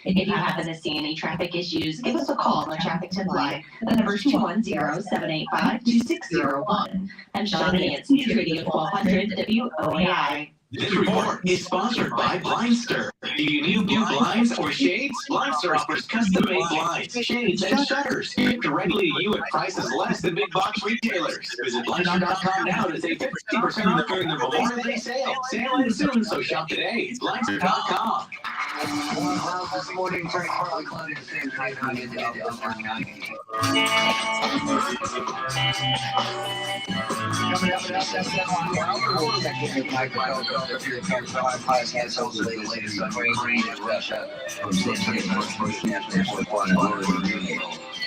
If you happen to see any traffic issues, give us a call on the traffic tip line. The number is 210-785-2601. I'm Shawnee, it's News Radio 1200 WOAI. This report is sponsored by Blindster. Do you need new blinds or shades? Blindster offers custom-made blinds, shades, and shutters shipped directly to you at prices less than big box retailers. Visit Blindster.com now to save 50% off during the Memorial Day sale. Sale ends soon, so shop today. Blindster.com. This morning, turning partly cloudy to San Antonio into upper 90. Coming up at 7 we'll check in with microphone over here. Podcast also the latest on rain in Russia. From San Antonio, First National Airport, one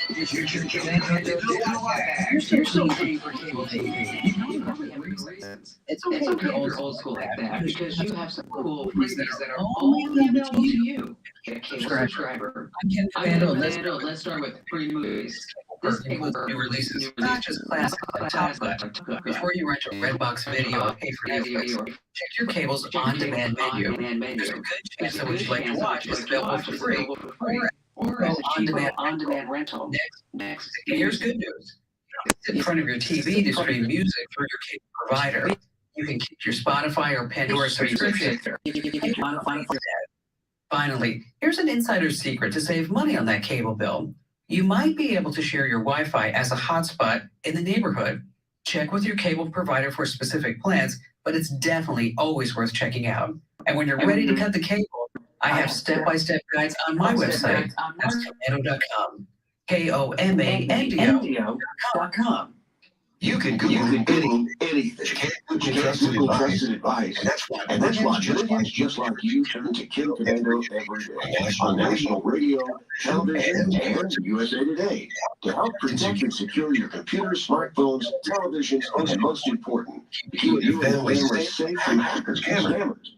Here's your for cable TV. It's okay to be old school like that because you have some cool movies that are only available to you. Get a cable subscriber. Let's start with free movies. This includes new releases, not just classic top, but before you rent a Redbox video, pay for Netflix, check your cable's on-demand menu. There's a good chance that what you'd like to watch is available for free, or as a on-demand rental. Next, here's good news. Sit in front of your TV to stream music through your cable provider. You can keep your Spotify or Pandora subscription if you want to find that. Finally, here's an insider's secret to save money on that cable bill. You might be able to share your Wi-Fi as a hotspot in the neighborhood. Check with your cable provider for specific plans, but it's definitely always worth checking out. And when you're ready to cut the cable, I have step-by-step guides on my website. That's Komando.com. KOMANDO.com. You can Google anything. You can't Google trusted advice. And that's why millions just like you turn to Kim Commando every day on national radio, television, and USA Today to help protect and secure your computers, smartphones, televisions, and most important, keep your family safe from hackers and scammers.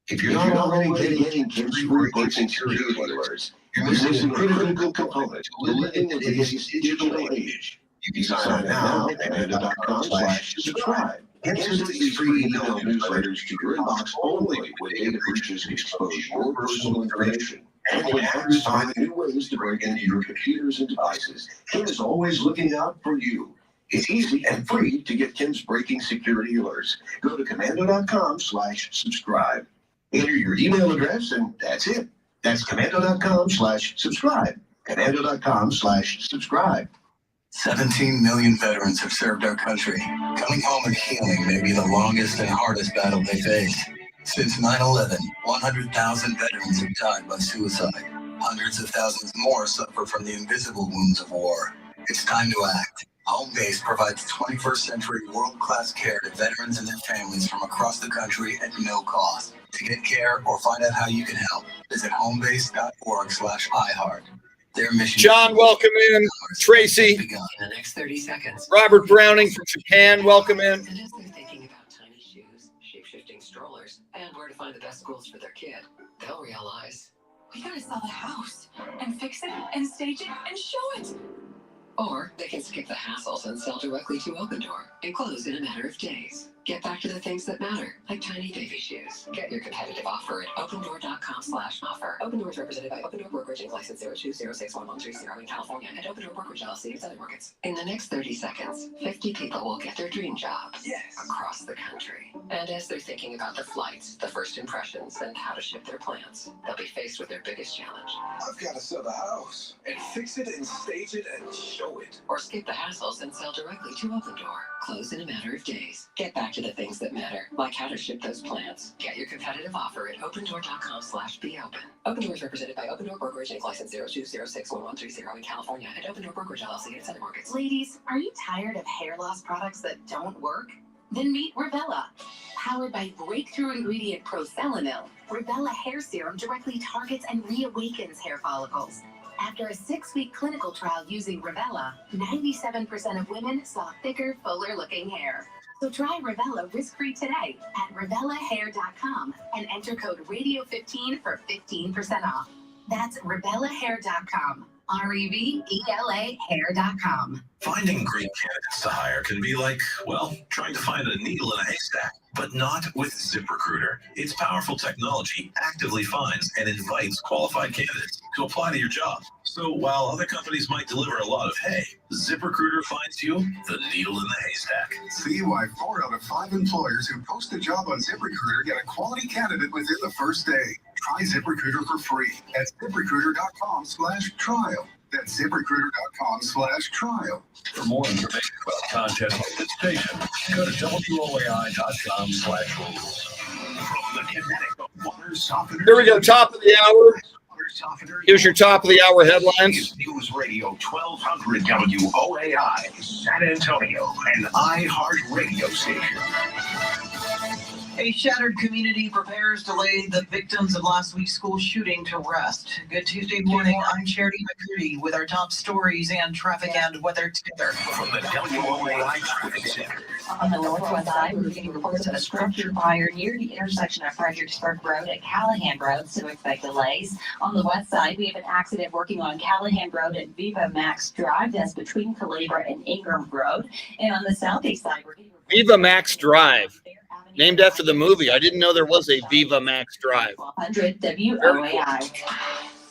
If you're not already getting Kim's free breaking security alerts, you're missing a critical component to living in today's digital age. You can sign up now at commando.com/subscribe. And send these free email newsletters to your inbox only when data breaches expose your personal information. And when hackers find new ways to break into your computers and devices, Kim is always looking out for you. It's easy and free to get Kim's breaking security alerts. Go to commando.com/subscribe. Enter your email address and that's it. That's commando.com/subscribe. Commando.com/subscribe. 17 million veterans have served our country. Coming home and healing may be the longest and hardest battle they face. Since 9/11, 100,000 veterans have died by suicide. Hundreds of thousands more suffer from the invisible wounds of war. It's time to act. Home Base provides 21st century world-class care to veterans and their families from across the country at no cost. To get care or find out how you can help, visit homebase.org/iHeart. Their mission. John, welcome in. Tracy. In the next 30 seconds. Robert Browning from Japan, welcome in. And as they're thinking about tiny shoes, shape-shifting strollers, and where to find the best schools for their kid, they'll realize We gotta sell the house and fix it and stage it and show it. Or they can skip the hassles and sell directly to Open Door and close in a matter of days. Get back to the things that matter, like tiny baby shoes. Get your competitive offer at opendoor.com/offer. Open Door is represented by Open Door Brokerage Inc. License 02061130 in California and Open Door Brokerage LLC in Southern Markets. In the next 30 seconds, 50 people will get their dream jobs across the country. And as they're thinking about the flights, the first impressions, and how to ship their plans, they'll be faced with their biggest challenge. I've got to sell the house and fix it and stage it and show it. Or skip the hassles and sell directly to Open Door. Close in a matter of days. Get back to the things that matter, like how to ship those plans. Get your competitive offer at opendoor.com/beopen. Open Door is represented by Open Door Brokerage Inc. License 02061130 in California and Open Door Brokerage LLC in Southern Markets. Ladies, are you tired of hair loss products that don't work? Then meet Revella. Powered by breakthrough ingredient proselenil, Revella hair serum directly targets and reawakens hair follicles. After a 6-week clinical trial using Revella, 97% of women saw thicker, fuller-looking hair. So try Revella risk-free today at revellahair.com and enter code RADIO15 for 15% off. That's revellahair.com. REVELA hair.com. Finding great candidates to hire can be like, well, trying to find a needle in a haystack, but not with ZipRecruiter. Its powerful technology actively finds and invites qualified candidates to apply to your job. So while other companies might deliver a lot of hay, ZipRecruiter finds you the needle in the haystack. See why 4 out of 5 employers who post a job on ZipRecruiter get a quality candidate within the first day. Try ZipRecruiter for free at ZipRecruiter.com/trial. That's ZipRecruiter.com/trial. For more information about contest participation, go to WOAI.com/rules. From the kinetic water softener. Here we go, top of the hour. Here's your top of the hour headlines. News Radio 1200 WOAI, San Antonio, an iHeart radio station. A shattered community prepares to lay the victims of last week's school shooting to rest. Good Tuesday morning. I'm Charity McCurdy with our top stories and traffic and weather together. From the WOAI Traffic Center. On the northwest side, we're getting reports of a structure fire near the intersection of Fredericksburg Road and Callahan Road, so expect delays. On the west side, we have an accident working on Callahan Road at Viva Max Drive. That's between Calabria and Ingram Road. And on the southeast side, we're getting Viva Max Drive. Named after the movie. I didn't know there was a Viva Max Drive. 100 WOAI.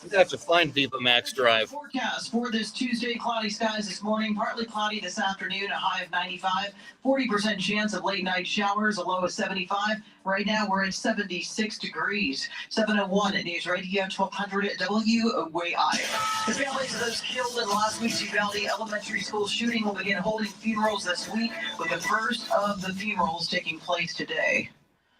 We'd have to find Viva Max Drive. Forecast for this Tuesday, cloudy skies this morning, partly cloudy this afternoon, a high of 95, 40% chance of late night showers, a low of 75. Right now, we're at 76 degrees. 7:01 at News Radio 1200 WOAI. The families of those killed in last week's Uvalde Elementary School shooting will begin holding funerals this week, with the first of the funerals taking place today.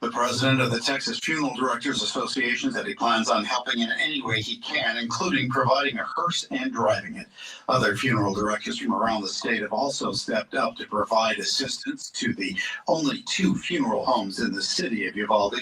The president of the Texas Funeral Directors Association said he plans on helping in any way he can, including providing a hearse and driving it. Other funeral directors from around the state have also stepped up to provide assistance to the only 2 funeral homes in the city of Uvalde.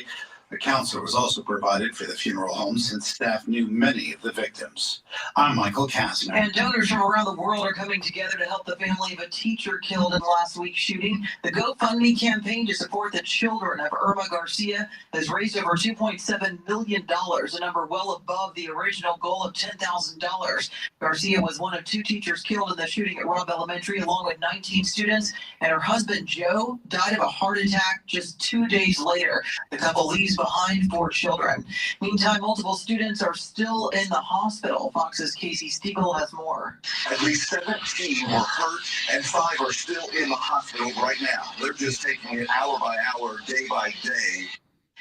The counselor was also provided for the funeral homes since staff knew many of the victims. I'm Michael Kastner. And donors from around the world are coming together to help the family of a teacher killed in last week's shooting. The GoFundMe campaign to support the children of Irma Garcia has raised over $2.7 million, a number well above the original goal of $10,000. Garcia was one of 2 teachers killed in the shooting at Robb Elementary, along with 19 students, and her husband, Joe, died of a heart attack just 2 days later. The couple leaves behind 4 children. Meantime, multiple students are still in the hospital. Fox's Casey Stiegel has more. At least 17 were hurt and 5 are still in the hospital right now. They're just taking it hour by hour, day by day.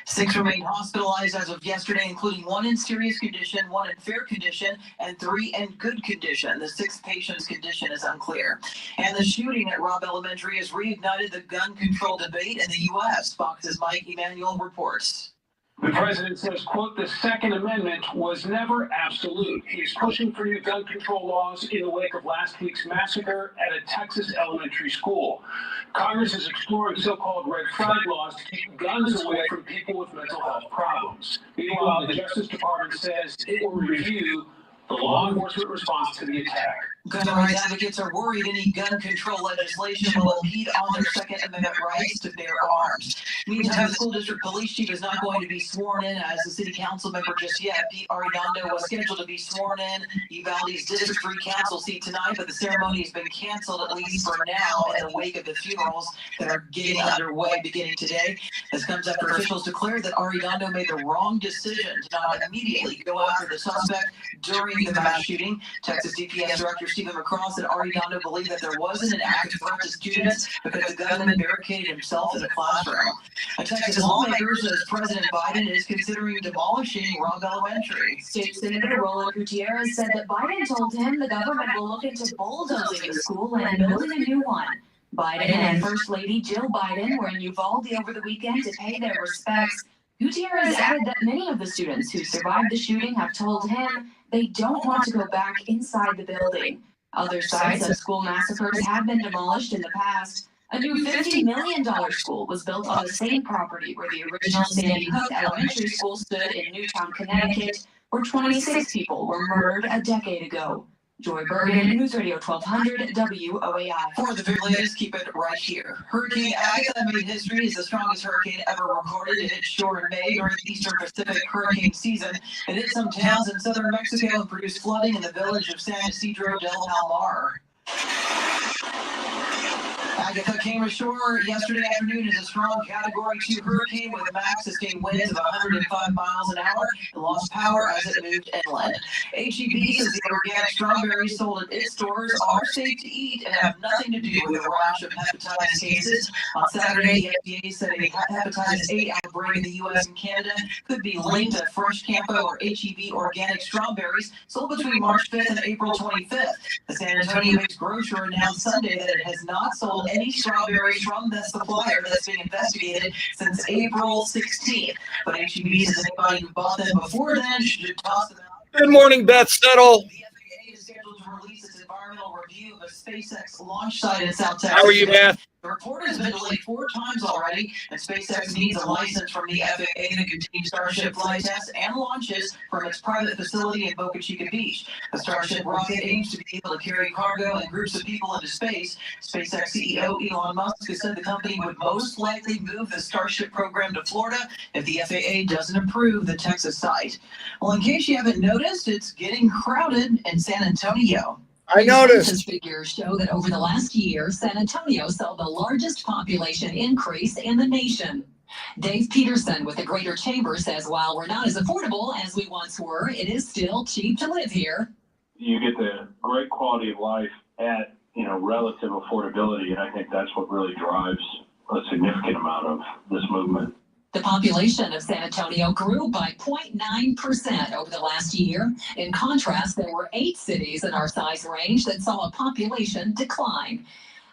6 remain hospitalized as of yesterday, including 1 in serious condition, 1 in fair condition, and 3 in good condition. The 6th patient's condition is unclear. And the shooting at Robb Elementary has reignited the gun control debate in the U.S. Fox's Mike Emanuel reports. The president says, quote, the Second Amendment was never absolute. He's pushing for new gun control laws in the wake of last week's massacre at a Texas elementary school. Congress is exploring so-called red flag laws to keep guns away from people with mental health problems. Meanwhile, the Justice Department says it will review the law enforcement response to the attack. Gun rights advocates are worried any gun control legislation will impede on their Second Amendment rights to bear arms. Meantime, the school district police chief is not going to be sworn in as a city council member just yet. Pete Arredondo was scheduled to be sworn in Uvalde's District 3 council seat tonight, but the ceremony has been canceled, at least for now, in the wake of the funerals that are getting underway beginning today. This comes after officials declared that Arredondo made the wrong decision to not immediately go after the suspect during the mass shooting. Texas DPS Director Stephen McCurdy said Arredondo believed that there wasn't an active threat to students because the gunman barricaded himself in the classroom. A Texas lawmaker says President Biden is considering demolishing Robb Elementary. State Senator Roland Gutierrez said that Biden told him the government will look into bulldozing the school and building a new one. Biden and First Lady Jill Biden were in Uvalde over the weekend to pay their respects. Gutierrez added that many of the students who survived the shooting have told him they don't want to go back inside the building. Other sites of school massacres have been demolished in the past. A new $50 million school was built on the same property where the original Sandy Hook Elementary School stood in Newtown, Connecticut, where 26 people were murdered a decade ago. Joy Bergen, News Radio 1200 WOAI. For the very latest, keep it right here. Hurricane Agatha made history as the strongest hurricane ever recorded. It hit shore in May during the Eastern Pacific hurricane season. It hit some towns in southern Mexico and produced flooding in the village of San Isidro del Palmar. Agatha came ashore yesterday afternoon as a strong Category 2 hurricane with max sustained winds of 105 miles an hour and lost power as it moved inland. HEB says the organic strawberries sold at its stores are safe to eat and have nothing to do with a rash of hepatitis cases. On Saturday, the FDA said a hepatitis A outbreak in the U.S. and Canada could be linked to Fresh Campo or HEB organic strawberries sold between March 5th and April 25th. The San Antonio-based grocer announced Sunday that it has not sold any strawberries from the supplier that's being investigated since April 16th. But HEB says anybody who bought them before then should toss them out. Good morning, Beth Settle. The FAA is scheduled to release its environmental review of a SpaceX launch site in South Texas. How are you, Beth? The report has been delayed 4 times already, and SpaceX needs a license from the FAA to continue Starship flight tests and launches from its private facility in Boca Chica Beach. The Starship rocket aims to be able to carry cargo and groups of people into space. SpaceX CEO Elon Musk has said the company would most likely move the Starship program to Florida if the FAA doesn't approve the Texas site. Well, in case you haven't noticed, it's getting crowded in San Antonio. I noticed. Census figures show that over the last year, San Antonio saw the largest population increase in the nation. Dave Peterson with the Greater Chamber says while we're not as affordable as we once were, it is still cheap to live here. You get the great quality of life at, relative affordability, and I think that's what really drives a significant amount of this movement. The population of San Antonio grew by 0.9% over the last year. In contrast, there were 8 cities in our size range that saw a population decline.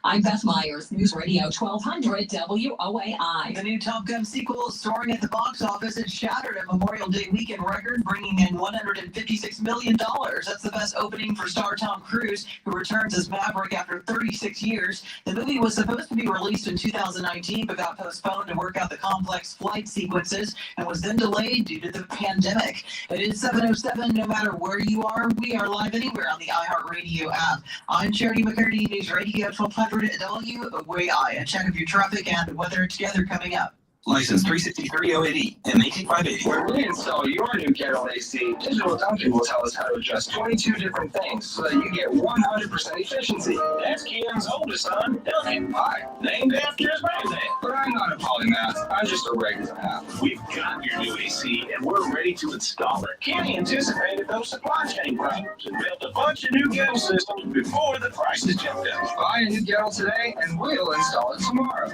I'm Beth Myers, News Radio 1200 WOAI. The new Top Gun sequel is soaring at the box office. It shattered a Memorial Day weekend record, bringing in $156 million. That's the best opening for star Tom Cruise, who returns as Maverick after 36 years. The movie was supposed to be released in 2019, but got postponed to work out the complex flight sequences and was then delayed due to the pandemic. It is 7:07. No matter where you are, we are live anywhere on the iHeartRadio app. I'm Charity McCurdy, News Radio 1200 WOAI. A check of your traffic and weather together coming up. License 363-080 and 18580. When we install your new kettle AC, Digital Duncan will tell us how to adjust 22 different things so that you get 100% efficiency. That's Keaton's oldest son, Duncan. Hi, named after his granddad. But I'm not a polymath. I'm just a regular half. We've got your new AC and we're ready to install it. Kenny anticipated those supply chain problems and built a bunch of new kettle systems before the prices jumped up. Buy a new kettle today and we'll install it tomorrow.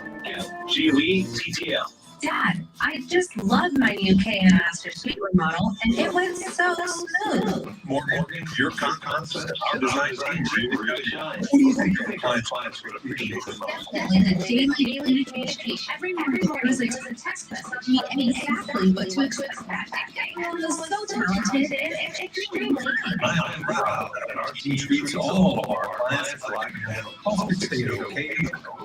GLE TTL. Dad, I just love my new K&N Master Suite remodel, and it went so smooth. Morgan, your concepts are designed to really shine. What do you think your clients would appreciate the most? Definitely the daily communication. Every morning was a text message. Me exactly what to expect. Everyone was so talented and extremely I'm proud that our team treats all of our clients like them. Always say okay.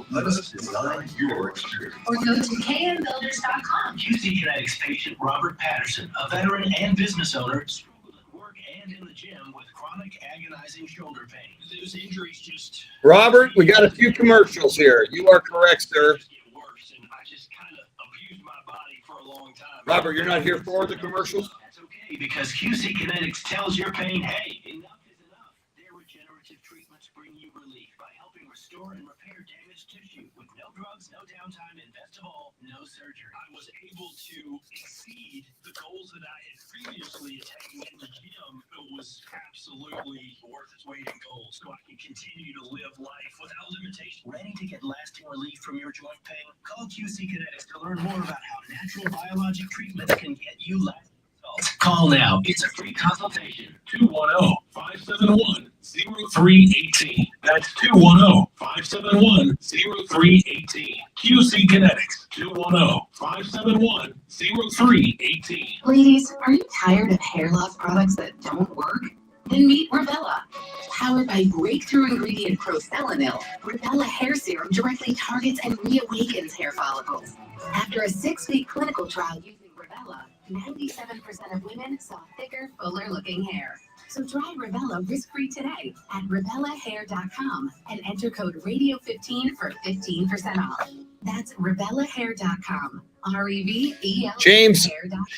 Let us design your experience. Or go to knbuilders.com. QC Kinetics patient Robert Patterson, a veteran and business owner, struggled at work and in the gym with chronic agonizing shoulder pain. Those injuries just Robert, we got a few commercials here. You are correct, sir. get worse, and I just kind of abused my body for a long time. Robert, you're not here for the commercials? That's okay, because QC Kinetics tells your pain, hey, enough is enough. Their regenerative treatments bring you relief by helping restore and repair damaged tissue with no drugs, no downtime, and best of all, no surgery. I was able to exceed the goals that I had previously attained in the gym. It was absolutely worth its weight in gold, so I can continue to live life without limitation. Ready to get lasting relief from your joint pain? Call QC Kinetics to learn more about how natural biologic treatments can get you lasting results. Call now. It's a free consultation. 210-571-0318. That's 210-571-0318. QC Kinetics. 210-571-0318. Ladies, are you tired of hair loss products that don't work? Then meet Revella. Powered by breakthrough ingredient proselenil, Revella hair serum directly targets and reawakens hair follicles. After a 6-week clinical trial using Revella, 97% of women saw thicker, fuller-looking hair. So try Revella risk-free today at RevellaHair.com and enter code Radio15 for 15% off. That's RevellaHair.com. REVEL. James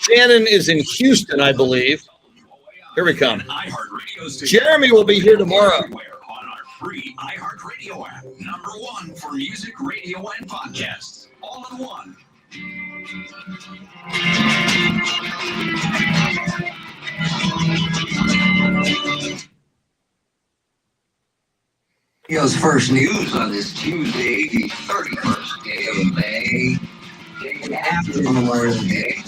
Shannon is in Houston, I believe. Here we come. Jeremy will be here tomorrow. On our free iHeartRadio app. #1 for music, radio, and podcasts. All in one. Radio's first news on this Tuesday, the 31st day of May, day after Memorial Day.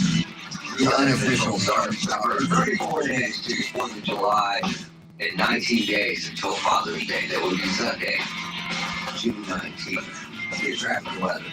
The unofficial start started 34 days to 4th of July and 19 days until Father's Day. That will be Sunday, June 19th. Here's traffic weather.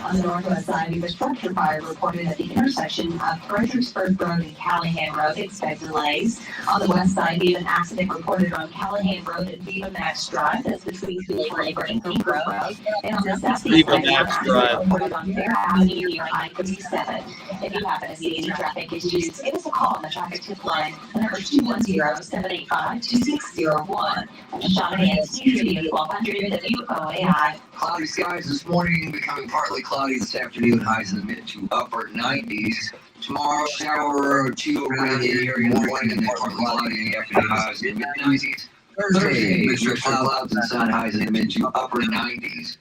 On the northwest side, infrastructure fire reported at the intersection of Fredericksburg Road and Callahan Road. Expect delays. On the west side, we have an accident reported on Callahan Road and Viva Max Drive. That's between Labor and Pink Road. And on the southeast Viva side, Max Drive. reported on Fair Avenue near I-57. If you happen to see any traffic issues, give us a call on the traffic tip line. The number is 210-785-2601. Shanahan's News Radio 1200 WOAI. Cloudy skies this morning, becoming partly cloudy this afternoon, highs in the mid to upper 90s. Tomorrow, shower or two around the area in the morning, and then partly cloudy in the afternoon, highs in the mid 90s. Thursday, mixture of clouds and sun, highs in the mid to upper 90s.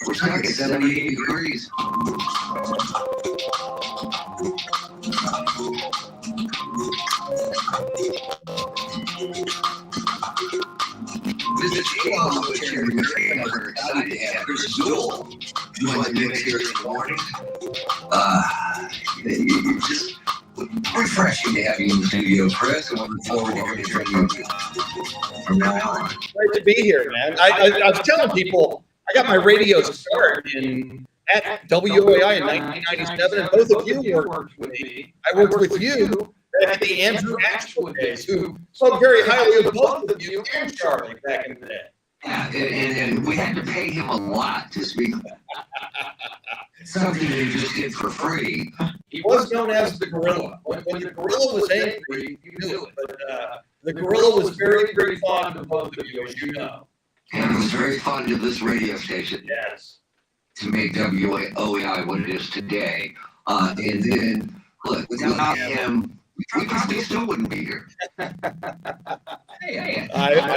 We're stuck at 78 degrees. Visit Duel with Charity McCurdy. We're excited to have Chris Duel join the mix here in the morning. You just Refreshing to have you in the studio, Chris, and we look forward to hearing from you from now on. Great to be here, man. I was telling people I got my radio start at WOAI in 1997, and both of you worked with me. I worked with you back at the Andrew Ashwood days, who spoke very highly of both of you and Charlie back in the day. Yeah, and we had to pay him a lot to speak. Something he just did for free. He was known as the Gorilla. When the Gorilla was angry, you knew it. But the Gorilla was very, very fond of both of you, as you know. And it was very fond of this radio station. Yes. To make WOAI what it is today. And then, look, without him, we probably still wouldn't be here. I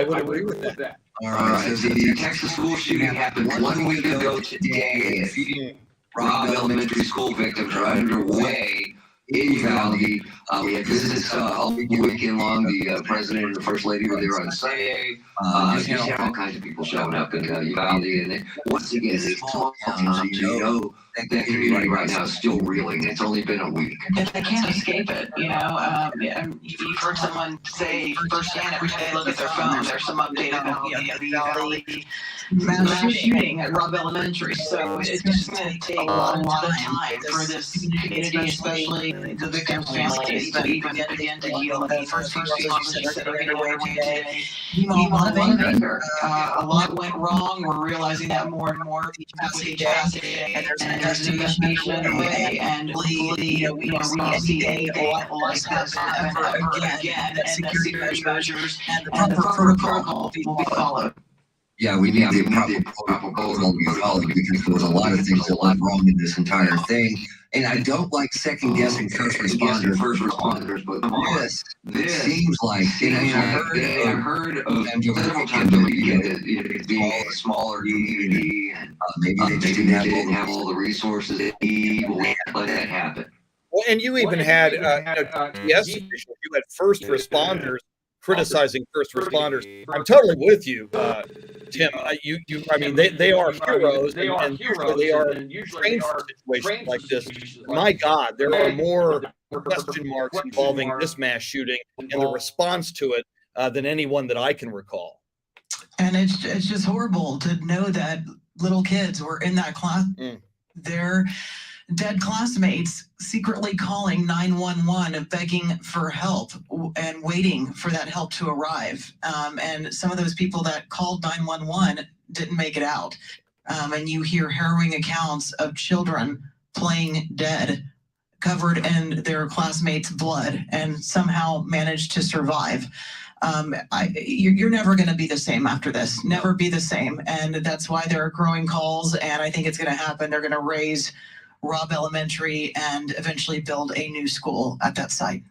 would agree with that. All right, so the Texas school shooting happened 1 week ago today. A few Robb Elementary School victims are underway in Uvalde. We had visits all weekend long. The president and the first lady were there on Sunday. Just had all kinds of people showing up in Uvalde. And once again, it's small town, you know, that community right now is still reeling. It's only been a week. If they can't escape it, you know, you've heard someone say firsthand every time they look at their phone, there's some update about the Uvalde mass shooting at Robb Elementary. So it's just going to take a lot of time for this community, especially the victims' families, to even begin to heal. The first responders said right away one day, a lot of anger. A lot went wrong. We're realizing that more and more with each passing day, and there's an investigation underway, and hopefully, we don't see anything like this ever again, and security measures and the proper protocol will be followed. Yeah, we need the proper protocol to be followed because there was a lot of things that went wrong in this entire thing. And I don't like second guessing first responders, but this seems like, I heard of several times it being a smaller community, and maybe they just didn't have all the resources they need. We'll let that happen. Well, and you even had, yes, you had first responders criticizing first responders. I'm totally with you, Tim. I mean, they are heroes, and usually they are trained for situations like this. My God, there are more question marks involving this mass shooting and the response to it than anyone that I can recall. And it's just horrible to know that little kids were in that class. They're dead classmates secretly calling 911, begging for help and waiting for that help to arrive. And some of those people that called 911 didn't make it out. And you hear harrowing accounts of children playing dead, covered in their classmates' blood, and somehow managed to survive. You're never going to be the same after this. Never be the same. And that's why there are growing calls, and I think it's going to happen. They're going to raise Robb Elementary and eventually build a new school at that site.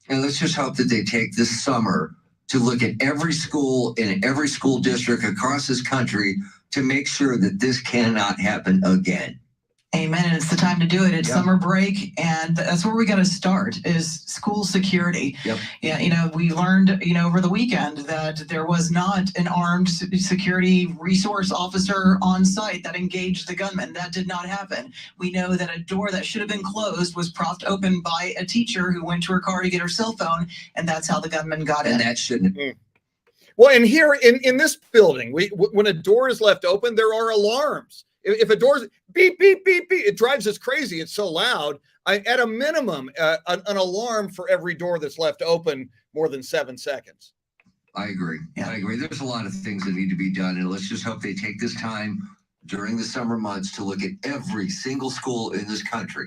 And let's just hope that they take this summer to look at every school in every school district across this country to make sure that this cannot happen again. Amen. And it's the time to do it. It's summer break, and that's where we got to start, is school security. Yeah, we learned, over the weekend that there was not an armed security resource officer on site that engaged the gunman. That did not happen. We know that a door that should have been closed was propped open by a teacher who went to her car to get her cell phone, and that's how the gunman got in. And that shouldn't. Well, and here in this building, when a door is left open, there are alarms. If a door's beep, beep, beep, beep, it drives us crazy. It's so loud. At a minimum, an alarm for every door that's left open more than 7 seconds. I agree. I agree. There's a lot of things that need to be done, and let's just hope they take this time during the summer months to look at every single school in this country,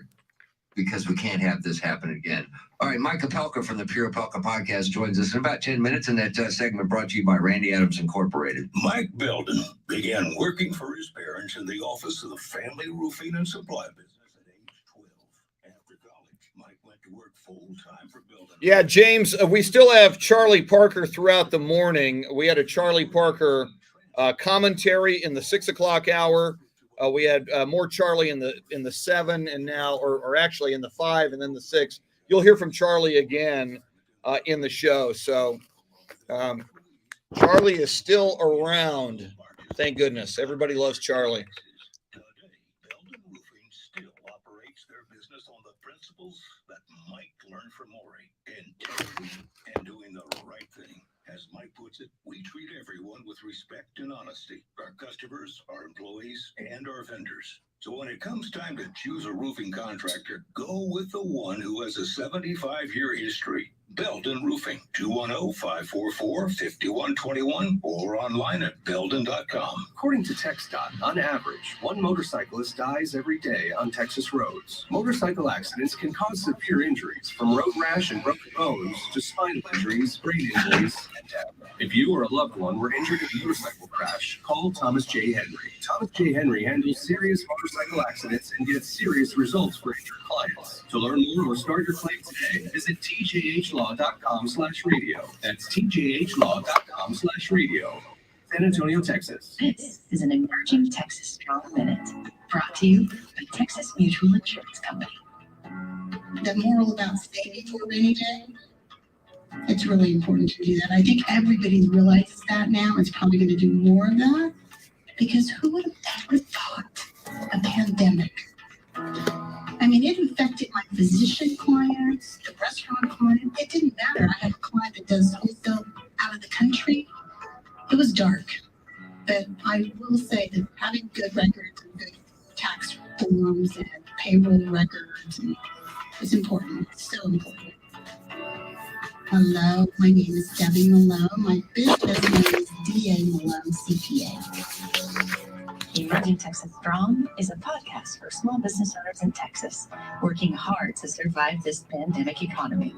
because we can't have this happen again. All right, Mike Opelka from the Pure Opelka podcast joins us in about 10 minutes, and that segment brought to you by Randy Adams Incorporated. Mike Belden began working for his parents in the office of the family roofing and supply business at age 12. After college, Mike went to work full-time for Belden. Yeah, James, we still have Charlie Parker throughout the morning. We had a Charlie Parker commentary in the 6 o'clock hour. We had more Charlie in the 7 and now, or actually in the 5 and then the 6. You'll hear from Charlie again in the show. So Charlie is still around. Thank goodness. Everybody loves Charlie. Belden Roofing still operates their business on the principles that Mike learn from Lori in integrity and doing the right thing. As Mike puts it, we treat everyone with respect and honesty. Our customers, our employees, and our vendors. So when it comes time to choose a roofing contractor, go with the one who has a 75-year history. Belden Roofing, 210-544-5121 or online at belden.com. According to TxDOT, on average, one motorcyclist dies every day on Texas roads. Motorcycle accidents can cause severe injuries, from road rash and broken bones to spinal injuries, brain injuries, and death. If you or a loved one were injured in a motorcycle crash, call Thomas J. Henry. Thomas J. Henry handles serious motorcycle accidents and gets serious results for injured clients. To learn more or start your claim today, visit tjhlaw.com/radio. That's tjhlaw.com/radio. San Antonio, Texas. This is an Emerging Texas Strong Minute, brought to you by Texas Mutual Insurance Company. The moral about stay before rainy day, it's really important to do that. I think everybody realizes that now. It's probably going to do more of that, because who would have ever thought a pandemic? I mean, it affected my physician clients, the restaurant clients. It didn't matter. I have a client that does wholesale out of the country. It was dark, but I will say that having good records and good tax forms and payroll records is important. It's so important. Hello, my name is Debbie Malone. My business name is D.A. Malone, CPA. Emerging Texas Strong is a podcast for small business owners in Texas, working hard to survive this pandemic economy.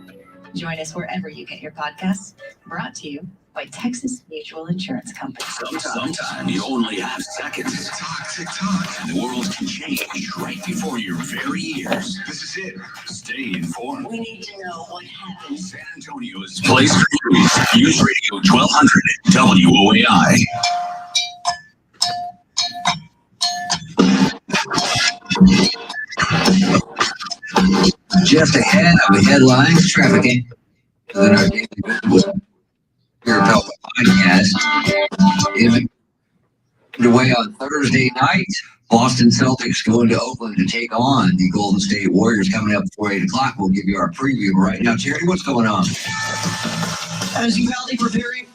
Join us wherever you get your podcasts, brought to you by Texas Mutual Insurance Company. Sometimes you only have seconds. Tick tock. And the world can change right before your very ears. This is it. Stay informed. We need to know what happened. San Antonio's place for news. News Radio 1200 WOAI. Just ahead of the headlines, trafficking. Then our daily podcast. Underway on Thursday night. Boston Celtics going to Oakland to take on the Golden State Warriors coming up before 8 o'clock. We'll give you our preview right now. Jerry, what's going on? As Uvalde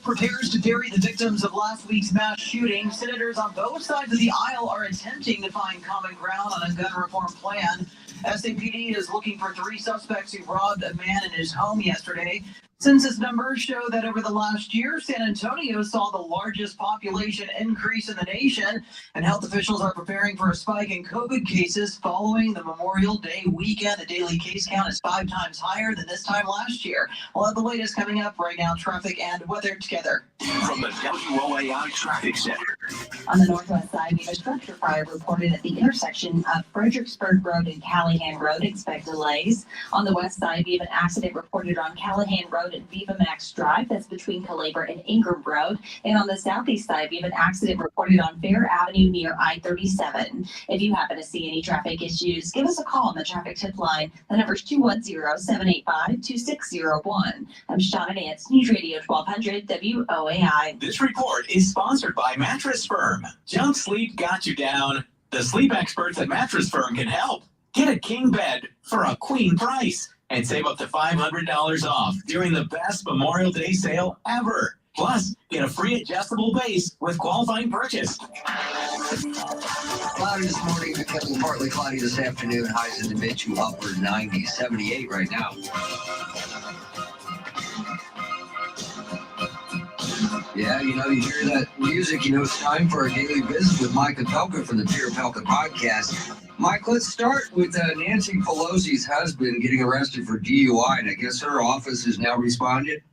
prepares to bury the victims of last week's mass shooting, senators on both sides of the aisle are attempting to find common ground on a gun reform plan. SAPD is looking for 3 suspects who robbed a man in his home yesterday. Census numbers show that over the last year, San Antonio saw the largest population increase in the nation, and health officials are preparing for a spike in COVID cases following the Memorial Day weekend. The daily case count is 5 times higher than this time last year. We'll have the latest coming up right now, traffic and weather together. From the WOAI Traffic Center. On the northwest side, we have a structure fire reported at the intersection of Fredericksburg Road and Callahan Road. Expect delays. On the west side, we have an accident reported on Callahan Road at Viva Max Drive. That's between Calabar and Ingram Road. And on the southeast side, we have an accident reported on Fair Avenue near I-37. If you happen to see any traffic issues, give us a call on the traffic tip line. The number is 210-785-2601. I'm Shauna Nance, News Radio 1200 WOAI. This report is sponsored by Mattress Firm. Junk sleep got you down. The sleep experts at Mattress Firm can help. Get a king bed for a queen price and save up to $500 off during the best Memorial Day sale ever. Plus, get a free adjustable base with qualifying purchase. Cloudy this morning, becoming partly cloudy this afternoon. Highs in the mid to upper 90s, 78 right now. Yeah, you know, you hear that music, you know it's time for our daily visit with Mike Opelka from the Peter Opelka podcast. Mike, let's start with Nancy Pelosi's husband getting arrested for DUI, and I guess her office has now responded.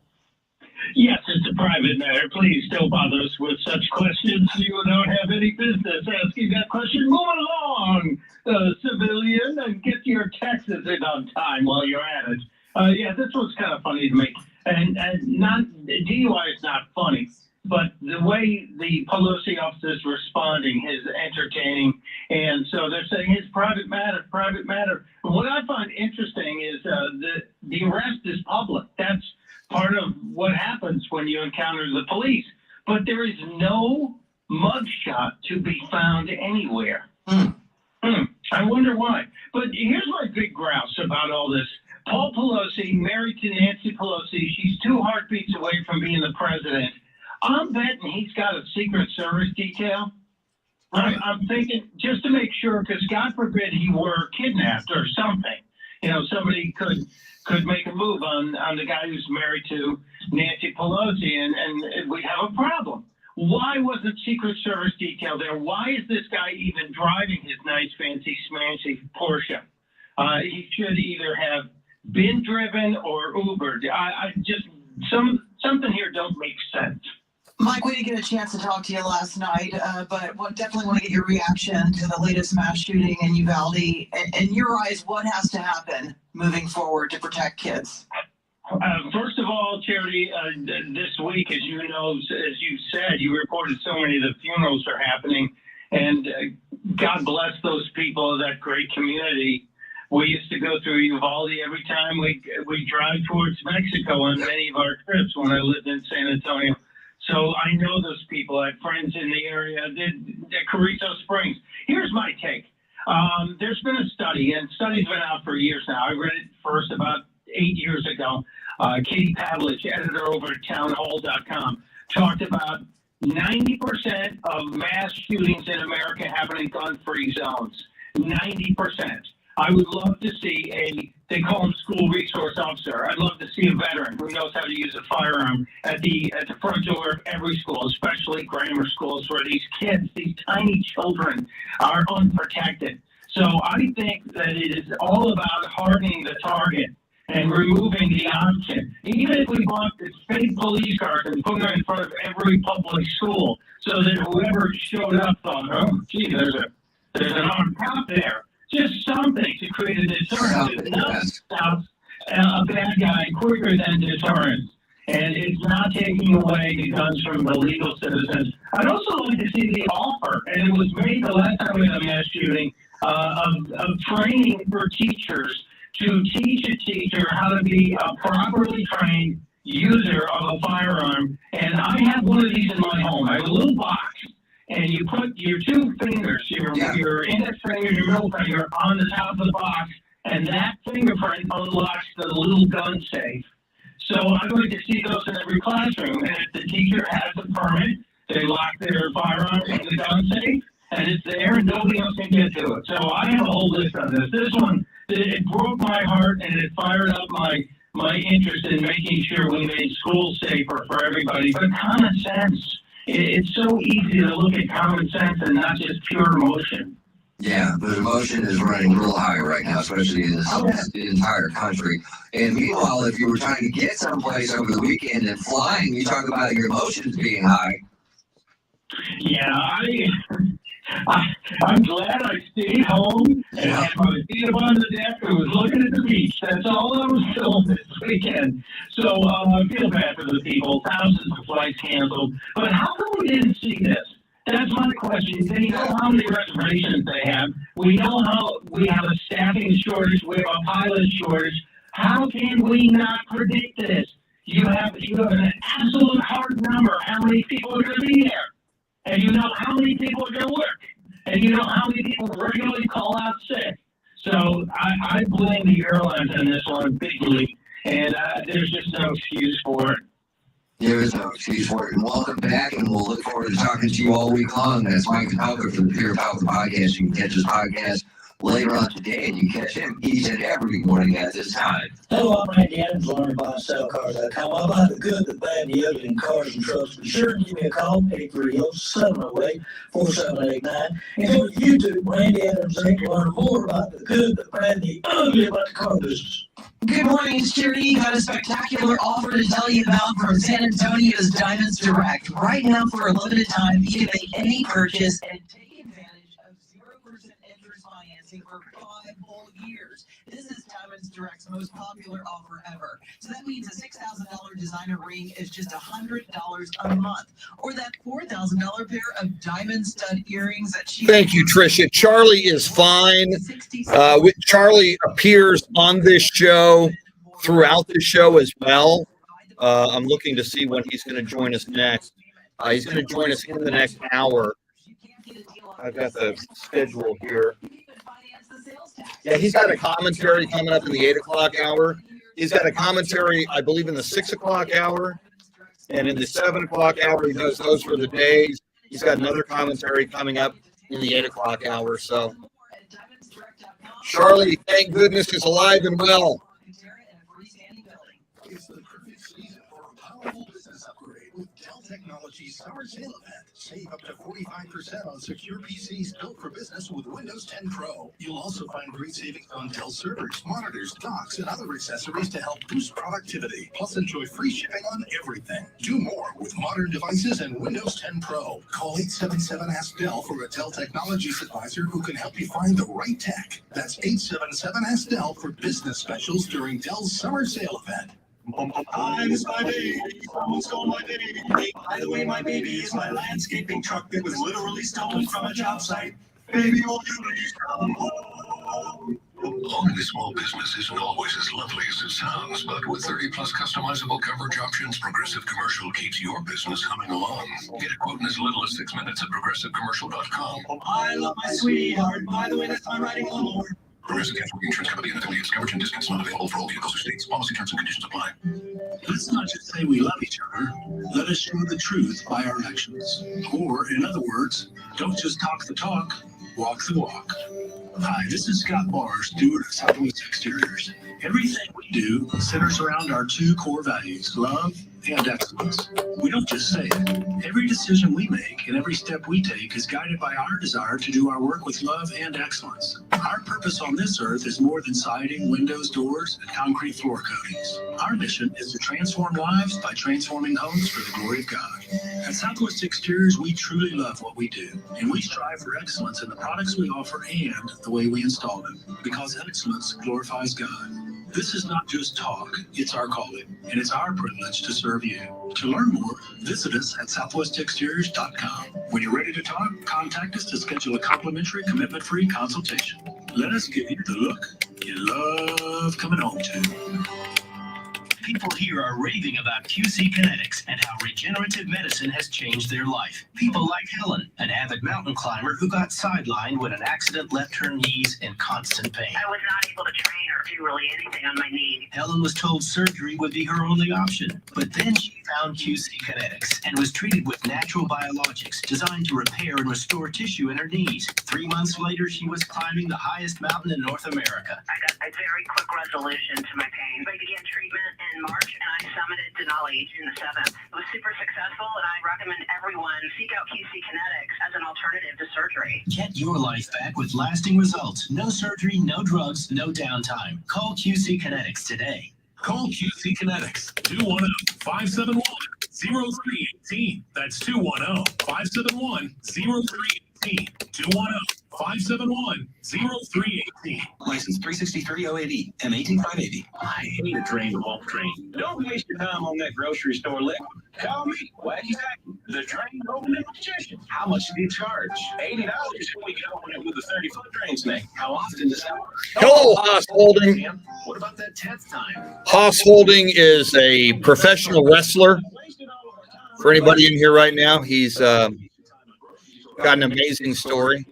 Yes, it's a private matter. Please don't bother us with such questions. You don't have any business asking that question. Move along, civilian, and get your taxes in on time while you're at it. Yeah, this was kind of funny to me. And not DUI is not funny, but the way the Pelosi office is responding is entertaining. And so they're saying it's private matter, private matter. But what I find interesting is the arrest is public. That's part of what happens when you encounter the police. But there is no mugshot to be found anywhere. I wonder why. But here's my big grouse about all this Paul Pelosi, married to Nancy Pelosi. She's 2 heartbeats away from being the president. I'm betting he's got a Secret Service detail. I'm thinking just to make sure, because God forbid he were kidnapped or something. You know, somebody could make a move on the guy who's married to Nancy Pelosi, and we have a problem. Why wasn't Secret Service detail there? Why is this guy even driving his nice, fancy, smancy Porsche? He should either have been driven or Ubered. I just something here don't make sense. Mike, we didn't get a chance to talk to you last night, but definitely want to get your reaction to the latest mass shooting in Uvalde. In your eyes, what has to happen moving forward to protect kids? First of all, Charity, this week, as you know, as you said, you reported so many of the funerals are happening, and God bless those people of that great community. We used to go through Uvalde every time we drive towards Mexico on many of our trips when I lived in San Antonio. So I know those people. I have friends in the area at Carrizo Springs. Here's my take. There's been a study, and study's been out for years now. I read it first about 8 years ago. Katie Pavlich, editor over at townhall.com, talked about 90% of mass shootings in America happen in gun-free zones. 90%. I would love to see they call them school resource officer. I'd love to see a veteran who knows how to use a firearm at the front door of every school, especially grammar schools where these kids, these tiny children, are unprotected. So I think that it is all about hardening the target and removing the option. Even if we bought the fake police cars and put them in front of every public school so that whoever showed up thought, oh, gee, there's an armed cop there. Just something to create a deterrent. Nothing stops a bad guy quicker than deterrence. And it's not taking away the guns from the legal citizens. I'd also like to see the offer, and it was made the last time we had a mass shooting, of training for teachers to teach a teacher how to be a properly trained user of a firearm. And I have one of these in my home. I have a little box. And you put your 2 fingers, your index finger and your middle finger, on the top of the box, and that fingerprint unlocks the little gun safe. So I'd like to see those in every classroom. And if the teacher has a permit, they lock their firearm in the gun safe, and it's there, and nobody else can get to it. So I have a whole list on this. This one, it broke my heart, and it fired up my interest in making sure we made schools safer for everybody. But common sense. It's so easy to look at common sense and not just pure emotion. Yeah, but emotion is running real high right now, especially in the entire country. And meanwhile, if you were trying to get someplace over the weekend and flying, you talk about your emotions being high. Yeah, I'm glad I stayed home and had my feet up on the deck and was looking at the beach. That's all I was doing this weekend. So I feel bad for the people. Thousands of flights canceled. But how come we didn't see this? That's my question. They know how many reservations they have. We know how we have a staffing shortage. We have a pilot shortage. How can we not predict this? You have an absolute hard number. How many people are going to be there? And you know how many people are going to work. And you know how many people regularly call out sick. So I blame the airlines on this one bigly. And there's just no excuse for it. There is no excuse for it. And welcome back, and we'll look forward to talking to you all week long. That's Mike Palker from the Pure Power Podcast. You can catch his podcast later on today, and you can catch him each and every morning at this time. Hello, I'm Randy Adams, learning buy and sell cars.com. I buy the good, the bad, the ugly in cars and trucks. Be sure to give me a call, 830-708-4789. And go to YouTube, Randy Adams, to learn more about the good, the bad, the ugly about the car business. Good morning, Security. Got a spectacular offer to tell you about from San Antonio's Diamonds Direct. Right now, for a limited time, you can make any purchase and take advantage of 0% interest financing for 5 whole years. This is Diamonds Direct's most popular offer ever. So that means a $6,000 designer ring is just $100 a month, or that $4,000 pair of diamond stud earrings that she. Thank you, Tricia. Charlie is fine. Charlie appears on this show throughout the show as well. I'm looking to see when he's going to join us next. He's going to join us in the next hour. I've got the schedule here. Yeah, he's got a commentary coming up in the 8 o'clock hour. He's got a commentary, I believe, in the 6 o'clock hour. And in the 7 o'clock hour, he does those for the days. He's got another commentary coming up in the 8 o'clock hour. So Charlie, thank goodness, is alive and well. It's the perfect season for a powerful business upgrade with Dell Technologies Summer Sale Event. Save up to 45% on secure PCs built for business with Windows 10 Pro. You'll also find great savings on Dell servers, monitors, docks, and other accessories to help boost productivity. Plus, enjoy free shipping on everything. Do more with modern devices and Windows 10 Pro. Call 877-ASK-DELL for a Dell Technologies advisor who can help you find the right tech. That's 877-ASK-DELL for business specials during Dell's Summer Sale Event. Hi, it's my baby. Someone stole my baby. By the way, my baby is my landscaping truck that was literally stolen from a job site. Baby, won't you please come home? Owning a small business isn't always as lovely as it sounds, but with 30-plus customizable coverage options, Progressive Commercial keeps your business humming along. Get a quote in as little as 6 minutes at progressivecommercial.com. I love my sweetheart. By the way, that's my riding lawnmower. Progressive Casualty Insurance Company and affiliates. Coverage and discounts not available for all vehicles or states. Policy terms and conditions apply. Let's not just say we love each other. Let us show the truth by our actions. Or, in other words, don't just talk the talk, walk the walk. Hi, this is Scott Barr, steward of Southwest Exteriors. Everything we do centers around our two core values, love and excellence. We don't just say it. Every decision we make and every step we take is guided by our desire to do our work with love and excellence. Our purpose on this earth is more than siding, windows, doors, and concrete floor coatings. Our mission is to transform lives by transforming homes for the glory of God. At Southwest Exteriors, we truly love what we do, and we strive for excellence in the products we offer and the way we install them, because excellence glorifies God. This is not just talk, it's our calling, and it's our privilege to serve you. To learn more, visit us at southwestexteriors.com. When you're ready to talk, contact us to schedule a complimentary, commitment-free consultation. Let us give you the look you love coming home to. People here are raving about QC Kinetics and how regenerative medicine has changed their life. People like Helen, an avid mountain climber who got sidelined when an accident left her knees in constant pain. I was not able to train or do really anything on my knee. Helen was told surgery would be her only option, but then she found QC Kinetics and was treated with natural biologics designed to repair and restore tissue in her knees. 3 months later, she was climbing the highest mountain in North America. I got a very quick resolution to my pain. I began treatment in March, and I summited Denali June the 7th. It was super successful, and I recommend everyone seek out QC Kinetics as an alternative to surgery. Get your life back with lasting results. No surgery, no drugs, no downtime. Call QC Kinetics today. Call QC Kinetics, 210-571-0318. That's 210-571-0318. 210-571-0318. License 363-080, M18580. I hate a drain to bulk train. Don't waste your time on that grocery store liquor. Call me, Wacky Zack, the drain opening magician. How much do you charge? $80 when we can open it with a 30-foot drain snake. How often does that work? Hello, Haas Holding. What about that 10th time? Haas Holding is a professional wrestler. For anybody in here right now, he's got an amazing story.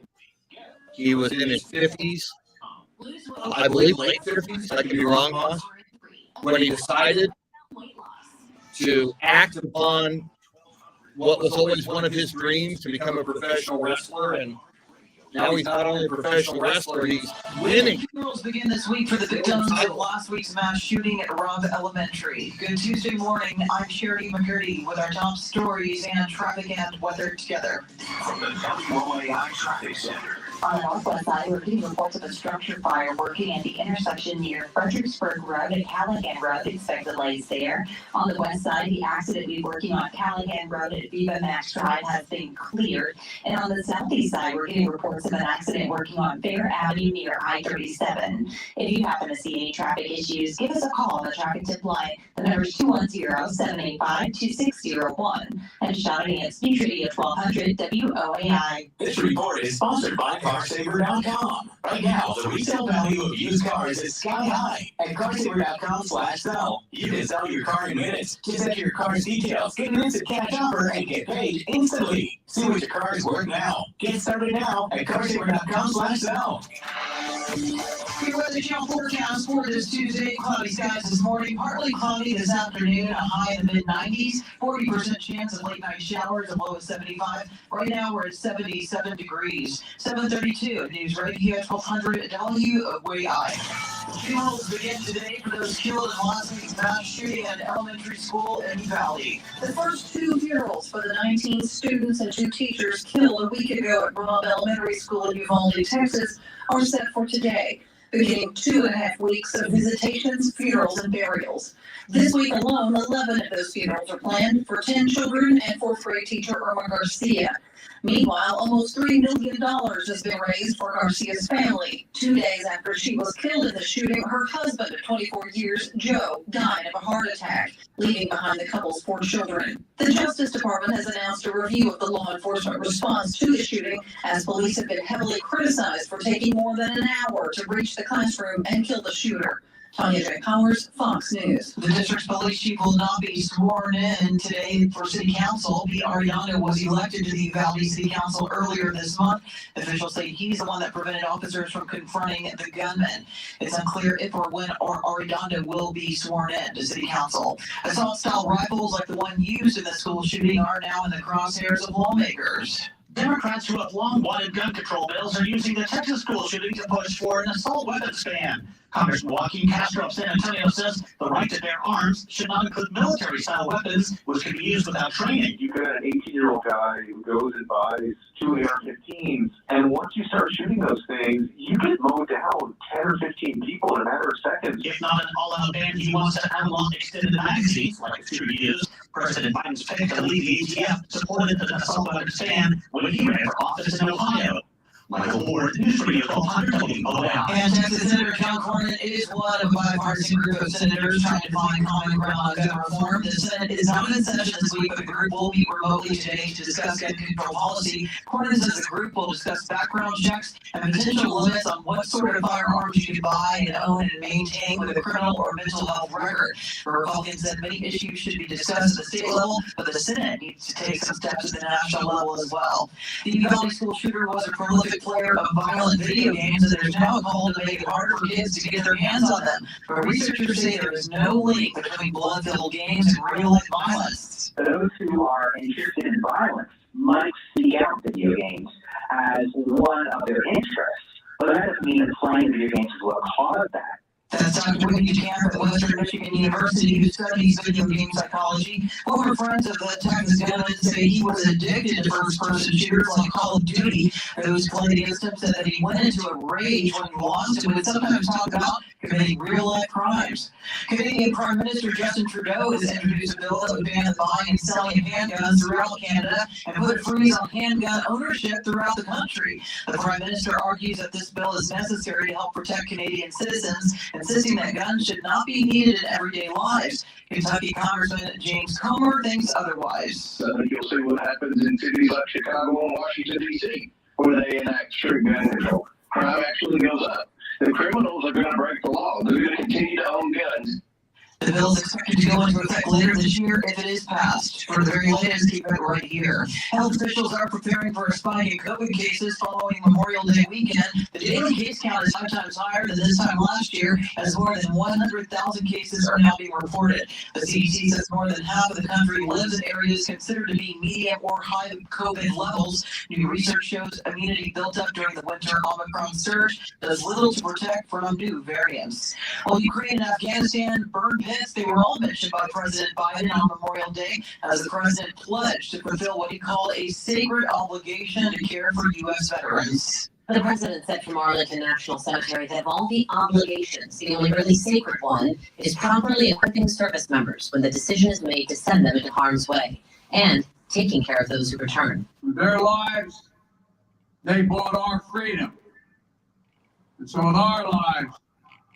He was in his 50s, I believe late 50s, I could be wrong, Haas, when he decided to act upon what was always one of his dreams, to become a professional wrestler. And now he's not only a professional wrestler, he's winning. Funerals begin this week for the victims of last week's mass shooting at Robb Elementary. Good Tuesday morning. I'm Charity McCurdy with our top stories and traffic and weather together. From the WOAI Traffic Center. On the northwest side, we're getting reports of a structure fire working at the intersection near Fredericksburg Road and Callahan Road. Expect delays there. On the west side, the accident we're working on Callahan Road at Viva Max Drive has been cleared. And on the southeast side, we're getting reports of an accident working on Fair Avenue near I-37. If you happen to see any traffic issues, give us a call on the traffic tip line. The number is 210-785-2601. And shout out at Speed Radio 1200 WOAI. This report is sponsored by CarSaver.com. Right now, the resale value of used cars is sky high. At CarSaver.com/sell, you can sell your car in minutes. Just enter your car's details, get an instant cash offer, and get paid instantly. See what your car is worth now. Get started now at CarSaver.com/sell. Your weather channel forecast for this Tuesday: cloudy skies this morning, partly cloudy this afternoon, a high in the mid-90s, 40% chance of late night showers, a low of 75. Right now we're at 77 degrees. 7:32 at News Radio 1200 WOAI. Funerals begin today for those killed in last week's mass shooting at an elementary school in Valley. The first two funerals for the 19 students and 2 teachers killed a week ago at Robb Elementary School in Uvalde, Texas, are set for today, beginning 2.5 weeks of visitations, funerals, and burials. This week alone, 11 of those funerals are planned for 10 children and for free teacher Irma Garcia. Meanwhile, almost $3 million has been raised for Garcia's family. 2 days after she was killed in the shooting, her husband of 24 years, Joe, died of a heart attack, leaving behind the couple's 4 children. The Justice Department has announced a review of the law enforcement response to the shooting, as police have been heavily criticized for taking more than an hour to reach the classroom and kill the shooter. Tanya J. Powers, Fox News. The district's police chief will not be sworn in today for city council. Pete Arellano was elected to the Uvalde City Council earlier this month. Officials say he's the one that prevented officers from confronting the gunman. It's unclear if or when Arellano will be sworn in to city council. Assault-style rifles like the one used in the school shooting are now in the crosshairs of lawmakers. Democrats who have long wanted gun control bills are using the Texas school shooting to push for an assault weapons ban. Congressman Joaquin Castro of San Antonio says the right to bear arms should not include military-style weapons, which can be used without training. You've got an 18-year-old guy who goes and buys 2 AR-15s, and once you start shooting those things, you get mowed down 10 or 15 people in a matter of seconds. If not an all-out ban, he wants to outlaw extended magazines like it's true use. President Biden's pick to lead the ATF supported the assault weapons ban when he ran for office in Ohio. Michael Ward, News Radio 1200 WOAI. And Texas Senator John Cornyn is one of a bipartisan group of senators trying to find common ground on gun reform. The Senate is not in session this week, but the group will meet remotely today to discuss gun control policy. Cornyn says the group will discuss background checks and potential limits on what sort of firearms you can buy and own and maintain with a criminal or mental health record. The Republicans said many issues should be discussed at the state level, but the Senate needs to take some steps at the national level as well. The Uvalde school shooter was a prolific player of violent video games, and there's now a call to make it harder for kids to get their hands on them. But researchers say there is no link between blood-filled games and real-life violence. Those who are interested in violence might seek out video games as one of their interests, but that doesn't mean that playing video games is what caused that. That's Dr. Whitney Camp at Western Michigan University, who studies video game psychology. Former friends of the Texas gunman say he was addicted to first-person shooters like Call of Duty. Those played against him said that he went into a rage when he lost and would sometimes talk about committing real-life crimes. Canadian Prime Minister Justin Trudeau has introduced a bill that would ban the buying and selling of handguns throughout Canada and put a freeze on handgun ownership throughout the country. The Prime Minister argues that this bill is necessary to help protect Canadian citizens, insisting that guns should not be needed in everyday lives. Kentucky Congressman James Comer thinks otherwise. You'll see what happens in cities like Chicago and Washington, D.C., where they enact strict gun control. Crime actually goes up. The criminals are going to break the law. They're going to continue to own guns. The bill is expected to go into effect later this year if it is passed. For the very latest, keep it right here. Health officials are preparing for a spike in COVID cases following Memorial Day weekend. The daily case count is 5 times higher than this time last year, as more than 100,000 cases are now being reported. The CDC says more than half of the country lives in areas considered to be medium or high COVID levels. New research shows immunity built up during the winter Omicron surge does little to protect from new variants. While Ukraine and Afghanistan burned pits, they were all mentioned by President Biden on Memorial Day as the president pledged to fulfill what he called a sacred obligation to care for U.S. veterans. The president said from Arlington National Cemetery that of all the obligations, the only really sacred one is properly equipping service members when the decision is made to send them into harm's way and taking care of those who return. With their lives, they bought our freedom. And so with our lives,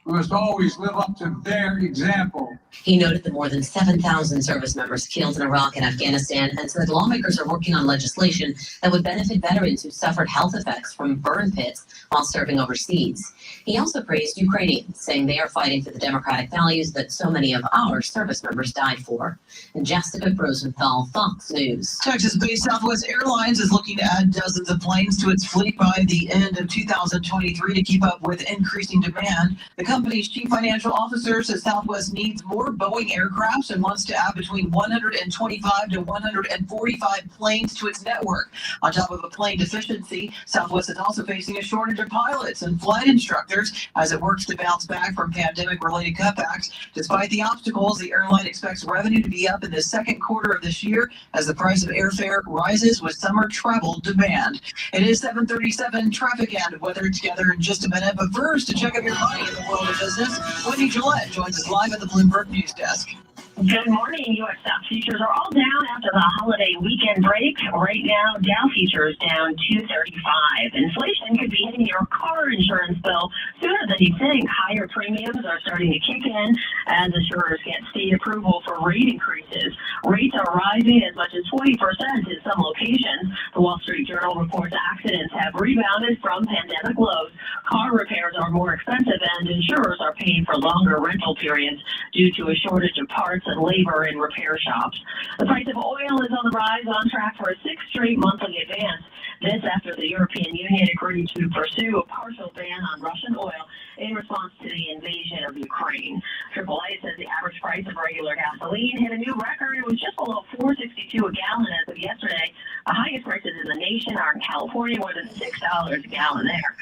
We must always live up to their example. He noted the more than 7,000 service members killed in Iraq and Afghanistan and said lawmakers are working on legislation that would benefit veterans who suffered health effects from burn pits while serving overseas. He also praised Ukrainians, saying they are fighting for the democratic values that so many of our service members died for. And Jessica Rosenthal, Fox News. Texas-based Southwest Airlines is looking to add dozens of planes to its fleet by the end of 2023 to keep up with increasing demand. The company's chief financial officer says Southwest needs more Boeing aircrafts and wants to add between 125 to 145 planes to its network. On top of a plane deficiency, Southwest is also facing a shortage of pilots and flight instructors as it works to bounce back from pandemic-related cutbacks. Despite the obstacles, the airline expects revenue to be up in the second quarter of this year as the price of airfare rises with summer travel demand. It is 7:37 traffic and weather together in just a minute, but first, to check out your money in the world of business, Wendy Gillette joins us live at the Bloomberg News Desk. Good morning. U.S. stock futures are all down after the holiday weekend break. Right now, Dow futures down 235. Inflation could be hitting your car insurance bill sooner than you think. Higher premiums are starting to kick in as insurers get state approval for rate increases. Rates are rising as much as 20% in some locations. The Wall Street Journal reports accidents have rebounded from pandemic lows. Car repairs are more expensive and insurers are paying for longer rental periods due to a shortage of parts and labor in repair shops. The price of oil is on the rise, on track for a sixth straight monthly advance. This after the European Union agreed to pursue a partial ban on Russian oil in response to the invasion of Ukraine. AAA says the average price of regular gasoline hit a new record. It was just below $4.62 a gallon as of yesterday. The highest prices in the nation are in California, more than $6 a gallon there.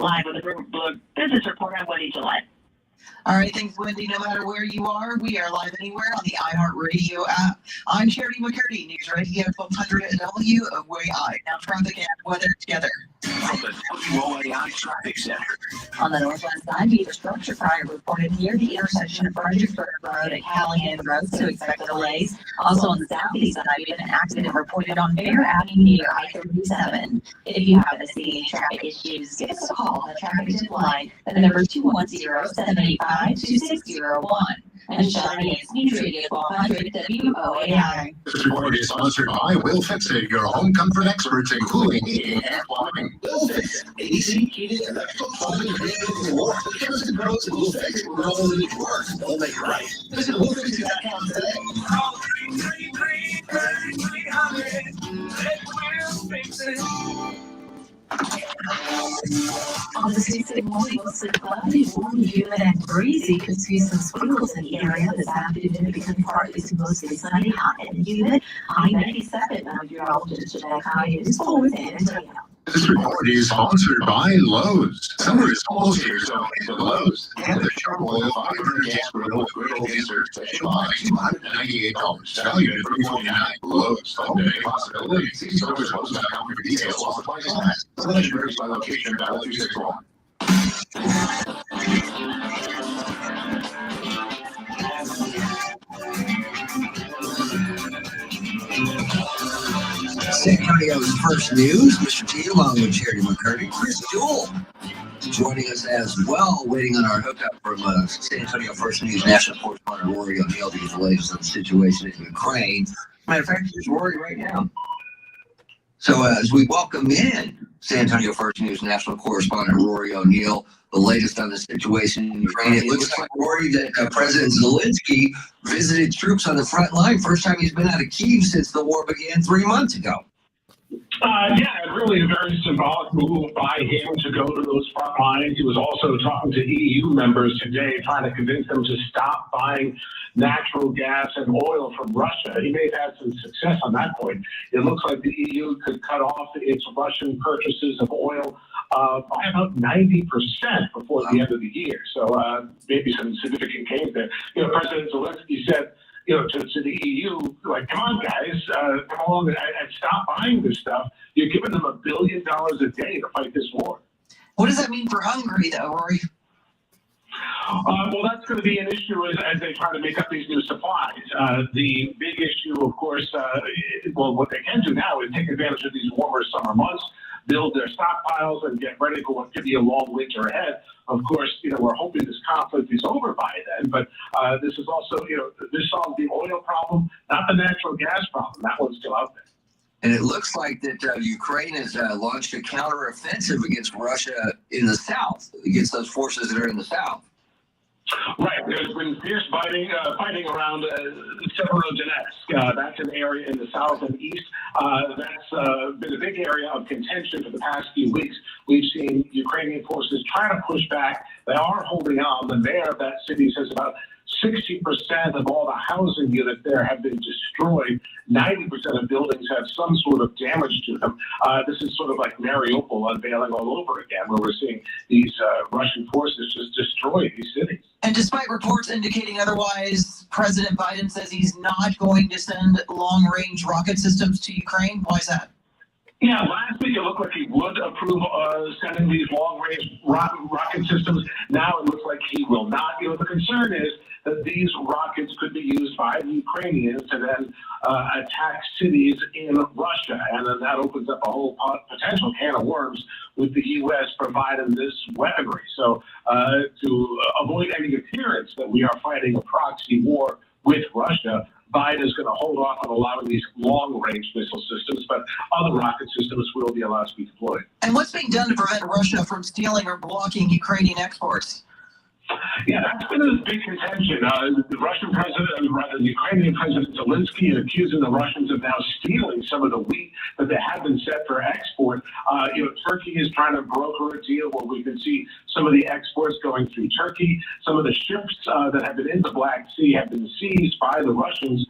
Live with the Bloomberg Business Report, I'm Wendy Gillette. All right, thanks, Wendy. No matter where you are, we are live anywhere on the iHeartRadio app. I'm Charity McCurdy, News Radio 1200 WOAI. Now traffic and weather together. From the WOAI Traffic Center. On the northwest side, we have a structure fire reported near the intersection of Fredericksburg Road and Callahan Road, so expect delays. Also on the southeast side, we have an accident reported on Bear Avenue near I-37. If you happen to see any traffic issues, give us a call on the traffic tip line. The number is 210-785-2601. And Shiny is News Radio 1200 WOAI. This report is sponsored by Will Fix It, your home comfort experts in cooling, heating, and plumbing. Will Fix It. AC, heating, electrical, plumbing, vehicles, and more. The chemist and pros at Will Fix It will not only make it work, they'll make it right. Visit WillFixIt.com today. Call 333-3300. Let Will Fix It. On the Tuesday morning, mostly cloudy, warm, humid, and breezy. Could see some sprinkles in the area this afternoon. It becomes partly to mostly sunny, hot and humid. High 97. I'm your meteorologist today. High is always San Antonio. This report is sponsored by Lowe's. Summer is almost here, so visit Lowe's. Get the Sharp Oil 500 gas grill with griddle insert special buy $298. Valued at $349. Lowe's. Someday possibilities. See stores Lowe's.com for details while supplies last. Selection varies by location. Valid 261. San Antonio's First News, Mr. T, along with Charity McCurdy, Chris Duel, joining us as well, waiting on our hookup from San Antonio First News national correspondent Rory O'Neill to get the latest on the situation in Ukraine. Matter of fact, here's Rory right now. So as we welcome in San Antonio First News national correspondent Rory O'Neill, the latest on the situation in Ukraine, it looks like, Rory, that President Zelensky visited troops on the front line. First time he's been out of Kyiv since the war began 3 months ago. Yeah, really a very symbolic move by him to go to those front lines. He was also talking to EU members today, trying to convince them to stop buying natural gas and oil from Russia. He may have had some success on that point. It looks like the EU could cut off its Russian purchases of oil by about 90% before the end of the year. So maybe some significant gains there. You know, President Zelensky said, you know, to the EU, like, come on, guys, come along and stop buying this stuff. You're giving them $1 billion a day to fight this war. What does that mean for Hungary, though, Rory? Well, that's going to be an issue as they try to make up these new supplies. The big issue, of course, well, what they can do now is take advantage of these warmer summer months. build their stockpiles and get ready for what could be a long winter ahead. Of course, we're hoping this conflict is over by then, but this is also, this solves the oil problem, not the natural gas problem. That one's still out there. And it looks like that Ukraine has launched a counteroffensive against Russia in the south, against those forces that are in the south. Right. There's been fierce fighting around Severodonetsk. That's an area in the south and east. That's been a big area of contention for the past few weeks. We've seen Ukrainian forces trying to push back. They are holding on. The mayor of that city says about 60% of all the housing units there have been destroyed. 90% of buildings have some sort of damage to them. This is sort of like Mariupol unveiling all over again, where we're seeing these Russian forces just destroy these cities. And despite reports indicating otherwise, President Biden says he's not going to send long-range rocket systems to Ukraine. Why is that? Yeah, last week it looked like he would approve sending these long-range rocket systems. Now it looks like he will not. The concern is that these rockets could be used by the Ukrainians to then attack cities in Russia. And then that opens up a whole potential can of worms with the U.S. providing this weaponry. So to avoid any appearance that we are fighting a proxy war with Russia, Biden is going to hold off on allowing these long-range missile systems, but other rocket systems will be allowed to be deployed. And what's being done to prevent Russia from stealing or blocking Ukrainian exports? Yeah, that's been a big contention. The Russian president, or rather the Ukrainian President Zelensky, is accusing the Russians of now stealing some of the wheat that they have been set for export. Turkey is trying to broker a deal where we can see some of the exports going through Turkey. Some of the ships that have been in the Black Sea have been seized by the Russians,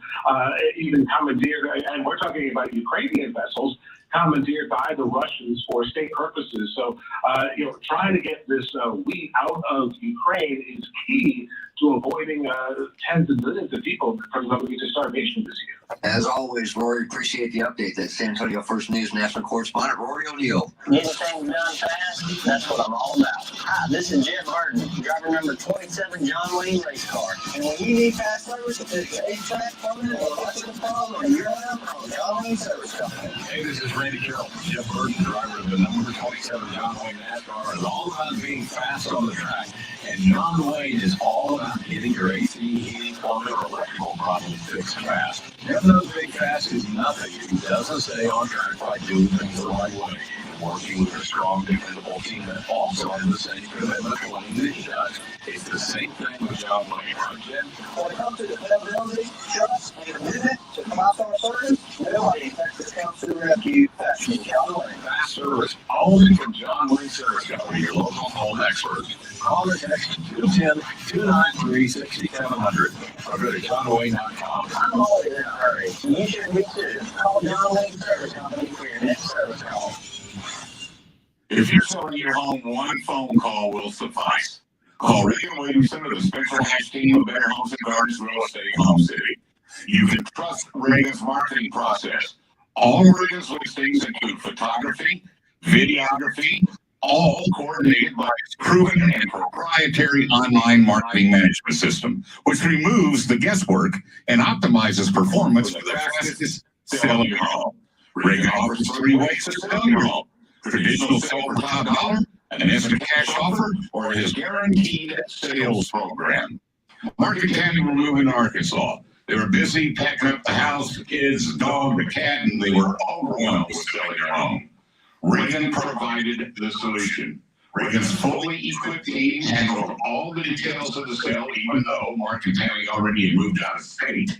even commandeered, and we're talking about Ukrainian vessels, commandeered by the Russians for state purposes. So, trying to get this wheat out of Ukraine is key to avoiding tens of millions of people from going into starvation this year. As always, Rory, appreciate the update. That's San Antonio First News national correspondent Rory O'Neill. Getting things done fast, that's what I'm all about. Hi, this is Jed Martin, driver number 27 John Wayne race car. And when you need fast service, if it's an 8-track coming or lots of problem, or you're out, call John Wayne Service Company. Hey, this is Randy Carroll, Jeff Burton, driver of the number 27 John Wayne NASCAR. It's all about being fast on the track. And John Wayne is all about getting your AC, heating, plumbing, or electrical problems fixed fast. Jeff knows being fast is nothing if he doesn't stay on track by doing things the right way. Working with a strong, dependable team that also has the same commitment to winning that he does. It's the same thing with John Wayne. Jen? When it comes to dependability, trust, and commitment to come out on service, nobody in Texas comes to the rescue faster than John Wayne. Fast service only from John Wayne Service Company, your local home experts. Call or text 210-293-6700 or go to johnwayne.com. I'm always in a hurry, and you should be too. Call John Wayne Service Company for your next service call. If you're selling your home, one phone call will suffice. Call Reagan Williamson of the Spencer Hatch team of Better Homes and Gardens Real Estate in Home City. You can trust Reagan's marketing process. All Reagan's listings include photography, videography, all coordinated by its proven and proprietary online marketing management system, which removes the guesswork and optimizes performance for the fastest selling your home. Reagan offers 3 ways to sell your home: traditional sale per cloud dollar, an instant cash offer, or his guaranteed sales program. Mark and Tammy were moving to Arkansas. They were busy packing up the house, the kids, the dog, the cat, and they were overwhelmed with selling their home. Reagan provided the solution. Reagan's fully equipped team handled all the details of the sale, even though Mark and Tammy already had moved out of state.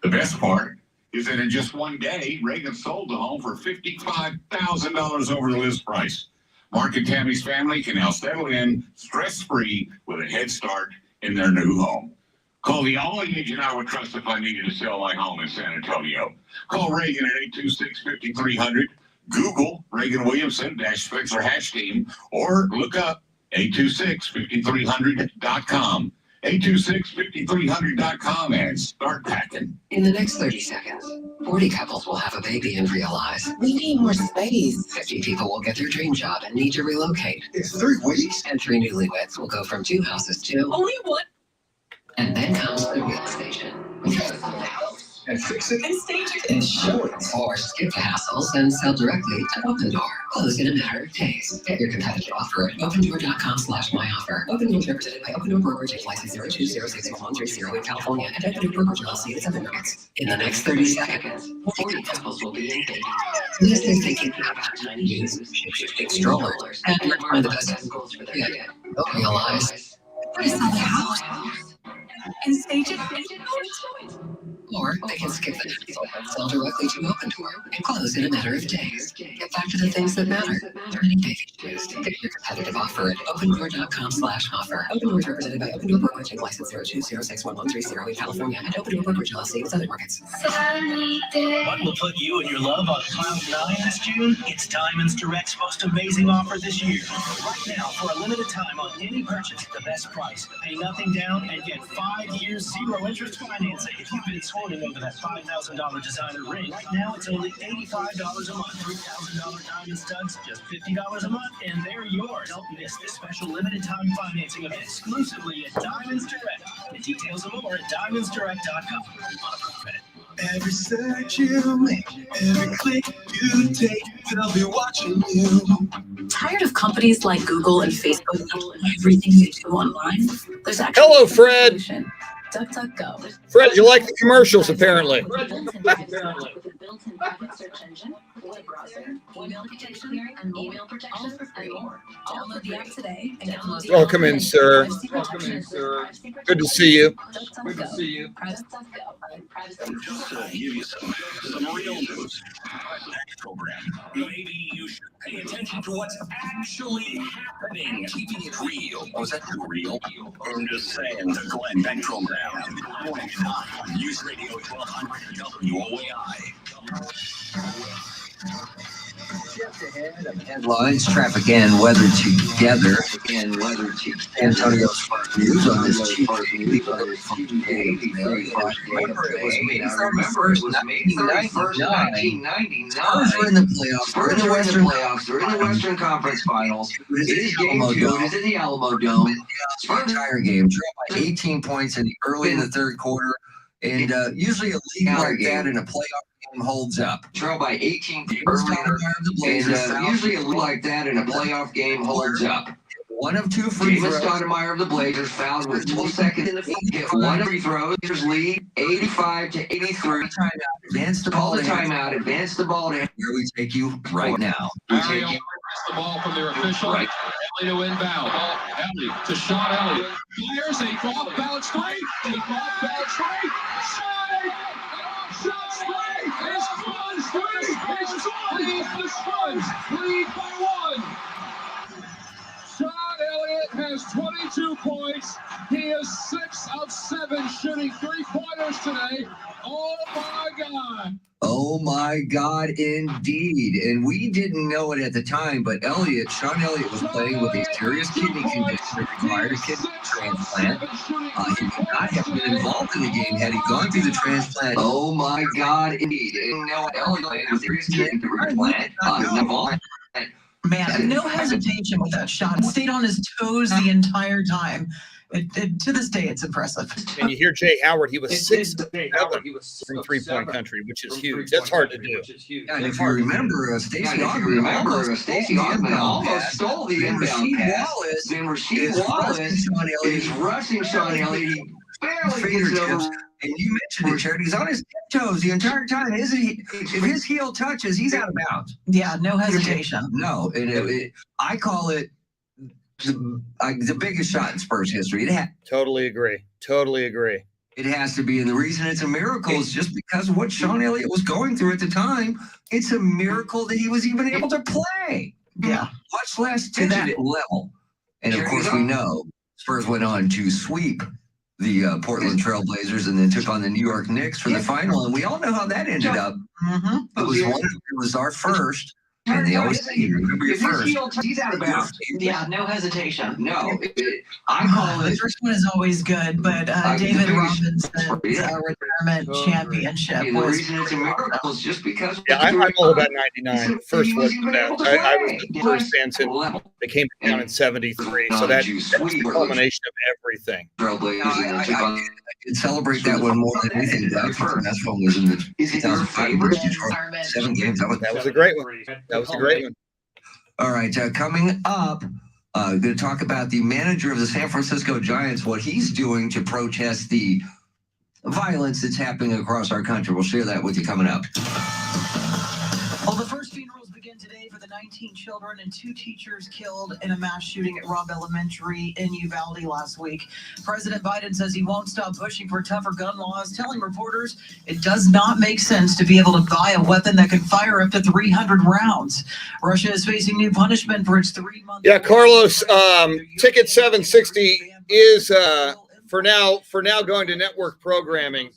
The best part is that in just one day, Reagan sold the home for $55,000 over the list price. Mark and Tammy's family can now settle in stress-free with a head start in their new home. Call the only agent I would trust if I needed to sell my home in San Antonio. Call Reagan at 826-5300. Google Reagan Williamson-Spencer Hatch Team, or look up 826-5300.com. 826-5300.com and start packing. In the next 30 seconds, 40 couples will have a baby and realize we need more space. 50 people will get their dream job and need to relocate. It's 3 weeks. And 3 newlyweds will go from 2 houses to only 1. And then comes the real station. We have a house. and fix it and stage it and show it. Or skip the hassles and sell directly to Open Door. Close in a matter of days. Get your competitive offer at opendoor.com/myoffer. Open Door is represented by Open Door Brokerage, license 02061130 in California, and Open Door Brokerage LLC in Southern Markets. In the next 30 seconds, 40 couples will be engaged. Unless they're thinking about tiny shoes, shape-shifting strollers, and find the best angles for their kid. Don't realize they sell the house and stage it. Or they can skip the hassle and sell directly to Open Door and close in a matter of days. Get back to the things that matter. Turning baby shoes. Get your competitive offer at opendoor.com/offer. Open Door is represented by Open Door Brokerage and license 02061130 in California, and Open Door Brokerage LLC in Southern Markets. What will put you and your love on cloud nine this June? It's Diamonds Direct's most amazing offer this year. Right now, for a limited time on any purchase, the best price. Pay nothing down and get 5 years zero interest financing. If you've been swooning over that $5,000 designer ring, right now it's only $85 a month. $3,000 diamond studs, just $50 a month, and they're yours. Don't miss this special limited time financing event exclusively at Diamonds Direct. The details and more at diamondsdirect.com. Every search you make, every click you take, they'll be watching you. Tired of companies like Google and Facebook knowing everything you do online? There's actually Hello, Fred. DuckDuckGo. Fred, you like the commercials, apparently. With a built-in private search engine, web browser, email detection, and email protection, and more. Download the app today and download the Welcome in, sir. Good to see you. Good to see you. Give you some real news. Next program. Maybe you should pay attention to what's actually happening. Keeping it real. Was that too real? I'm just saying. The Glenn Beck program. Morning at 9 on News Radio 1200 WOAI. Just ahead of headlines, traffic and weather together. Antonio's first news on this Tuesday. Remember, it was May 31st, 1999. Spurs were in the playoffs. We're in the Western playoffs. We're in the Western Conference Finals. It is game 2. It is in the Alamo Dome. Spurs entire game trailed by 18 points early in the third quarter. And usually a league like that in a playoff game holds up. Trail by 18 early and usually a league like that in a playoff game holds up. One of two free throws. Stoudemire of the Blazers fouled with 12 seconds in the field. Get one of free throws. Blazers lead 85-83. Advance the ball. Timeout. Advance the ball to where we take you right now. We take you. The ball from their official. Right. Ellie to inbound. Ellie to Sean Elliott. Fires a drop bounce straight. Shot straight. It's gone straight. It's lead the Spurs. Lead by 1. Sean Elliott has 22 points. He is 6 of 7 shooting 3-pointers today. Oh my God. Oh my God, indeed. And we didn't know it at the time, but Sean Elliott was playing with a serious kidney condition that required a kidney transplant. He would not have been involved in the game had he gone through the transplant. Oh my God, indeed. And now Elliott with a serious kidney transplant. Man, no hesitation with that shot. It stayed on his toes the entire time. To this day, it's impressive. And you hear Jay Howard, he was 6 of 7 from three-point country, which is huge. That's hard to do. And if you remember, Stacey Ogman almost stole the inbound pass. Then Rasheed Wallace is rushing Sean Elliott. He barely gets over. And you mentioned it, Charity. He's on his tiptoes the entire time. If his heel touches, he's out of bounds. Yeah, no hesitation. No, I call it the biggest shot in Spurs history. Totally agree. It has to be. And the reason it's a miracle is just because of what Sean Elliott was going through at the time. It's a miracle that he was even able to play. Yeah. Much less to that level. And of course, we know Spurs went on to sweep the Portland Trail Blazers and then took on the New York Knicks for the final. And we all know how that ended up. Mm-hmm. It was our first And they always say, remember your first. He's out of bounds. Yeah, no hesitation. No, I call The it. first one is always good, but David Robinson's retirement championship And the was. reason it's a miracle is just because. Yeah, I'm all about 99. First was the best. I was the first fan since they came down in 73. So that's the culmination of everything. I can celebrate that one more than anything. That one was in the 2005 Detroit 7 games. That was a great one. That was a great one. All right, coming up, going to talk about the manager of the San Francisco Giants, what he's doing to protest the violence that's happening across our country. We'll share that with you coming up. Well, the first funerals begin today for the 19 children and 2 teachers killed in a mass shooting at Robb Elementary in Uvalde last week. President Biden says he won't stop pushing for tougher gun laws, telling reporters it does not make sense to be able to buy a weapon that can fire up to 300 rounds. Russia is facing new punishment for its 3-month. Yeah, Carlos, Ticket 760 is for now going to network programming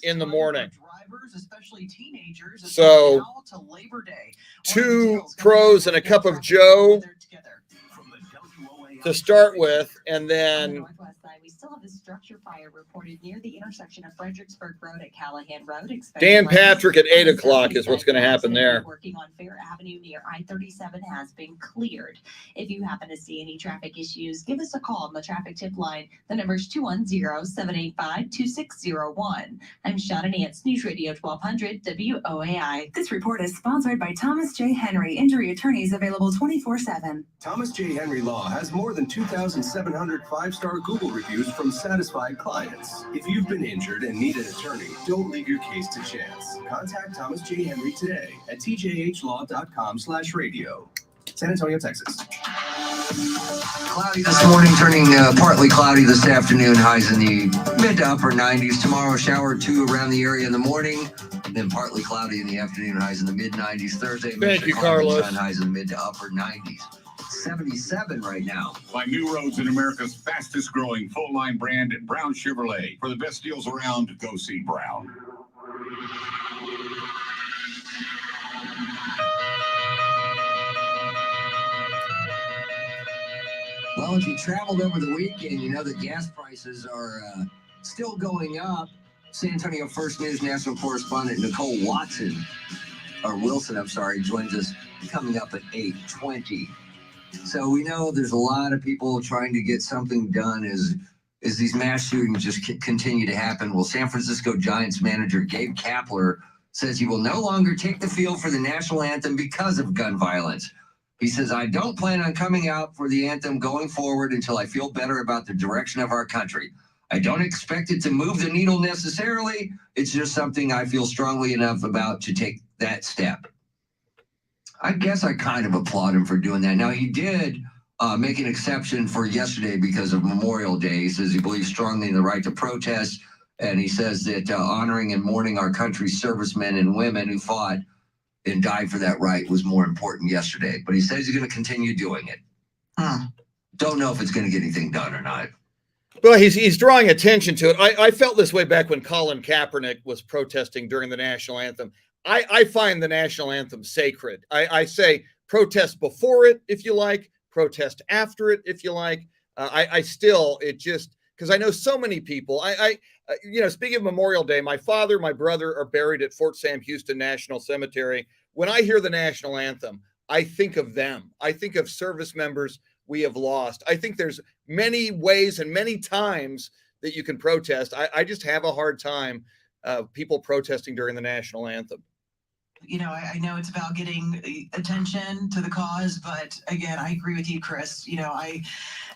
in the morning. So 2 pros and a cup of Joe to start with, and then we still have a structure fire reported near the intersection of Fredericksburg Road at Callahan Road. Dan Patrick at 8 o'clock is what's going to happen there. Working on Fair Avenue near I-37 has been cleared. If you happen to see any traffic issues, give us a call on the traffic tip line. The number is 210-785-2601. I'm Shauna Nance, News Radio 1200 WOAI. This report is sponsored by Thomas J. Henry, injury attorneys available 24/7. Thomas J. Henry Law has more than 2,700 5-star Google reviews from satisfied clients. If you've been injured and need an attorney, don't leave your case to chance. Contact Thomas J. Henry today at tjhlaw.com/radio. San Antonio, Texas. Cloudy this morning, turning partly cloudy this afternoon. Highs in the mid to upper 90s. Tomorrow, shower or 2 around the area in the morning. Then partly cloudy in the afternoon. Highs in the mid 90s. Thursday, thank you, Carlos. Sun, highs in the mid to upper 90s. 77 right now. Find new roads in America's fastest growing full line brand at Brown Chevrolet. For the best deals around, go see Brown. Well, if you traveled over the weekend, you know that gas prices are still going up. San Antonio First News national correspondent Nicole Wilson, joins us coming up at 8:20. So we know there's a lot of people trying to get something done as these mass shootings just continue to happen. Well, San Francisco Giants manager Gabe Kapler says he will no longer take the field for the national anthem because of gun violence. He says, I don't plan on coming out for the anthem going forward until I feel better about the direction of our country. I don't expect it to move the needle necessarily. It's just something I feel strongly enough about to take that step. I guess I kind of applaud him for doing that. Now, he did make an exception for yesterday because of Memorial Day. He says he believes strongly in the right to protest, and he says that honoring and mourning our country's servicemen and women who fought and died for that right was more important yesterday. But he says he's going to continue doing it. Don't know if it's going to get anything done or not. Well, he's drawing attention to it. I felt this way back when Colin Kaepernick was protesting during the national anthem. I find the national anthem sacred. I say protest before it if you like, protest after it if you like. Because I know so many people. Speaking of Memorial Day, my father, my brother are buried at Fort Sam Houston National Cemetery. When I hear the national anthem, I think of them. I think of service members we have lost. I think there's many ways and many times that you can protest. I just have a hard time people protesting during the national anthem. I know it's about getting attention to the cause, but again, I agree with you, Chris.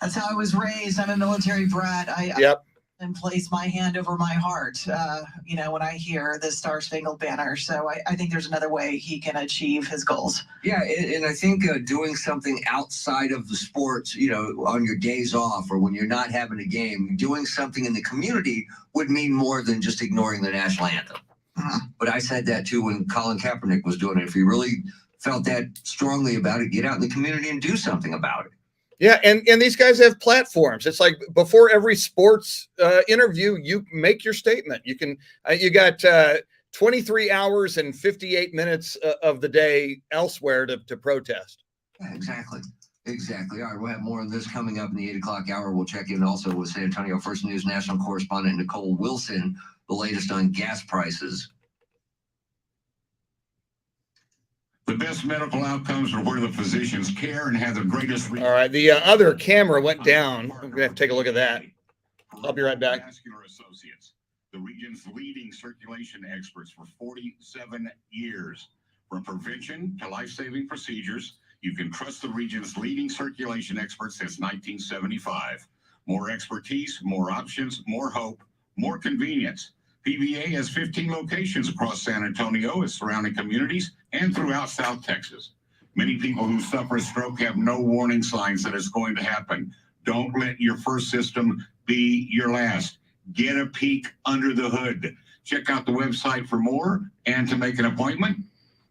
That's how I was raised. I'm a military brat. Yep. And place my hand over my heart, when I hear the Star Spangled Banner. So I think there's another way he can achieve his goals. Yeah, and I think doing something outside of the sports, on your days off or when you're not having a game, doing something in the community would mean more than just ignoring the national anthem. But I said that too when Colin Kaepernick was doing it. If you really felt that strongly about it, get out in the community and do something about it. Yeah, and these guys have platforms. It's like before every sports interview, you make your statement. You got 23 hours and 58 minutes of the day elsewhere to protest. Yeah, exactly. Exactly. All right, we'll have more on this coming up in the 8 o'clock hour. We'll check in also with San Antonio First News national correspondent Nicole Wilson, the latest on gas prices. The best medical outcomes are where the physicians care and have the greatest. All right, the other camera went down. We're going to have to take a look at that. I'll be right back. Vascular Associates, the region's leading circulation experts for 47 years. From prevention to life-saving procedures, you can trust the region's leading circulation experts since 1975. More expertise, more options, more hope, more convenience. PVA has 15 locations across San Antonio, its surrounding communities, and throughout South Texas. Many people who suffer a stroke have no warning signs that it's going to happen. Don't let your first system be your last. Get a peek under the hood. Check out the website for more and to make an appointment,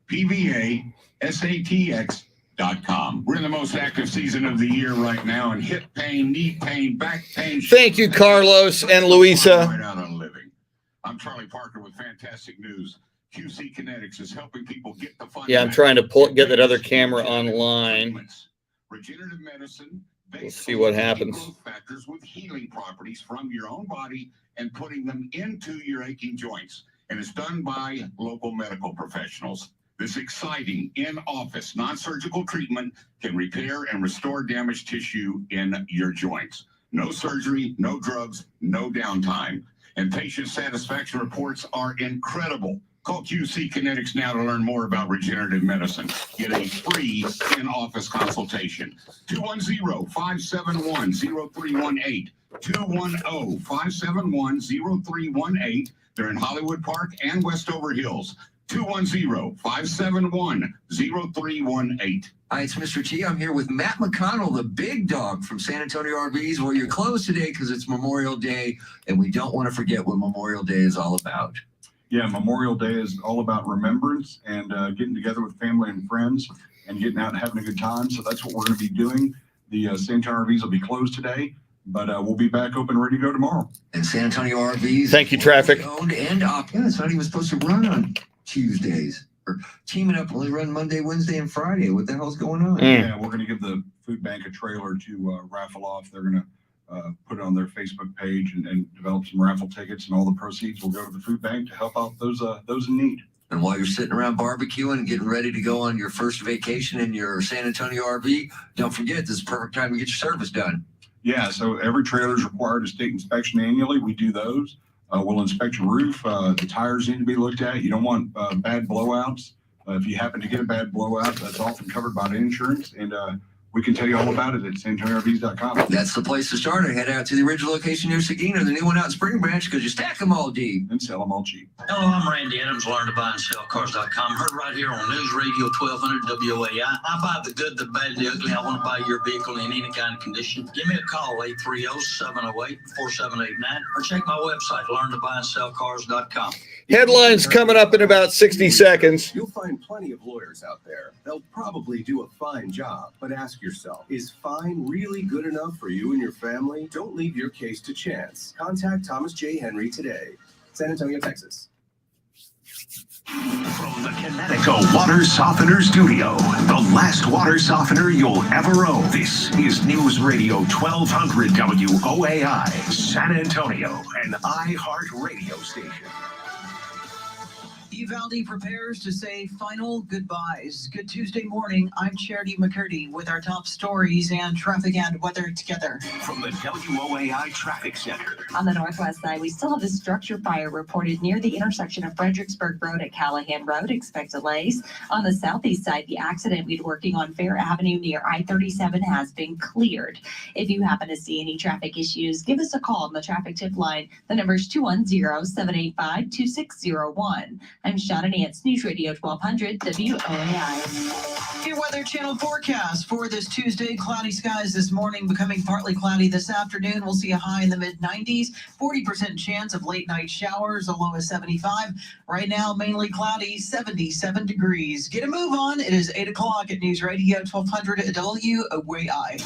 PVASATX.com. We're in the most active season of the year right now, and hip pain, knee pain, back pain. Thank you, Carlos and Luisa. Right out on living. I'm Charlie Parker with fantastic news. QC Kinetics is helping people get the fun. Yeah, I'm trying to get that other camera online. Regenerative medicine. We'll see what happens. Growth factors with healing properties from your own body and putting them into your aching joints. And it's done by local medical professionals. This exciting in-office non-surgical treatment can repair and restore damaged tissue in your joints. No surgery, no drugs, no downtime. And patient satisfaction reports are incredible. Call QC Kinetics now to learn more about regenerative medicine. Get a free in-office consultation. 210-571-0318. 210-571-0318. They're in Hollywood Park and Westover Hills. 210-571-0318. Hi, it's Mr. T. I'm here with Matt McConnell, the big dog from San Antonio RVs. Well, you're closed today because it's Memorial Day, and we don't want to forget what Memorial Day is all about. Yeah, Memorial Day is all about remembrance and getting together with family and friends and getting out and having a good time. So that's what we're going to be doing. The San Antonio RVs will be closed today, but we'll be back open and ready to go tomorrow. And San Antonio RVs. Thank you, traffic. Owned and operated. It's not even supposed to run on Tuesdays. Or teaming up only run Monday, Wednesday, and Friday. What the hell's going on? Yeah, we're going to give the food bank a trailer to raffle off. They're going to put it on their Facebook page and develop some raffle tickets, and all the proceeds will go to the food bank to help out those in need. And while you're sitting around barbecuing and getting ready to go on your first vacation in your San Antonio RV, don't forget, this is the perfect time to get your service done. Yeah, so every trailer is required a state inspection annually. We do those. We'll inspect your roof. The tires need to be looked at. You don't want bad blowouts. If you happen to get a bad blowout, that's often covered by the insurance, and we can tell you all about it at SanAntonioRVs.com. That's the place to start. Head out to the original location near Seguin or the new one out in Spring Branch, because you stack them all deep. And sell them all cheap. Hello, I'm Randy Adams, LearnToBuyAndSellCars.com. Heard right here on News Radio 1200 WAI. I buy the good, the bad, the ugly. I want to buy your vehicle in any kind of condition. Give me a call, 830-708-4789, or check my website, LearnToBuyAndSellCars.com. Headlines coming up in about 60 seconds. You'll find plenty of lawyers out there. They'll probably do a fine job, but ask yourself, is fine really good enough for you and your family? Don't leave your case to chance. Contact Thomas J. Henry today. San Antonio, Texas. From the Connecticut Water Softener Studio, the last water softener you'll ever own. This is News Radio 1200 WOAI, San Antonio, an iHeart radio station. Uvalde prepares to say final goodbyes. Good Tuesday morning. I'm Charity McCurdy with our top stories and traffic and weather together. From the WOAI Traffic Center. On the northwest side, we still have a structure fire reported near the intersection of Fredericksburg Road at Callahan Road. Expect delays. On the southeast side, the accident we're working on Fair Avenue near I-37 has been cleared. If you happen to see any traffic issues, give us a call on the traffic tip line. The number is 210-785-2601. I'm Shauna Nance, News Radio 1200 WOAI. Your Weather Channel forecast for this Tuesday. Cloudy skies this morning, becoming partly cloudy this afternoon. We'll see a high in the mid-90s, 40% chance of late night showers, a low of 75. Right now, mainly cloudy, 77 degrees. Get a move on. It is 8 o'clock at News Radio 1200 WOAI.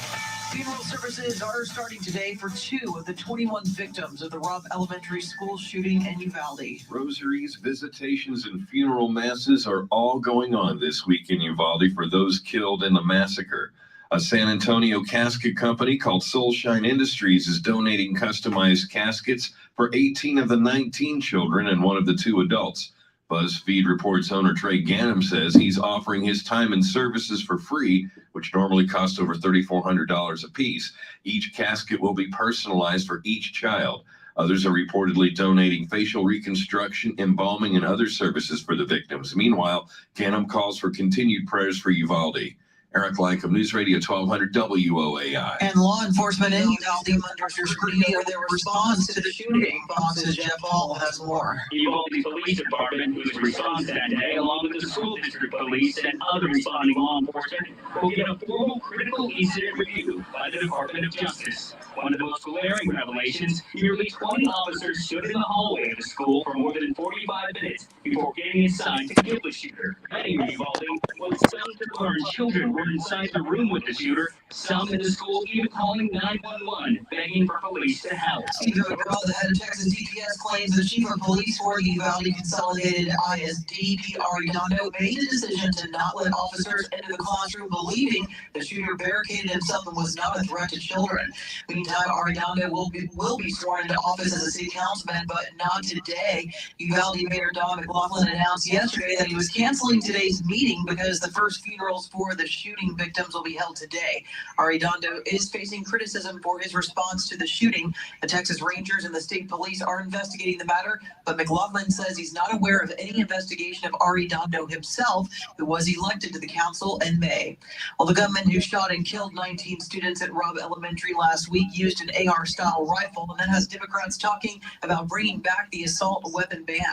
Funeral services are starting today for 2 of the 21 victims of the Robb Elementary School shooting in Uvalde. Rosaries, visitations, and funeral masses are all going on this week in Uvalde for those killed in the massacre. A San Antonio casket company called Soulshine Industries is donating customized caskets for 18 of the 19 children and 1 of the 2 adults. BuzzFeed reports owner Trey Ganem says he's offering his time and services for free, which normally costs over $3,400 a piece. Each casket will be personalized for each child. Others are reportedly donating facial reconstruction, embalming, and other services for the victims. Meanwhile, Ganem calls for continued prayers for Uvalde. Eric Lycom, News Radio 1200 WOAI. And law enforcement in Uvalde under scrutiny for their response to the shooting. Fox's Jeff Hall has more. Uvalde Police Department, whose response that day, along with the school district police and other responding law enforcement, will get a formal critical incident review by the Department of Justice. One of the most glaring revelations, nearly 20 officers stood in the hallway of the school for more than 45 minutes before getting assigned to kill the shooter. Many in Uvalde was stunned to learn children were inside the room with the shooter, some in the school even calling 911, begging for police to help. Steve McCurdy, the head of Texas DPS, claims the chief of police for the Uvalde Consolidated ISD, Pete Arredondo, made the decision to not let officers into the classroom, believing the shooter barricaded himself and was not a threat to children. Meantime, Arredondo will be sworn into office as a city councilman, but not today. Uvalde Mayor Don McLaughlin announced yesterday that he was canceling today's meeting because the first funerals for the shooting victims will be held today. Arredondo is facing criticism for his response to the shooting. The Texas Rangers and the state police are investigating the matter, but McLaughlin says he's not aware of any investigation of Arredondo himself, who was elected to the council in May. Well, the gunman who shot and killed 19 students at Robb Elementary last week used an AR-style rifle, and that has Democrats talking about bringing back the assault weapon ban.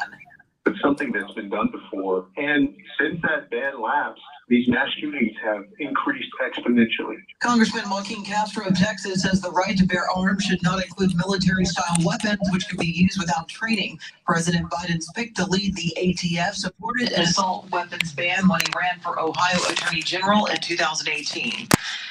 It's something that's been done before, and since that ban lapsed, these mass shootings have increased exponentially. Congressman Joaquin Castro of Texas says the right to bear arms should not include military-style weapons which can be used without training. President Biden's pick to lead the ATF supported an assault weapons ban when he ran for Ohio Attorney General in 2018.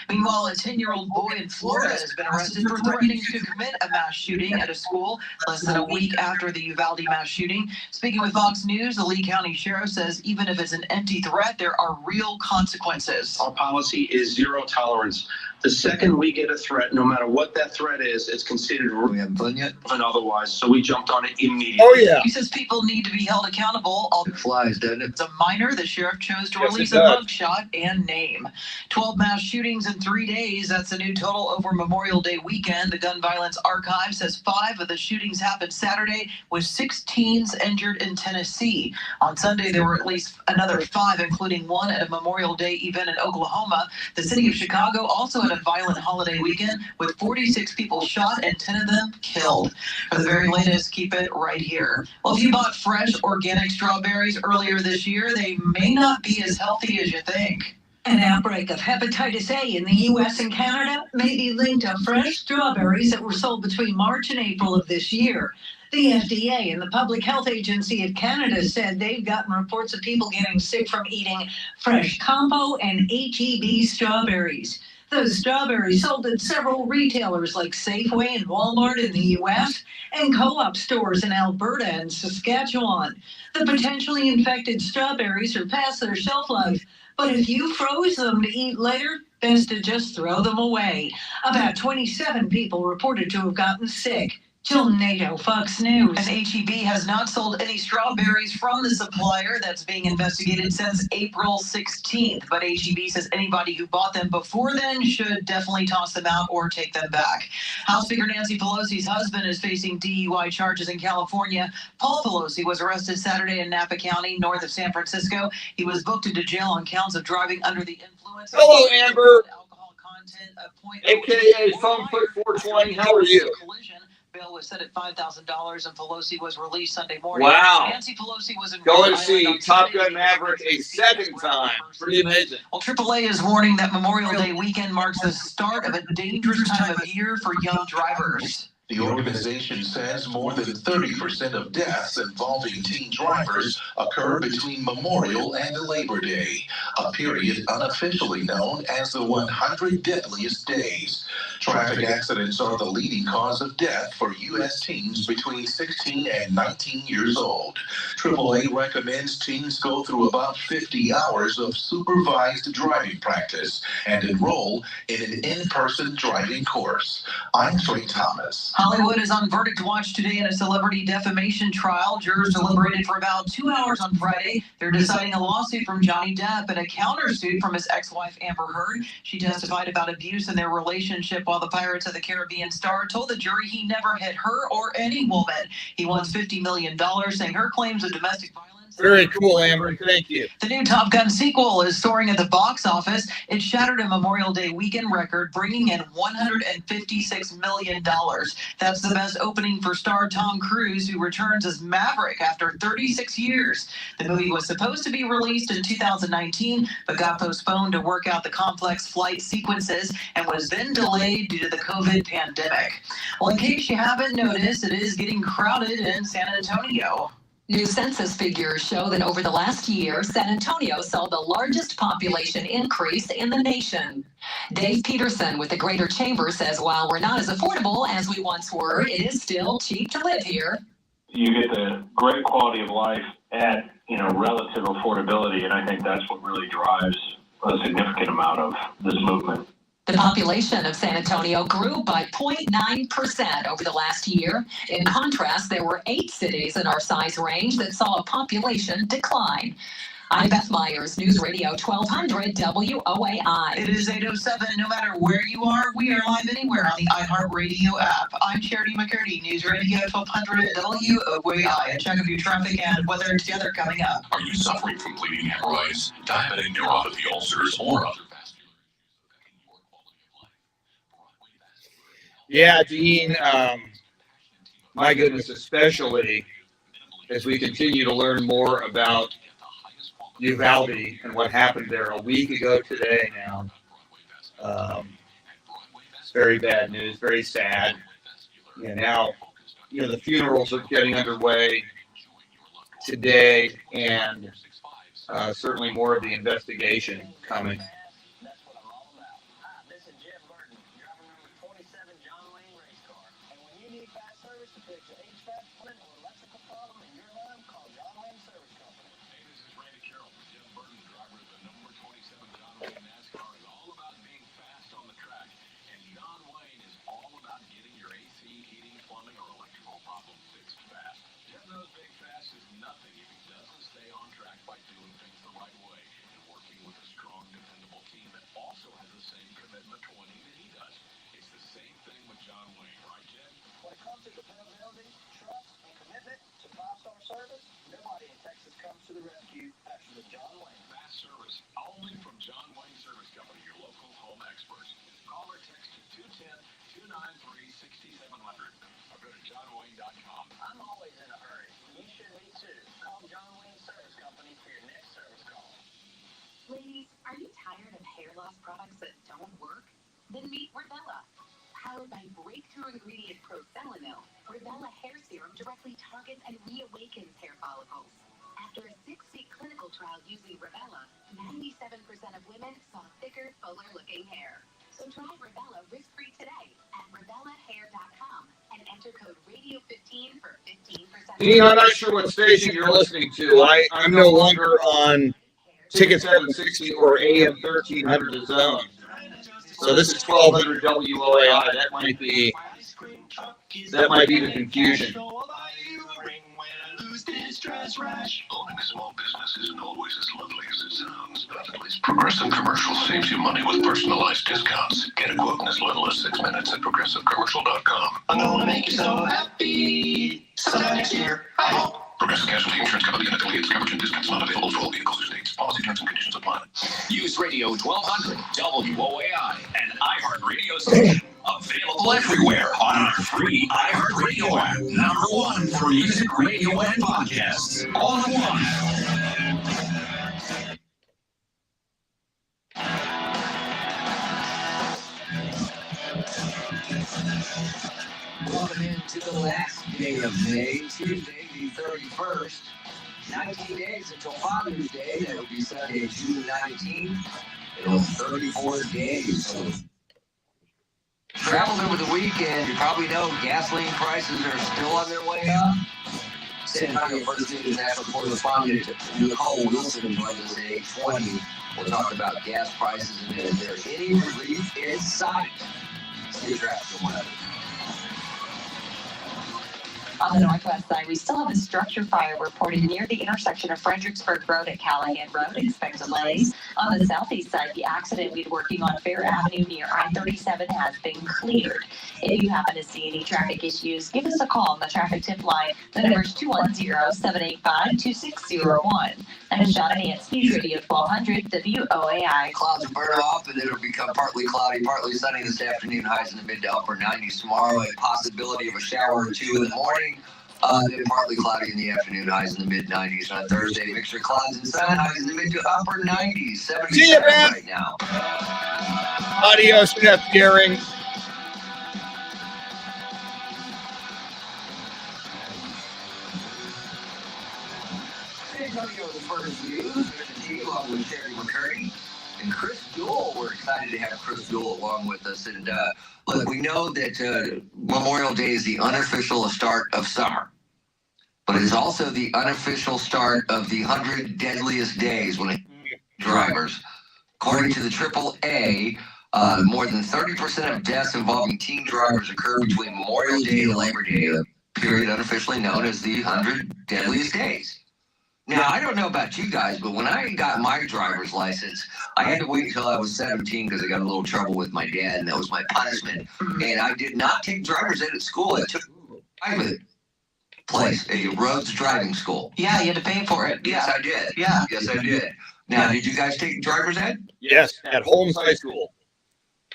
Meanwhile, a 10-year-old boy in Florida has been arrested for threatening to commit a mass shooting at a school less than a week after the Uvalde mass shooting. Speaking with Fox News, the Lee County Sheriff says even if it's an empty threat, there are real consequences. Our policy is zero tolerance. The second we get a threat, no matter what that threat is, it's considered We haven't done yet. and otherwise. So we jumped on it immediately. Oh, yeah. He says people need to be held accountable. It flies, doesn't it? It's a minor. The sheriff chose to Yes, release it a does. mugshot and name. 12 mass shootings in 3 days. That's a new total over Memorial Day weekend. The Gun Violence Archive says 5 of the shootings happened Saturday, with 6 teens injured in Tennessee. On Sunday, there were at least another 5, including 1 at a Memorial Day event in Oklahoma. The city of Chicago also had a violent holiday weekend with 46 people shot and 10 of them killed. For the very latest, keep it right here. Well, if you bought fresh organic strawberries earlier this year, they may not be as healthy as you think. An outbreak of hepatitis A in the U.S. and Canada may be linked to fresh strawberries that were sold between March and April of this year. The FDA and the Public Health Agency of Canada said they've gotten reports of people getting sick from eating fresh compo and HEB strawberries. Those strawberries sold at several retailers like Safeway and Walmart in the U.S. and co-op stores in Alberta and Saskatchewan. The potentially infected strawberries are past their shelf life, but if you froze them to eat later, best to just throw them away. About 27 people reported to have gotten sick. Jill Nato, Fox News. And HEB has not sold any strawberries from the supplier that's being investigated since April 16th. But HEB says anybody who bought them before then should definitely toss them out or take them back. House Speaker Nancy Pelosi's husband is facing DUI charges in California. Paul Pelosi was arrested Saturday in Napa County, north of San Francisco. He was booked into jail on counts of driving under the influence. Hello, Amber. Alcohol content of AKA Foamfoot 420. How are you? Bail was set at $5,000 and Pelosi was released Sunday morning. Wow. Nancy Pelosi was in Go Rhode and see Island on Top Sunday. Gun Maverick a second time. Pretty amazing. Well, AAA is warning that Memorial Day weekend marks the start of a dangerous time of year for young drivers. The organization says more than 30% of deaths involving teen drivers occur between Memorial and Labor Day. a period unofficially known as the 100 Deadliest Days. Traffic accidents are the leading cause of death for U.S. teens between 16 and 19 years old. AAA recommends teens go through about 50 hours of supervised driving practice and enroll in an in-person driving course. I'm Trey Thomas. Hollywood is on verdict watch today in a celebrity defamation trial. Jurors deliberated for about 2 hours on Friday. They're deciding a lawsuit from Johnny Depp and a countersuit from his ex-wife Amber Heard. She testified about abuse in their relationship while the Pirates of the Caribbean star told the jury he never hit her or any woman. He wants $50 million, saying her claims of domestic violence. Very cool, Amber. Thank you. The new Top Gun sequel is soaring at the box office. It shattered a Memorial Day weekend record, bringing in $156 million. That's the best opening for star Tom Cruise, who returns as Maverick after 36 years. The movie was supposed to be released in 2019, but got postponed to work out the complex flight sequences and was then delayed due to the COVID pandemic. Well, in case you haven't noticed, it is getting crowded in San Antonio. New census figures show that over the last year, San Antonio saw the largest population increase in the nation. Dave Peterson with the Greater Chamber says while we're not as affordable as we once were, it is still cheap to live here. You get the great quality of life at, relative affordability, and I think that's what really drives a significant amount of this movement. The population of San Antonio grew by 0.9% over the last year. In contrast, there were 8 cities in our size range that saw a population decline. I'm Beth Myers, News Radio 1200 WOAI. It is 8:07. No matter where you are, we are live anywhere on the iHeartRadio app. I'm Charity McCurdy, News Radio 1200 WOAI. A check of your traffic and weather together coming up. Are you suffering from bleeding hemorrhoids, diabetic neuropathy ulcers, or other? Yeah, Dean, my goodness, especially as we continue to learn more about Uvalde and what happened there a week ago today now. Very bad news, very sad. Yeah, now, the funerals are getting underway today, and certainly more of the investigation coming. Ladies, are you tired of hair loss products that don't work? Then meet Revella. Powered by breakthrough ingredient Profelinil, Revella hair serum directly targets and reawakens hair follicles. After a 6-week clinical trial using Revella, 97% of women saw thicker, fuller-looking hair. So try Revella risk-free today at RevellaHair.com and enter code Radio15 for 15%. Dean, I'm not sure what station you're listening to. I'm no longer on Ticket 760 or AM 1300 The Zone. So this is 1200 WOAI. That might be the confusion. Owning a small business isn't always as lovely as it sounds, but at least Progressive Commercial saves you money with personalized discounts. Get a quote in as little as 6 minutes at ProgressiveCommercial.com. I'm gonna make you so happy. Sometime next year, I hope. Progressive Casualty Insurance Company and affiliates. Coverage and discounts not available for all vehicles or states. Policy terms and conditions apply. Use Radio 1200 WOAI, an iHeartRadio station. Available everywhere on our free iHeartRadio app. #1 for music, radio, and podcasts. All in one. Welcome into the last day of May, Tuesday the 31st. 19 days until Father's Day. That would be Sunday, June 19th. It'll 34 days. So traveled over the weekend. You probably know gasoline prices are still on their way up. San Antonio First News national correspondent Nicole Wilson joined us at 8:20. We'll talk about gas prices and is there any relief in sight? Stay trapped in weather. On the northwest side, we still have a structure fire reported near the intersection of Fredericksburg Road and Callahan Road. Expect delays. On the southeast side, the accident we'd working on Fair Avenue near I-37 has been cleared. If you happen to see any traffic issues, give us a call on the traffic tip line. The number is 210-785-2601. And a shot at News Radio 1200 WOAI. Clouds will burn off and it'll become partly cloudy, partly sunny this afternoon. Highs in the mid to upper 90s tomorrow. A possibility of a shower or two in the morning. Then partly cloudy in the afternoon, highs in the mid 90s. On Thursday, mixture of clouds and sun, highs in the mid to upper 90s. 77 right now. Adios, Jeff Gehring. San Antonio's first news. Mr. T along with Terry McCurdy and Chris Duel. We're excited to have Chris Duel along with us. And look, we know that Memorial Day is the unofficial start of summer. But it is also the unofficial start of the 100 deadliest days when drivers. According to the AAA, more than 30% of deaths involving teen drivers occur between Memorial Day and Labor Day, a period unofficially known as the 100 deadliest days. Now, I don't know about you guys, but when I got my driver's license, I had to wait until I was 17 because I got a little trouble with my dad, and that was my punishment. And I did not take driver's ed at school. I took private place, a roads driving school. Yeah, you had to pay for it. Yes, I did. Yeah. Yes, I did. Now, did you guys take driver's ed? Yes, at Holmes High School.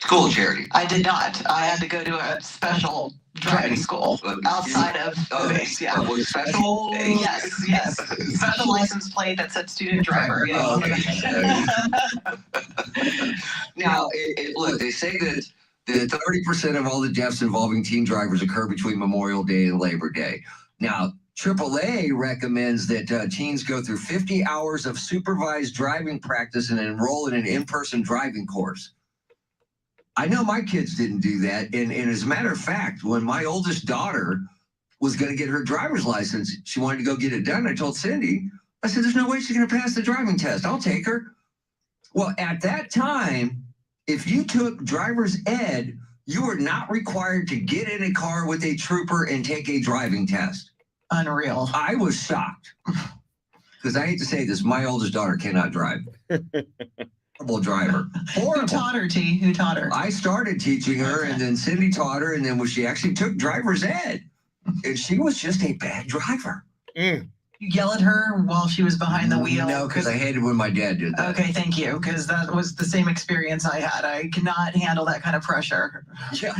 School charity. I did not. I had to go to a special driving school outside of the base. Yeah. Was special? Yes. Special license plate that said student driver. Yes. Oh, okay. Now, look, they say that 30% of all the deaths involving teen drivers occur between Memorial Day and Labor Day. Now, AAA recommends that teens go through 50 hours of supervised driving practice and enroll in an in-person driving course. I know my kids didn't do that. And as a matter of fact, when my oldest daughter was going to get her driver's license, she wanted to go get it done. I told Cindy, I said, there's no way she's going to pass the driving test. I'll take her. Well, at that time, if you took driver's ed, you were not required to get in a car with a trooper and take a driving test. Unreal. I was shocked. Because I hate to say this, my oldest daughter cannot drive. Horrible driver. Horrible. Who taught her, T? Who taught her? I started teaching her, and then Cindy taught her, and then when she actually took driver's ed, and she was just a bad driver. Mm. You yell at her while she was behind the wheel? No, because I hated when my dad did that. Okay, thank you, because that was the same experience I had. I cannot handle that kind of pressure. Yeah,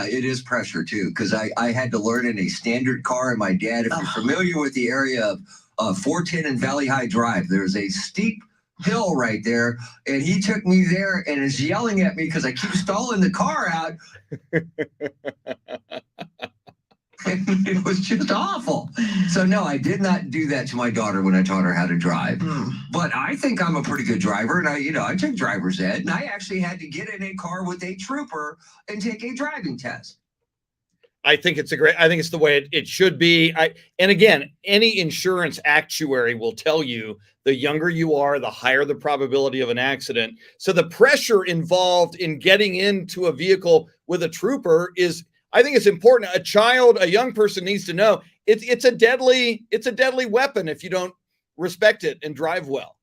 it is pressure, too, because I had to learn in a standard car, and my dad, if you're familiar with the area of 410 and Valley High Drive, there's a steep hill right there, and he took me there and is yelling at me because I keep stalling the car out. And it was just awful. So no, I did not do that to my daughter when I taught her how to drive. But I think I'm a pretty good driver, and I took driver's ed, and I actually had to get in a car with a trooper and take a driving test. I think it's the way it should be. And again, any insurance actuary will tell you the younger you are, the higher the probability of an accident. So the pressure involved in getting into a vehicle with a trooper is, I think it's important. A young person needs to know it's a deadly weapon if you don't respect it and drive well.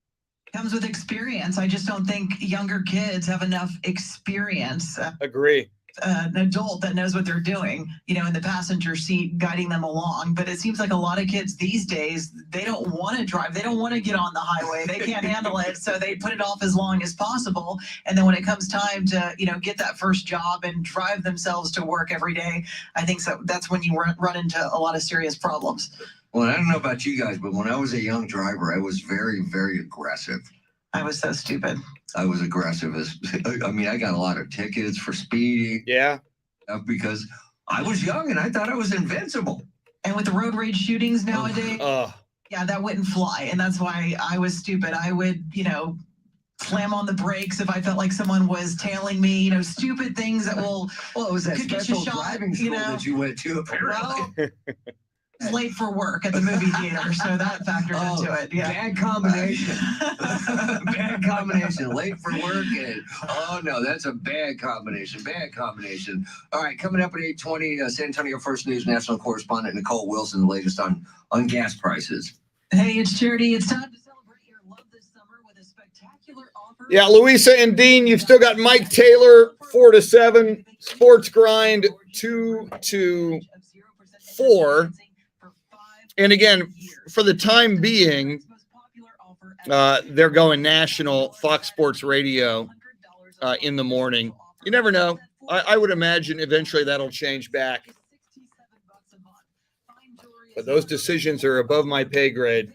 Comes with experience. I just don't think younger kids have enough experience. Agree. An adult that knows what they're doing, in the passenger seat, guiding them along. But it seems like a lot of kids these days, they don't want to drive. They don't want to get on the highway. They can't handle it. So they put it off as long as possible. And then when it comes time to, get that first job and drive themselves to work every day, I think that's when you run into a lot of serious problems. Well, I don't know about you guys, but when I was a young driver, I was very, very aggressive. I was so stupid. I was aggressive. I got a lot of tickets for speeding. Yeah. Because I was young and I thought I was invincible. And with the road rage shootings nowadays, Yeah, that wouldn't fly. And that's why I was stupid. I would, slam on the brakes if I felt like someone was tailing me, stupid things that will. Well, it was that could get you special shot, driving school that you went to, apparently. Well, I was late for work at the movie theater, so that factored into it. Yeah. Bad combination. Bad combination. Late for work and oh no, that's a bad combination. Bad combination. All right, coming up at 8:20, San Antonio First News national correspondent Nicole Wilson, the latest on gas prices. Hey, it's Charity. It's time to celebrate your love this summer with a spectacular offer. Yeah, Louisa and Dean, you've still got Mike Taylor 4 to 7, Sports Grind 2 to 4. And again, for the time being, they're going national, Fox Sports Radio in the morning. You never know. I would imagine eventually that'll change back. But those decisions are above my pay grade.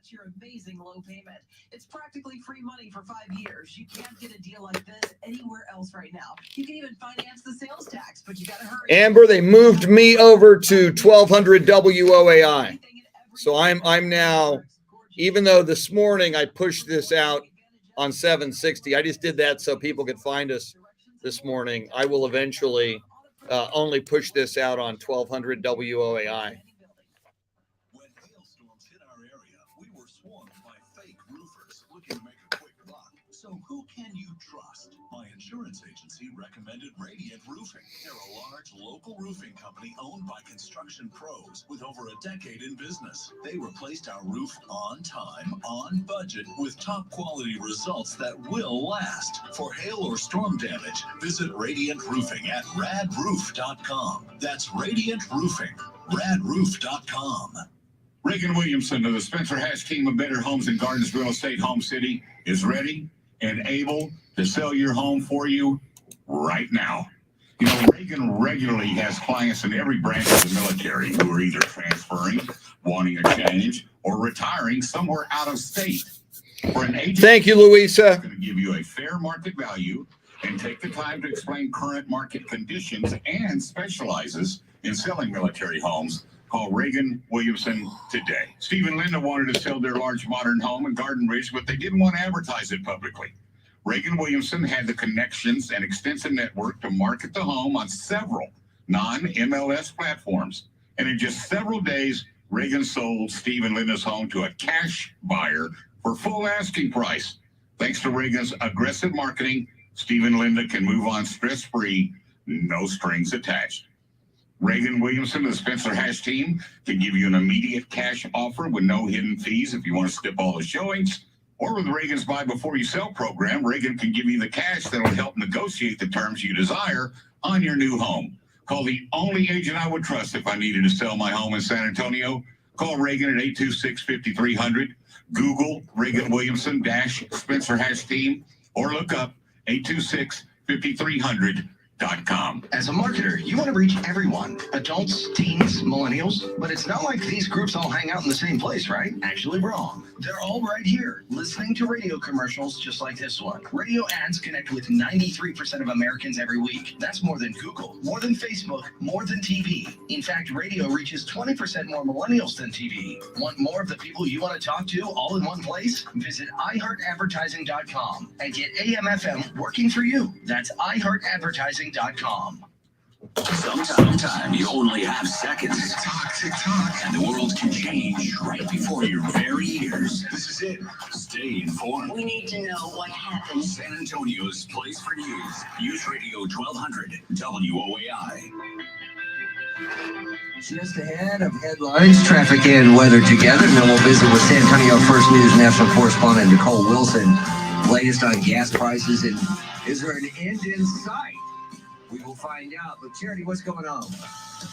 Your amazing low payment. It's practically free money for 5 years. You can't get a deal like this anywhere else right now. You can even finance the sales tax, but you gotta hurry. Amber, they moved me over to 1200 WOAI. So I'm now, even though this morning I pushed this out on 760, I just did that so people could find us this morning. I will eventually only push this out on 1200 WOAI. So who can you trust? My insurance agency recommended Radiant Roofing. They're a large local roofing company owned by construction pros with over a decade in business. They replaced our roof on time, on budget, with top quality results that will last. For hail or storm damage, visit Radiant Roofing at radroof.com. That's Radiant Roofing, radroof.com. Reagan Williamson of the Spencer Hatch team of Better Homes and Gardens Real Estate Home City is ready and able to sell your home for you right now. You know, Reagan regularly has clients in every branch of the military who are either transferring, wanting a change, or retiring somewhere out of state. For an agent, thank you, Louisa. Going to give you a fair market value and take the time to explain current market conditions and specializes in selling military homes. Call Reagan Williamson today. Steve and Linda wanted to sell their large modern home in Garden Ridge, but they didn't want to advertise it publicly. Reagan Williamson had the connections and extensive network to market the home on several non-MLS platforms. And in just several days, Reagan sold Steve and Linda's home to a cash buyer for full asking price. Thanks to Reagan's aggressive marketing, Steve and Linda can move on stress-free, no strings attached. Reagan Williamson of the Spencer Hatch team can give you an immediate cash offer with no hidden fees if you want to skip all the showings. Or with Reagan's Buy Before You Sell program, Reagan can give you the cash that will help negotiate the terms you desire on your new home. Call the only agent I would trust if I needed to sell my home in San Antonio. Call Reagan at 826-5300. Google Reagan Williamson Spencer Hatch team or look up 826-5300. As a marketer, you want to reach everyone, adults, teens, millennials, but it's not like these groups all hang out in the same place, right? Actually wrong. They're all right here, listening to radio commercials just like this one. Radio ads connect with 93% of Americans every week. That's more than Google, more than Facebook, more than TV. In fact, radio reaches 20% more millennials than TV. Want more of the people you want to talk to all in one place? Visit iHeartAdvertising.com and get AM/FM working for you. That's iHeartAdvertising.com. Sometimes you only have seconds. Tick tock, and the world can change right before your very ears. This is it. Stay informed. We need to know what happened. San Antonio's place for news. News Radio 1200 WOAI. Just ahead of headlines, traffic and weather together. Then we'll visit with San Antonio First News national correspondent Nicole Wilson. Latest on gas prices, and is there an end in sight? We will find out. But Charity, what's going on?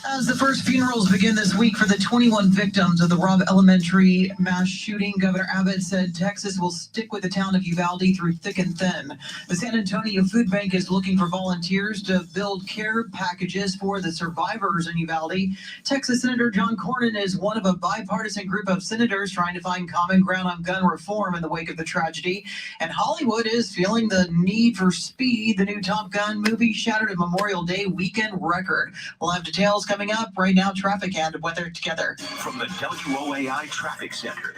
As the first funerals begin this week for the 21 victims of the Robb Elementary mass shooting, Governor Abbott said Texas will stick with the town of Uvalde through thick and thin. The San Antonio Food Bank is looking for volunteers to build care packages for the survivors in Uvalde. Texas Senator John Cornyn is one of a bipartisan group of senators trying to find common ground on gun reform in the wake of the tragedy. And Hollywood is feeling the need for speed. The new Top Gun movie shattered a Memorial Day weekend record. We'll have details details coming up. Right now, traffic and weather together. From the WOAI Traffic Center.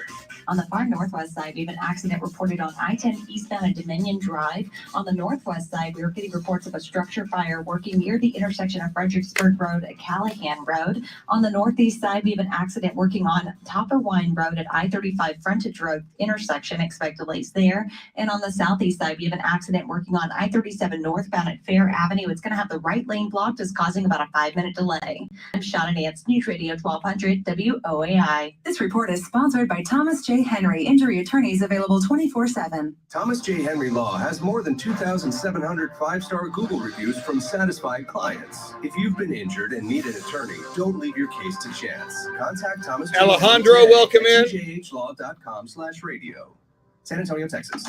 On the far northwest side, we have an accident reported on I-10 eastbound at Dominion Drive. On the northwest side, we are getting reports of a structure fire working near the intersection of Fredericksburg Road at Callahan Road. On the northeast side, we have an accident working on Topper Wine Road at I-35 Frontage Road intersection. Expect delays there. And on the southeast side, we have an accident working on I-37 northbound at Fair Avenue. It's going to have the right lane blocked, is causing about a 5-minute delay. I'm Shauna Nance, News Radio 1200 WOAI. This report is sponsored by Thomas J. Henry, injury attorneys available 24/7. Thomas J. Henry Law has more than 2,700 5-star Google reviews from satisfied clients. If you've been injured and need an attorney, don't leave your case to chance. Contact Thomas J. Alejandro, Henry welcome in. at tjhlaw.com/radio. San Antonio, Texas.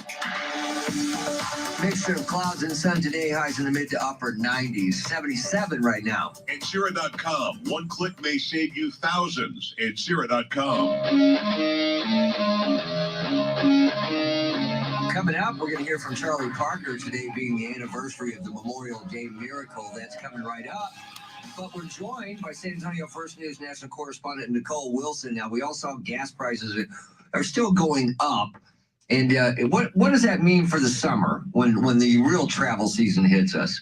Mixture of clouds and sun today, highs in the mid to upper 90s, 77 right now. At Sierra.com, one click may save you thousands at Sierra.com. Coming up, we're going to hear from Charlie Parker, today being the anniversary of the Memorial Day Miracle. That's coming right up. But we're joined by San Antonio First News national correspondent Nicole Wilson. Now, we all saw gas prices are still going up. And what does that mean for the summer when the real travel season hits us?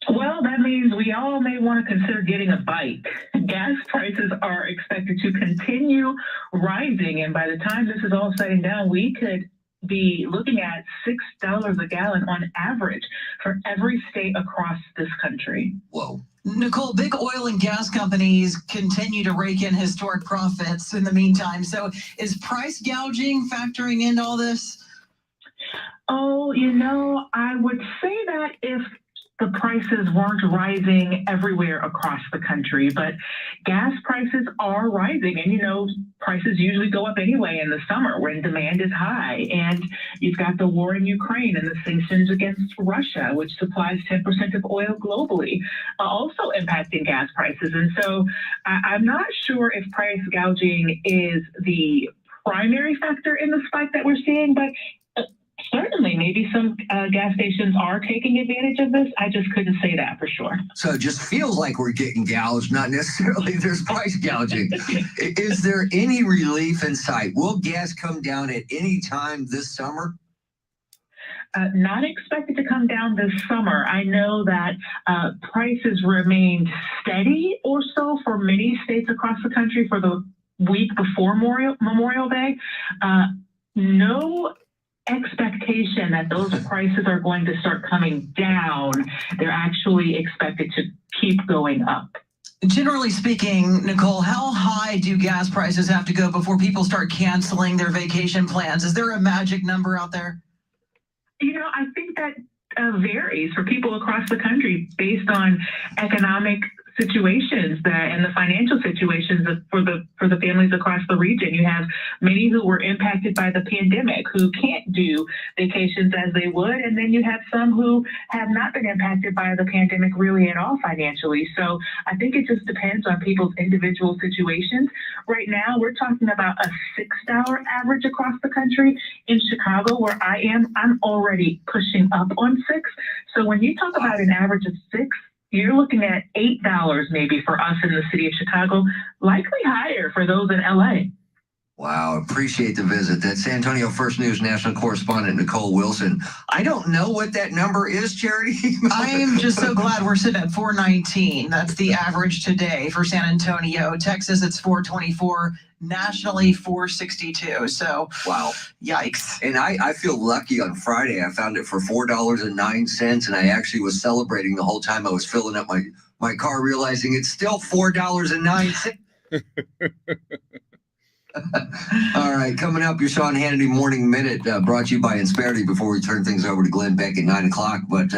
Well, that means we all may want to consider getting a bike. Gas prices are expected to continue rising, and by the time this is all said and done, we could be looking at $6 a gallon on average for every state across this country. Whoa. Nicole, big oil and gas companies continue to rake in historic profits in the meantime. So is price gouging factoring into all this? Oh, I would say that if the prices weren't rising everywhere across the country, but gas prices are rising. And, prices usually go up anyway in the summer when demand is high. And you've got the war in Ukraine and the sanctions against Russia, which supplies 10% of oil globally, also impacting gas prices. And so I'm not sure if price gouging is the primary factor in the spike that we're seeing, but certainly, maybe some gas stations are taking advantage of this. I just couldn't say that for sure. So it just feels like we're getting gouged, not necessarily there's price gouging. Is there any relief in sight? Will gas come down at any time this summer? Not expected to come down this summer. I know that prices remained steady or so for many states across the country for the week before Memorial Day. No expectation that those prices are going to start coming down. They're actually expected to keep going up. Generally speaking, Nicole, how high do gas prices have to go before people start canceling their vacation plans? Is there a magic number out there? I think that varies for people across the country based on economic situations and the financial situations for the families across the region. You have many who were impacted by the pandemic who can't do vacations as they would, and then you have some who have not been impacted by the pandemic really at all financially. So I think it just depends on people's individual situations. Right now, we're talking about a $6 average across the country. In Chicago, where I am, I'm already pushing up on $6. So when you talk about an average of $6, you're looking at $8 maybe for us in the city of Chicago, likely higher for those in LA. Wow, appreciate the visit. That's San Antonio First News national correspondent Nicole Wilson. I don't know what that number is, Charity. I am just so glad we're sitting at 419. That's the average today for San Antonio. Texas, it's 424. Nationally, 462. So, wow, yikes. And I feel lucky. On Friday, I found it for $4.09, and I actually was celebrating the whole time I was filling up my car, realizing it's still $4.09. All right, coming up, your Sean Hannity Morning Minute, brought to you by Insperity before we turn things over to Glenn Beck at 9 o'clock. But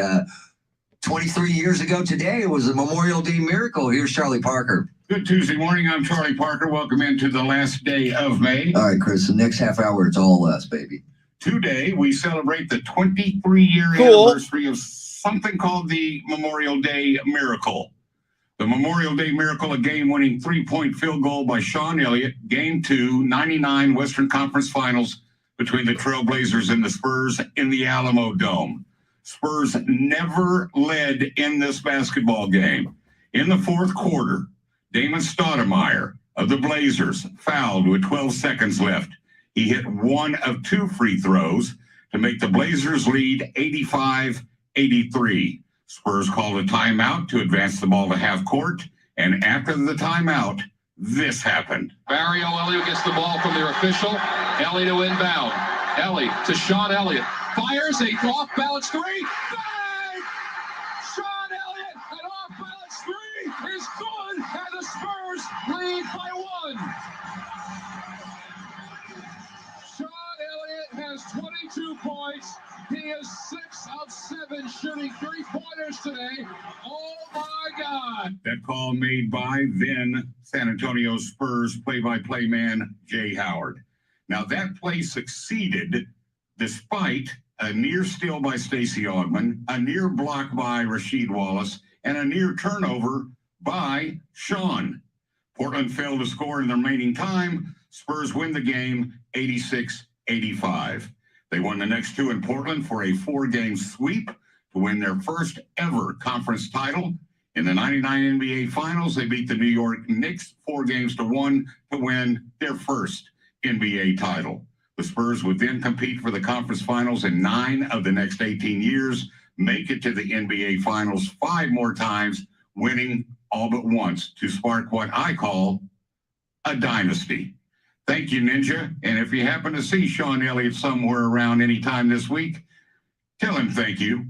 23 years ago today, it was a Memorial Day miracle. Here's Charlie Parker. Good Tuesday morning. I'm Charlie Parker. Welcome into the last day of May. All right, Chris, the next half hour, it's all us, baby. Today, we celebrate the 23-year anniversary of something called the Memorial Day Miracle. The Memorial Day Miracle, a game-winning three-point field goal by Sean Elliott, Game 2, 99 Western Conference Finals between the Trailblazers and the Spurs in the Alamo Dome. Spurs never led in this basketball game. In the fourth quarter, Damon Stoudemire of the Blazers fouled with 12 seconds left. He hit one of two free throws to make the Blazers lead 85-83. Spurs called a timeout to advance the ball to half court, and after the timeout, this happened. Mario Elliott gets the ball from their official. Ellie to inbound. Ellie to Sean Elliott. Fires a off-balance three. Bang! Sean Elliott, an off-balance three is good, and the Spurs lead by one. Sean Elliott has 22 points. He is 6 of 7 shooting three-pointers today. Oh, my God. That call made by then San Antonio Spurs play-by-play man Jay Howard. Now, that play succeeded despite a near steal by Stacey Augmon, a near block by Rasheed Wallace, and a near turnover by Sean. Portland failed to score in the remaining time. Spurs win the game 86-85. They won the next two in Portland for a 4-game sweep to win their first ever conference title. In the 99 NBA Finals, they beat the New York Knicks 4-1 to win their first NBA title. The Spurs would then compete for the conference finals in 9 of the next 18 years, make it to the NBA Finals 5 more times, winning all but once to spark what I call a dynasty. Thank you, Ninja. And if you happen to see Sean Elliott somewhere around any time this week, tell him thank you.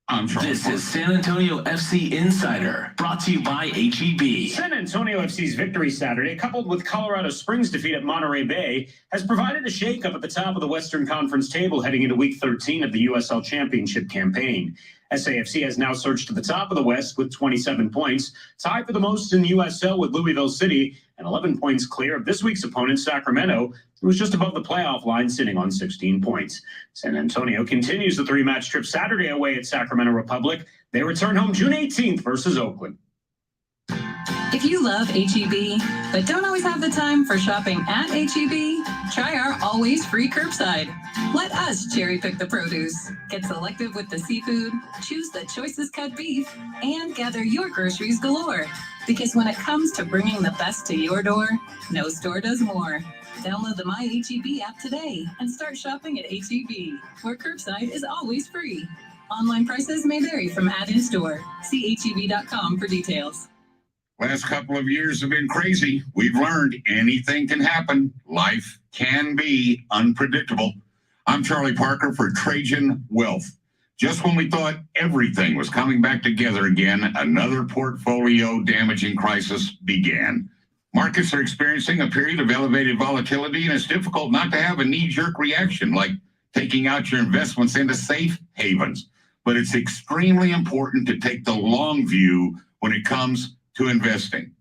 I'm Charlie This Parker. is San Antonio FC Insider, brought to you by HEB. San Antonio FC's victory Saturday, coupled with Colorado Springs' defeat at Monterey Bay, has provided a shakeup at the top of the Western Conference table heading into Week 13 of the USL Championship campaign. SAFC has now surged to the top of the West with 27 points, tied for the most in the USL with Louisville City, and 11 points clear of this week's opponent, Sacramento, who was just above the playoff line, sitting on 16 points. San Antonio continues the 3-match trip Saturday away at Sacramento Republic. They return home June 18th versus Oakland. If you love HEB, but don't always have the time for shopping at HEB, try our always free curbside. Let us cherry pick the produce, get selective with the seafood, choose the choicest cut beef, and gather your groceries galore. Because when it comes to bringing the best to your door, no store does more. Download the My HEB app today and start shopping at HEB, where curbside is always free. Online prices may vary from ad-in store. See HEB.com for details. Last couple of years have been crazy. We've learned anything can happen. Life can be unpredictable. I'm Charlie Parker for Trajan Wealth. Just when we thought everything was coming back together again, another portfolio damaging crisis began. Markets are experiencing a period of elevated volatility, and it's difficult not to have a knee-jerk reaction like taking out your investments into safe havens. But it's extremely important to take the long view when it comes to investing.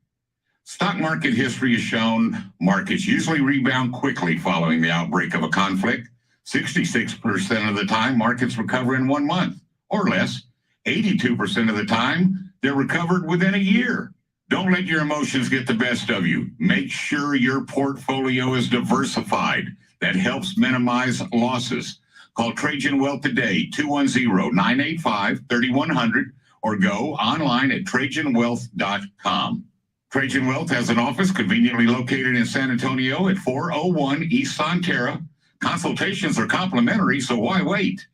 Stock market history has shown markets usually rebound quickly following the outbreak of a conflict. 66% of the time, markets recover in 1 month or less. 82% of the time, they're recovered within a year. Don't let your emotions get the best of you. Make sure your portfolio is diversified. That helps minimize losses. Call Trajan Wealth today, 210-985-3100, or go online at TrajanWealth.com. Trajan Wealth has an office conveniently located in San Antonio at 401 East Sonterra. Consultations are complimentary, so why wait?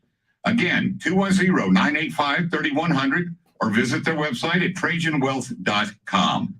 Again, 210-985-3100, or visit their website at TrajanWealth.com.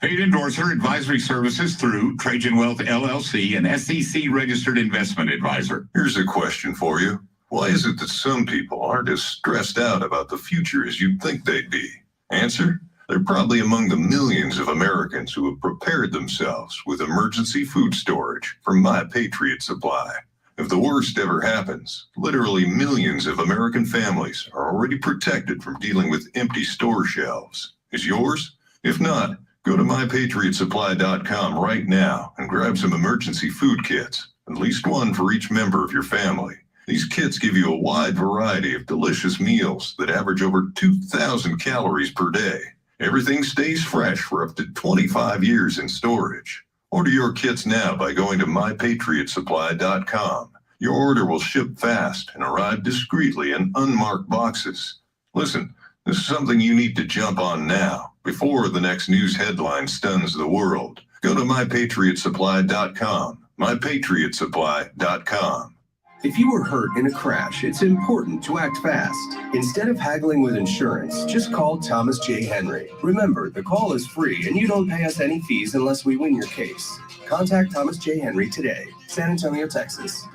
Paid endorser advisory services through Trajan Wealth LLC, an SEC-registered investment advisor. Here's a question for you. Why is it that some people aren't as stressed out about the future as you'd think they'd be? Answer? They're probably among the millions of Americans who have prepared themselves with emergency food storage from My Patriot Supply. If the worst ever happens, literally millions of American families are already protected from dealing with empty store shelves. Is yours? If not, go to MyPatriotSupply.com right now and grab some emergency food kits, at least one for each member of your family. These kits give you a wide variety of delicious meals that average over 2,000 calories per day. Everything stays fresh for up to 25 years in storage. Order your kits now by going to MyPatriotSupply.com. Your order will ship fast and arrive discreetly in unmarked boxes. Listen, this is something you need to jump on now, before the next news headline stuns the world. Go to mypatriotsupply.com. mypatriotsupply.com. If you were hurt in a crash, it's important to act fast. Instead of haggling with insurance, just call Thomas J. Henry. Remember, the call is free and you don't pay us any fees unless we win your case. Contact Thomas J. Henry today, San Antonio, Texas.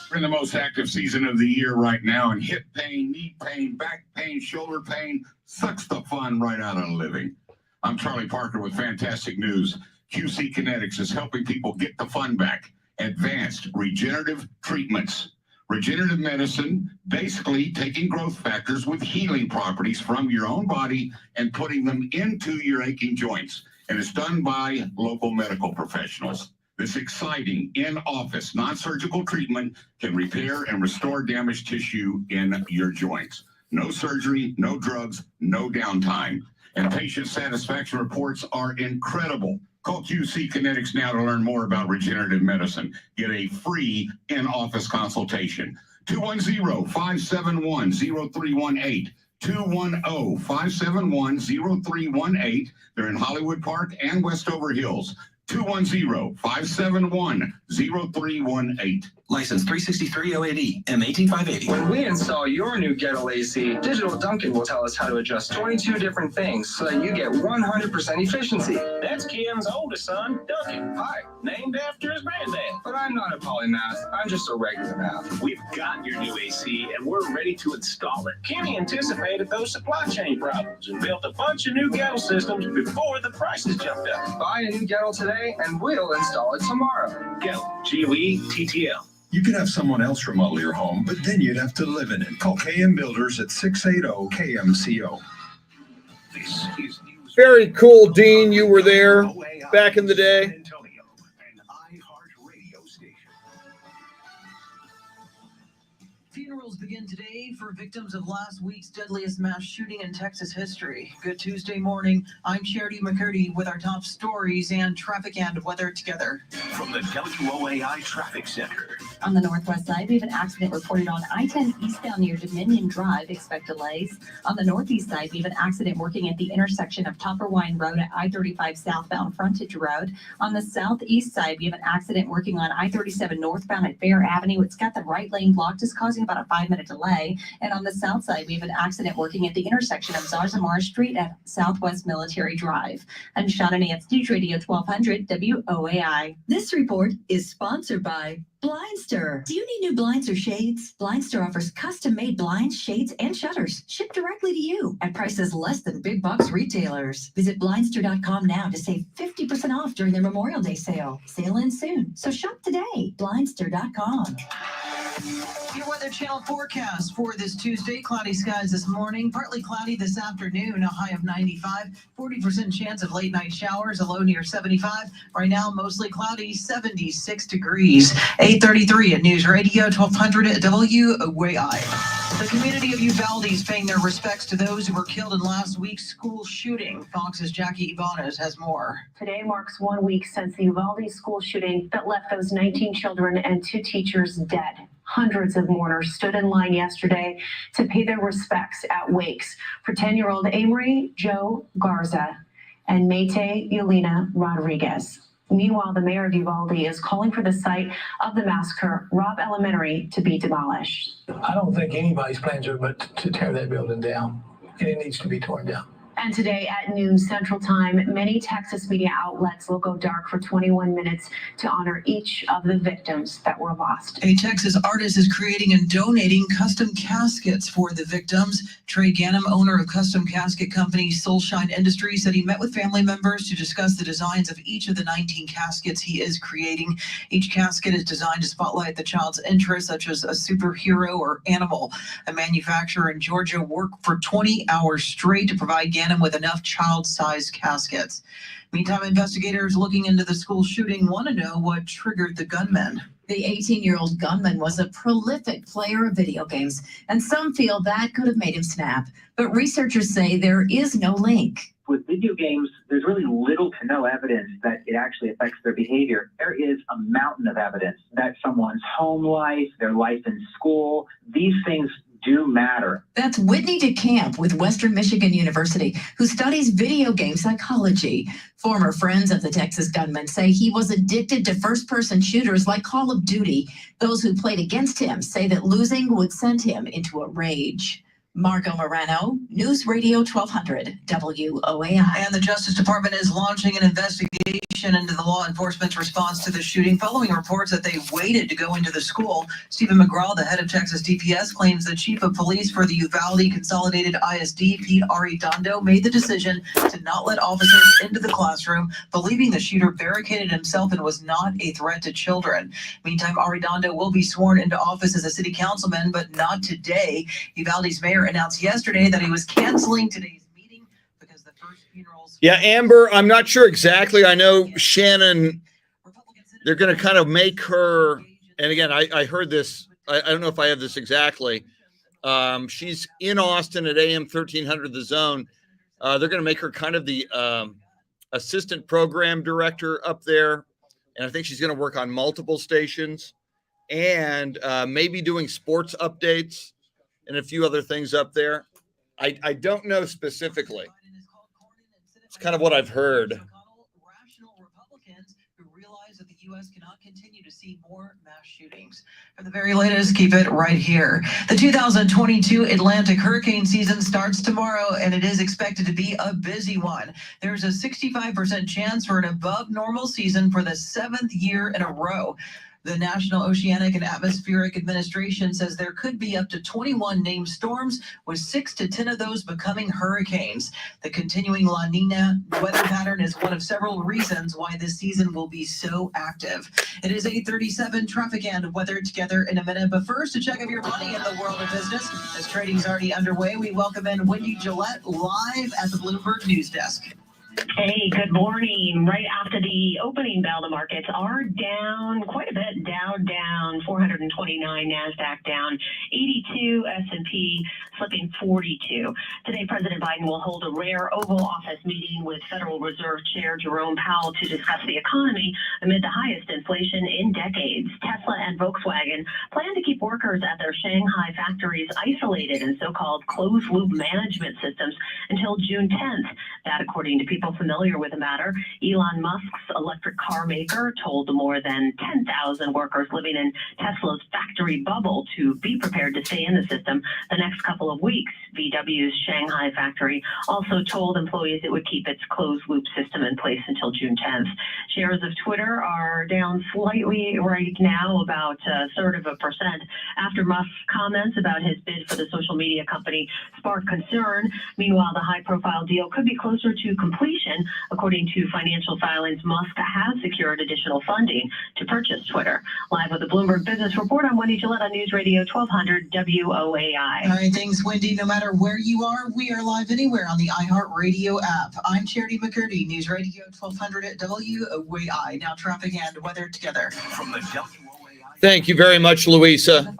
We're in the most active season of the year right now, and hip pain, knee pain, back pain, shoulder pain sucks the fun right out of living. I'm Charlie Parker with fantastic news. QC Kinetics is helping people get the fun back. Advanced regenerative treatments. Regenerative medicine, basically taking growth factors with healing properties from your own body and putting them into your aching joints. And it's done by local medical professionals. This exciting in-office, non-surgical treatment can repair and restore damaged tissue in your joints. No surgery, no drugs, no downtime. And patient satisfaction reports are incredible. Call QC Kinetics now to learn more about regenerative medicine. Get a free in-office consultation. 210-571-0318. 210-571-0318. They're in Hollywood Park and Westover Hills. 210-571-0318. License 36308E, M18580. When we install your new Gettle AC, Digital Duncan will tell us how to adjust 22 different things so that you get 100% efficiency. That's Ken's oldest son, Duncan. Hi. Named after his granddad. But I'm not a polymath. I'm just a regular math. We've got your new AC, and we're ready to install it. Kenny anticipated those supply chain problems and built a bunch of new Gettle systems before the prices jumped up. Buy a new Gettle today, and we'll install it tomorrow. Gettle, GOE-TTL. You could have someone else remodel your home, but then you'd have to live in it. Call KM Builders at 680-KMCO. This is news. Very cool, Dean. You were there back in the day. Funerals begin today for victims of last week's deadliest mass shooting in Texas history. Good Tuesday morning. I'm Charity McCurdy with our top stories and traffic and weather together. From the WOAI Traffic Center. On the northwest side, we have an accident reported on I-10 eastbound near Dominion Drive. Expect delays. On the northeast side, we have an accident working at the intersection of Topperwine Road at I-35 southbound Frontage Road. On the southeast side, we have an accident working on I-37 northbound at Fair Avenue. It's got the right lane blocked. It's causing about a 5-minute delay. And on the south side, we have an accident working at the intersection of Zarzamar Street at Southwest Military Drive. I'm Shauna Nance, News Radio 1200 WOAI. This report is sponsored by Blindster. Do you need new blinds or shades? Blindster offers custom-made blinds, shades, and shutters shipped directly to you at prices less than big box retailers. Visit Blindster.com now to save 50% off during their Memorial Day sale. Sale ends soon, so shop today. Blindster.com. Your Weather Channel forecast for this Tuesday. Cloudy skies this morning, partly cloudy this afternoon, a high of 95, 40% chance of late night showers, a low near 75. Right now, mostly cloudy, 76 degrees. 8:33 at News Radio 1200 at WOAI. The community of Uvalde is paying their respects to those who were killed in last week's school shooting. Fox's Jackie Ibanez has more. Today marks 1 week since the Uvalde school shooting that left those 19 children and 2 teachers dead. Hundreds of mourners stood in line yesterday to pay their respects at wakes for 10-year-old Amory Joe Garza and Mayte Yelena Rodriguez. Meanwhile, the mayor of Uvalde is calling for the site of the massacre, Robb Elementary, to be demolished. I don't think anybody's plans are but to tear that building down, and it needs to be torn down. And today at noon Central Time, many Texas media outlets will go dark for 21 minutes to honor each of the victims that were lost. A Texas artist is creating and donating custom caskets for the victims. Trey Ganem, owner of custom casket company Soulshine Industries, said he met with family members to discuss the designs of each of the 19 caskets he is creating. Each casket is designed to spotlight the child's interests, such as a superhero or animal. A manufacturer in Georgia worked for 20 hours straight to provide Ganem with enough child-sized caskets. Meantime, investigators looking into the school shooting want to know what triggered the gunman. The 18-year-old gunman was a prolific player of video games, and some feel that could have made him snap. But researchers say there is no link. With video games, there's really little to no evidence that it actually affects their behavior. There is a mountain of evidence that someone's home life, their life in school, these things do matter. That's Whitney DeCamp with Western Michigan University, who studies video game psychology. Former friends of the Texas gunman say he was addicted to first-person shooters like Call of Duty. Those who played against him say that losing would send him into a rage. Margo Moreno, News Radio 1200, WOAI. And the Justice Department is launching an investigation into the law enforcement's response to the shooting following reports that they waited to go into the school. Stephen McGraw, the head of Texas DPS, claims the chief of police for the Uvalde Consolidated ISD, Pete Arredondo, made the decision to not let officers into the classroom, believing the shooter barricaded himself and was not a threat to children. Meantime, Arredondo will be sworn into office as a city councilman, but not today. Uvalde's mayor announced yesterday that he was canceling today's meeting because the first funerals. Yeah, Amber, I'm not sure exactly. I know Shannon, they're going to kind of make her, and again, I heard this, I don't know if I have this exactly. She's in Austin at AM 1300 The Zone. They're going to make her kind of the assistant program director up there. And I think she's going to work on multiple stations and maybe doing sports updates and a few other things up there. I don't know specifically. It's kind of what I've heard. Rational Republicans who realize that the U.S. cannot continue to see more mass shootings. For the very latest, keep it right here. The 2022 Atlantic hurricane season starts tomorrow, and it is expected to be a busy one. There's a 65% chance for an above normal season for the 7th year in a row. The National Oceanic and Atmospheric Administration says there could be up to 21 named storms, with 6 to 10 of those becoming hurricanes. The continuing La Nina weather pattern is one of several reasons why this season will be so active. It is 8:37, traffic and weather together in a minute. But first, a check of your money in the world of business. As trading's already underway, we welcome in Wendy Gillette live at the Bloomberg News Desk. Hey, good morning. Right after the opening bell, the markets are down quite a bit. Dow down 429, NASDAQ down 82, S&P slipping 42. Today, President Biden will hold a rare Oval Office meeting with Federal Reserve Chair Jerome Powell to discuss the economy amid the highest inflation in decades. Tesla and Volkswagen plan to keep workers at their Shanghai factories isolated in so-called closed-loop management systems until June 10th. That, according to people familiar with the matter, Elon Musk's electric car maker told the more than 10,000 workers living in Tesla's factory bubble to be prepared to stay in the system the next couple of weeks. VW's Shanghai factory also told employees it would keep its closed-loop system in place until June 10th. Shares of Twitter are down slightly right now, about a third of a percent, after Musk's comments about his bid for the social media company sparked concern. Meanwhile, the high-profile deal could be closer to completion. According to financial filings, Musk has secured additional funding to purchase Twitter. Live with the Bloomberg Business Report, I'm Wendy Gillette on News Radio 1200 WOAI. All right, thanks, Wendy. No matter where you are, we are live anywhere on the iHeartRadio app. I'm Charity McCurdy, News Radio 1200 at WOAI. Now traffic and weather together. From the Thank you very much, Louisa.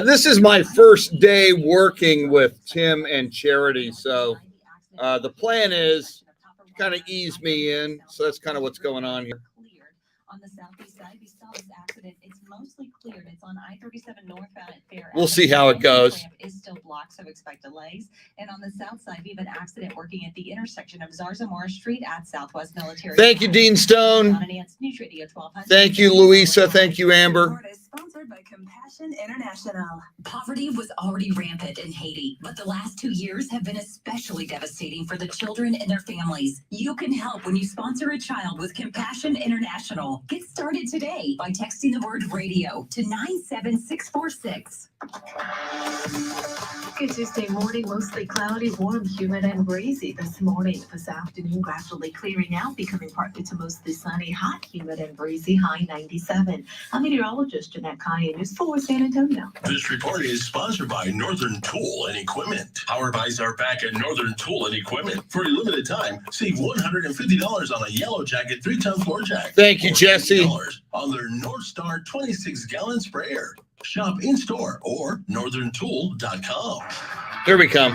This is my first day working with Tim and Charity, so the plan is to kind of ease me in. So that's kind of what's going on here. On the southeast side, we saw this accident. It's mostly cleared. It's on I-37 northbound at Fair. We'll see how it goes. Is still blocked, so expect delays. And on the south side, we have an accident working at the intersection of Zarza Morris Street at Southwest Military. Thank you, Dean Stone. News Radio 1200. Thank you, Louisa. Thank you, Amber. Sponsored by Compassion International. Poverty was already rampant in Haiti, but the last 2 years have been especially devastating for the children and their families. You can help when you sponsor a child with Compassion International. Get started today by texting the word radio to 97646. Good Tuesday morning, mostly cloudy, warm, humid, and breezy this morning. This afternoon, gradually clearing out, becoming partly to mostly sunny, hot, humid, and breezy, high 97. I'm meteorologist Jeanette Kaya, News 4 San Antonio. This report is sponsored by Northern Tool and Equipment. Power buys are back at Northern Tool and Equipment. For a limited time, save $150 on a Yellow Jacket 3-ton floor jack. Thank you, Jesse. On their North Star 26-gallon sprayer. Shop in-store or northerntool.com. Here we come.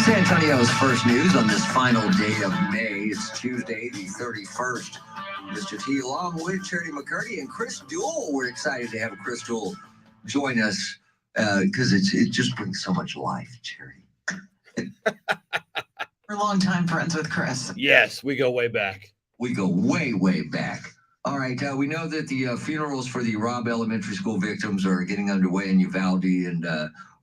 San Antonio's first news on this final day of May. It's Tuesday, the 31st Mr. T, along with Charity McCurdy and Chris Duel. We're excited to have Chris Duel join us because it just brings so much life, Charity. We're longtime friends with Chris. Yes, we go way back. We go way, way back. All right, we know that the funerals for the Robb Elementary School victims are getting underway in Uvalde, and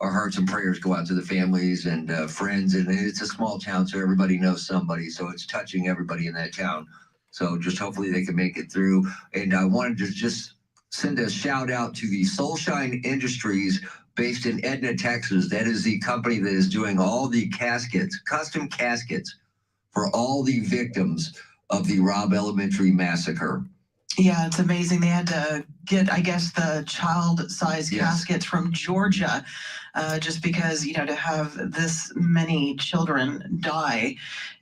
our hearts and prayers go out to the families and friends. And it's a small town, so everybody knows somebody, so it's touching everybody in that town. So just hopefully they can make it through. And I wanted to just send a shout out to the Soulshine Industries based in Edna, Texas. That is the company that is doing all the caskets, custom caskets for all the victims of the Robb Elementary massacre. Yeah, it's amazing. They had to get, I guess, the child-sized caskets from Georgia, just because, to have this many children die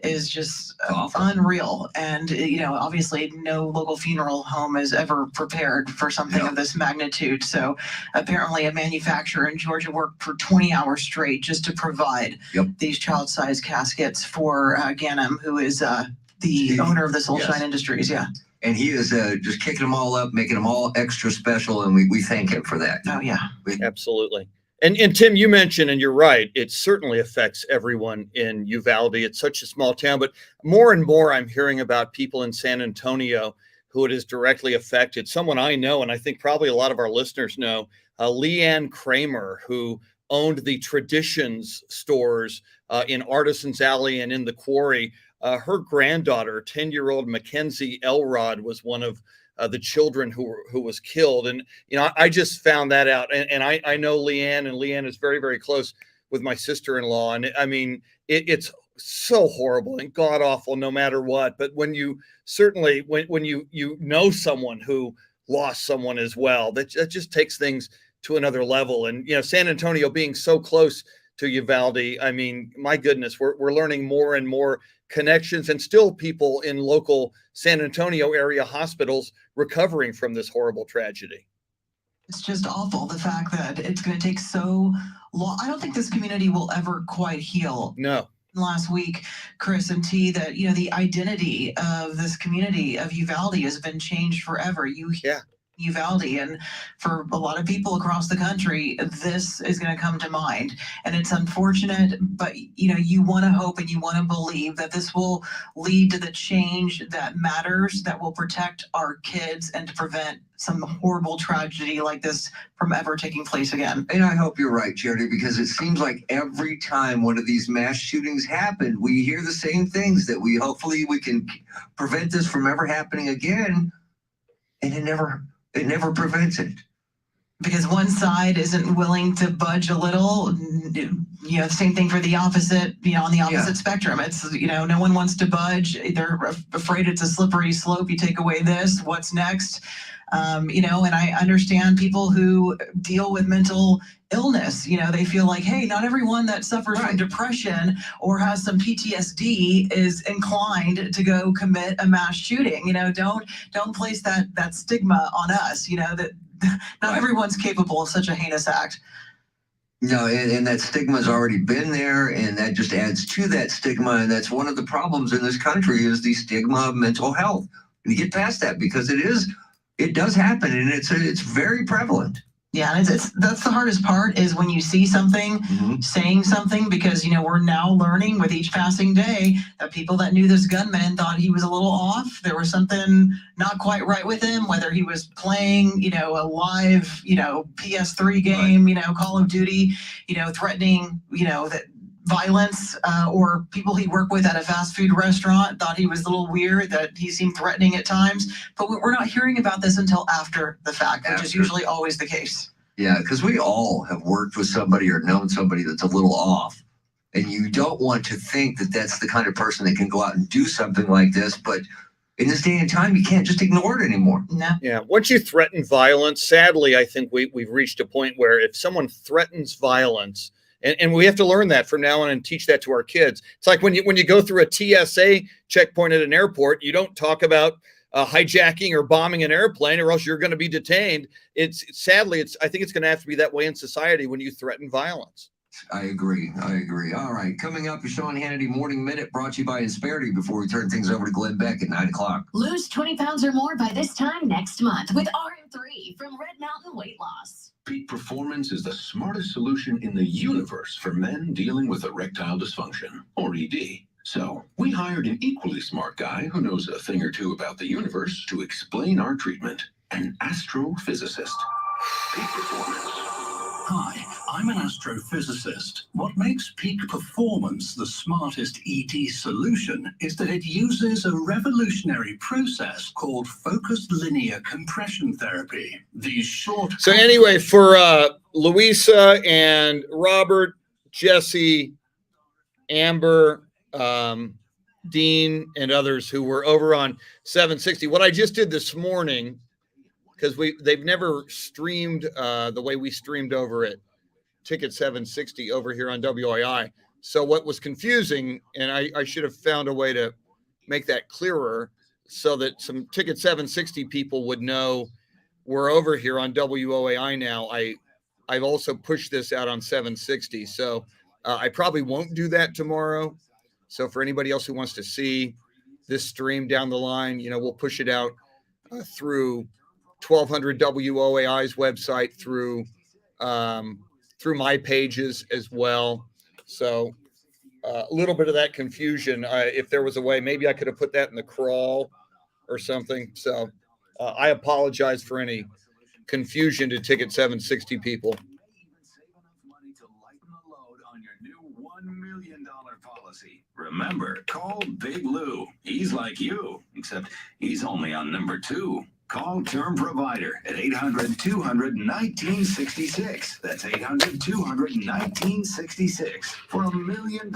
is just unreal. And, obviously no local funeral home is ever prepared for something of this magnitude. So apparently a manufacturer in Georgia worked for 20 hours straight just to provide these child-sized caskets for Ganem, who is the owner of the Soulshine Industries. Yeah. And he is just kicking them all up, making them all extra special, and we thank him for that. Oh, yeah. Absolutely. And Tim, you mentioned, and you're right, it certainly affects everyone in Uvalde. It's such a small town, but more and more I'm hearing about people in San Antonio who it has directly affected. Someone I know, and I think probably a lot of our listeners know, Leanne Kramer, who owned the Traditions stores in Artisans Alley and in the Quarry. Her granddaughter, 10-year-old Mackenzie Elrod, was one of the children who was killed. And, I just found that out. And I know Leanne, and Leanne is very, very close with my sister-in-law. And I mean, it's so horrible and god awful no matter what. But when you certainly, when you know someone who lost someone as well, that just takes things to another level. And, San Antonio being so close to Uvalde, I mean, my goodness, we're learning more and more connections, and still people in local San Antonio area hospitals recovering from this horrible tragedy. It's just awful, the fact that it's going to take so long. I don't think this community will ever quite heal. No. Last week, Chris and T, that, the identity of this community of Uvalde has been changed forever. Uvalde, and for a lot of people across the country, this is going to come to mind. And it's unfortunate, but you want to hope and you want to believe that this will lead to the change that matters, that will protect our kids and to prevent some horrible tragedy like this from ever taking place again. And I hope you're right, Charity, because it seems like every time one of these mass shootings happen, we hear the same things, that hopefully we can prevent this from ever happening again. And it never prevents it. Because one side isn't willing to budge a little. Same thing for the opposite, on the opposite spectrum. It's, no one wants to budge. They're afraid it's a slippery slope. You take away this, what's next? And I understand people who deal with mental illness. They feel like, hey, not everyone that suffers from depression or has some PTSD is inclined to go commit a mass shooting. Don't place that stigma on us. That not everyone's capable of such a heinous act. No, and that stigma's already been there, and that just adds to that stigma. And that's one of the problems in this country, is the stigma of mental health. And you get past that, because it does happen, and it's very prevalent. Yeah, and that's the hardest part, is when you see something, saying something, because, we're now learning with each passing day that people that knew this gunman thought he was a little off. There was something not quite right with him, whether he was playing, a live, PS3 game, Call of Duty, threatening, that violence, or people he worked with at a fast food restaurant thought he was a little weird, that he seemed threatening at times. But we're not hearing about this until after the fact, which is usually always the case. Yeah, because we all have worked with somebody or known somebody that's a little off. And you don't want to think that that's the kind of person that can go out and do something like this. But in this day and time, you can't just ignore it anymore. No. Yeah. Once you threaten violence, sadly, I think we've reached a point where if someone threatens violence, and we have to learn that from now on and teach that to our kids. It's like when you go through a TSA checkpoint at an airport, you don't talk about hijacking or bombing an airplane, or else you're going to be detained. I think it's going to have to be that way in society when you threaten violence. I agree. All right. Coming up, your Sean Hannity Morning Minute brought to you by Insperity before we turn things over to Glenn Beck at 9 o'clock. Lose 20 pounds or more by this time next month with RM3 from Red Mountain Weight Loss. Peak Performance is the smartest solution in the universe for men dealing with erectile dysfunction, or ED. So, we hired an equally smart guy who knows a thing or two about the universe to explain our treatment, an astrophysicist. Peak Performance. Hi, I'm an astrophysicist. What makes Peak Performance the smartest ED solution is that it uses a revolutionary process called focused linear compression therapy. These short... So anyway, for Louisa and Robert, Jesse, Amber, Dean, and others who were over on 760, what I just did this morning, because they've never streamed the way we streamed over at Ticket 760 over here on WII. So what was confusing, and I should have found a way to make that clearer so that some Ticket 760 people would know we're over here on WOAI now. I've also pushed this out on 760. So I probably won't do that tomorrow. So for anybody else who wants to see this stream down the line, we'll push it out through 1200 WOAI's website, through my pages as well. So a little bit of that confusion. If there was a way, maybe I could have put that in the crawl or something. So I apologize for any confusion to Ticket 760 people. $1 million policy. Remember, call Big Lou. He's like you, except he's only on number 2. Call Term Provider at 800-200-1966. That's 800-200-1966 for $1 million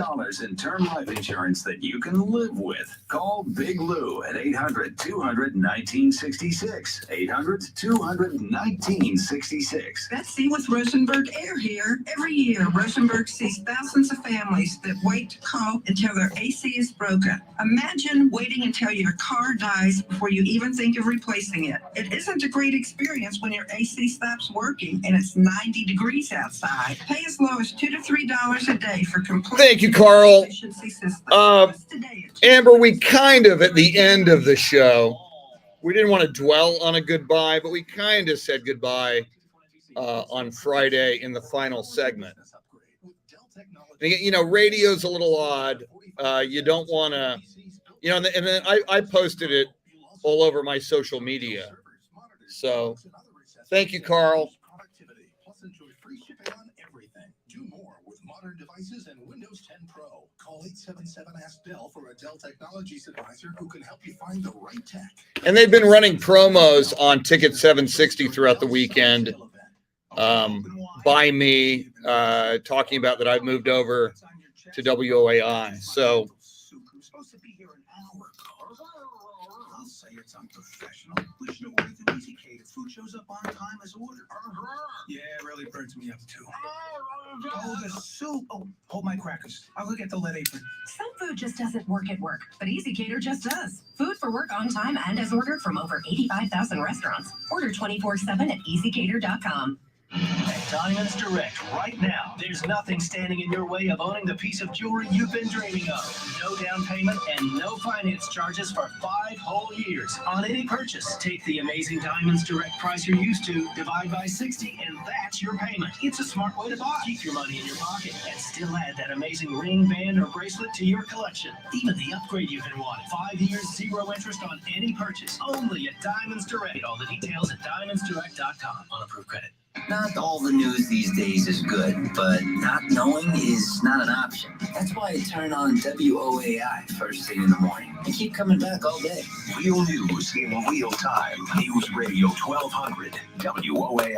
in term life insurance that you can live with. Call Big Lou at 800-200-1966. 800-200-1966. Betsy with Rosenberg Air here. Every year, Rosenberg sees thousands of families that wait to call until their AC is broken. Imagine waiting until your car dies before you even think of replacing it. It isn't a great experience when your AC stops working and it's 90 degrees outside. Pay as low as $2 to $3 a day for complete. Thank you, Carl. Amber, we kind of at the end of the show, we didn't want to dwell on a goodbye, but we kind of said goodbye on Friday in the final segment. Radio's a little odd. You don't want to, and then I posted it all over my social media. So thank you, Carl. Plus enjoy free shipping on everything. Do more with modern devices and Windows 10 Pro. Call 877-ASK-DELL for a Dell Technologies advisor who can help you find the right tech. And they've been running promos on Ticket 760 throughout the weekend by me, talking about that I've moved over to WOAI. So I'll say it's unprofessional. We should have ordered through Easy Cater. Food shows up on time as ordered. Yeah, it really burns me up too. Oh, the soup. Oh, hold my crackers. I'll go get the lead apron. Some food just doesn't work at work, but Easy Cater just does. Food for work on time and as ordered from over 85,000 restaurants. Order 24/7 at easycater.com. At Diamonds Direct, right now, there's nothing standing in your way of owning the piece of jewelry you've been dreaming of. No down payment and no finance charges for 5 whole years. On any purchase, take the amazing Diamonds Direct price you're used to, divide by 60, and that's your payment. It's a smart way to buy. Keep your money in your pocket and still add that amazing ring, band, or bracelet to your collection. Even the upgrade you've been wanting. 5 years, 0 interest on any purchase. Only at Diamonds Direct. All the details at diamondsdirect.com on approved credit. Not all the news these days is good, but not knowing is not an option. That's why I turn on WOAI first thing in the morning and keep coming back all day. Real news in real time. News Radio 1200 WOAI.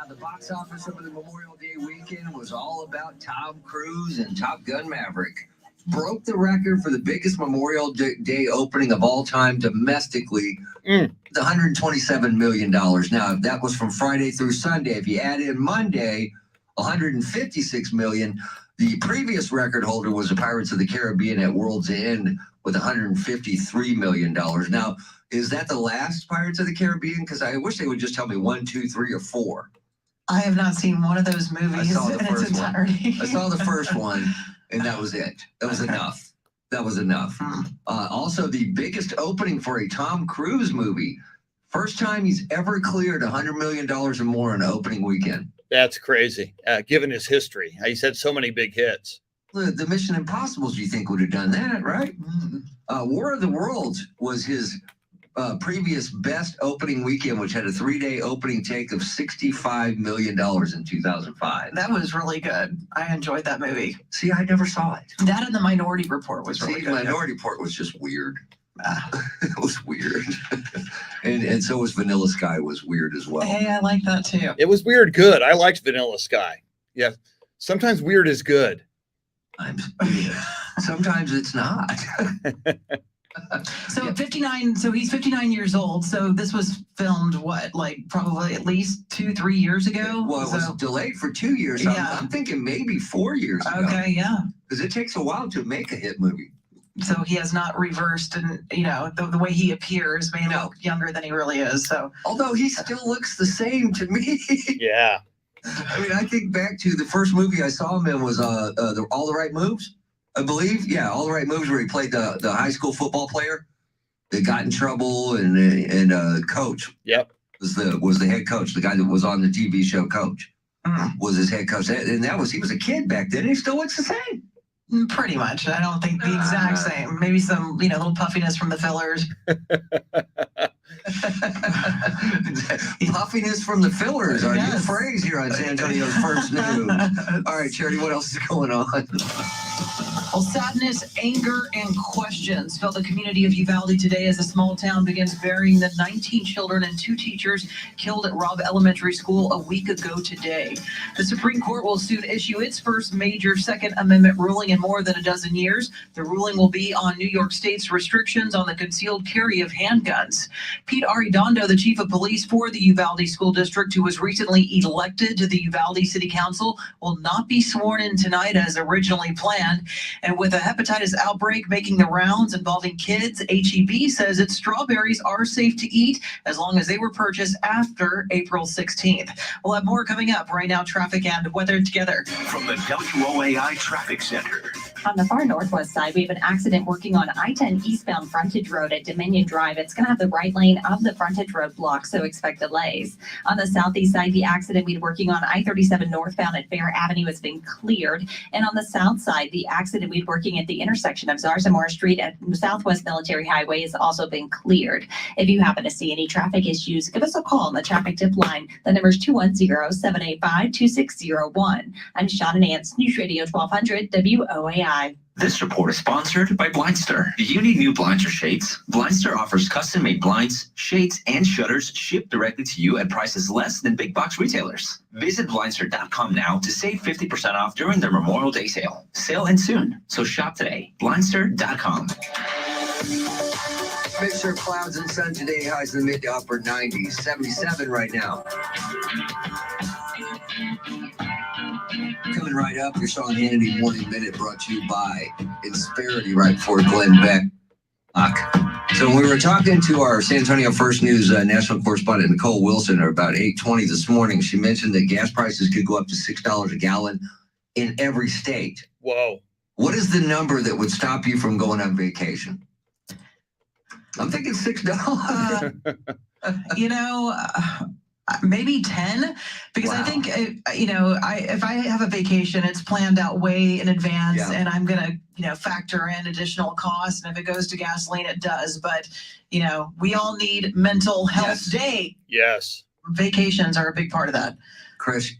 The box office over the Memorial Day weekend was all about Tom Cruise and Top Gun Maverick. Broke the record for the biggest Memorial Day opening of all time domestically. It's $127 million. Now, that was from Friday through Sunday. If you add in Monday, 156 million. The previous record holder was the Pirates of the Caribbean at World's End with $153 million. Now, is that the last Pirates of the Caribbean? Because I wish they would just tell me 1, 2, 3, or 4. I have not seen one of those movies in its entirety. I saw the first one, and that was it. That was enough. That was enough. Also, the biggest opening for a Tom Cruise movie. First time he's ever cleared $100 million or more in an opening weekend. That's crazy, given his history. He's had so many big hits. The Mission Impossibles, you think, would have done that, right? War of the Worlds was his previous best opening weekend, which had a 3-day opening take of $65 million in 2005. That was really good. I enjoyed that movie. See, I never saw it. That and the Minority Report was really good. Minority Report was just weird. It was weird. and so was Vanilla Sky was weird as well. Hey, I like that too. It was weird good. I liked Vanilla Sky. Yeah. Sometimes weird is good. Sometimes it's not. So 59, so he's 59 years old. So this was filmed probably at least 2-3 years ago? Well, it was delayed for 2 years. Yeah. I'm thinking maybe 4 years ago. Okay, yeah. Because it takes a while to make a hit movie. So he has not reversed, and the way he appears may look younger than he really is. So although he still looks the same to me. Yeah. I mean, I think back to the first movie I saw him in was All the Right Moves, I believe. Yeah, All the Right Moves, where he played the high school football player that got in trouble, and coach. Yep. Was the head coach, the guy that was on the TV show Coach. Was his head coach, and he was a kid back then. And he still looks the same. Pretty much. I don't think the exact same. Maybe some, little puffiness from the fillers. Puffiness from the fillers, our new phrase here on San Antonio's First News. All right, Charity, what else is going on? Well, sadness, anger, and questions fill the community of Uvalde today as a small town begins burying the 19 children and 2 teachers killed at Robb Elementary School a week ago today. The Supreme Court will soon issue its first major Second Amendment ruling in more than a dozen years. The ruling will be on New York State's restrictions on the concealed carry of handguns. Pete Arredondo, the chief of police for the Uvalde School District, who was recently elected to the Uvalde City Council, will not be sworn in tonight as originally planned. And with a hepatitis outbreak making the rounds involving kids, HEB says its strawberries are safe to eat as long as they were purchased after April 16th. We'll have more coming up. Right now, traffic and weather together. From the WOAI Traffic Center. On the far northwest side, we have an accident working on I-10 eastbound Frontage Road at Dominion Drive. It's going to have the right lane of the Frontage Road blocked, so expect delays. On the southeast side, the accident we'd working on I-37 northbound at Fair Avenue has been cleared. And on the south side, the accident we'd working at the intersection of Zarzamora Street at Southwest Military Highway has also been cleared. If you happen to see any traffic issues, give us a call on the traffic tip line. The number is 210-785-2601. I'm Sean and Nance, News Radio 1200 WOAI. This report is sponsored by Blindster. Do you need new blinds or shades? Blindster offers custom-made blinds, shades, and shutters shipped directly to you at prices less than big box retailers. Visit Blindster.com now to save 50% off during their Memorial Day sale. Sale ends soon, so shop today. Blindster.com. Mixture of clouds and sun today, highs in the mid to upper 90s, 77 right now. Coming right up, your Sean Hannity Morning Minute brought to you by Insperity right before Glenn Beck. So when we were talking to our San Antonio First News national correspondent Nicole Wilson at about 8:20 this morning, she mentioned that gas prices could go up to $6 a gallon in every state. Whoa. What is the number that would stop you from going on vacation? I'm thinking $6. Maybe 10, because I think, if I have a vacation, it's planned out way in advance, and I'm going to, factor in additional costs. And if it goes to gasoline, it does. But, we all need mental health day. Yes. Vacations are a big part of that. Chris,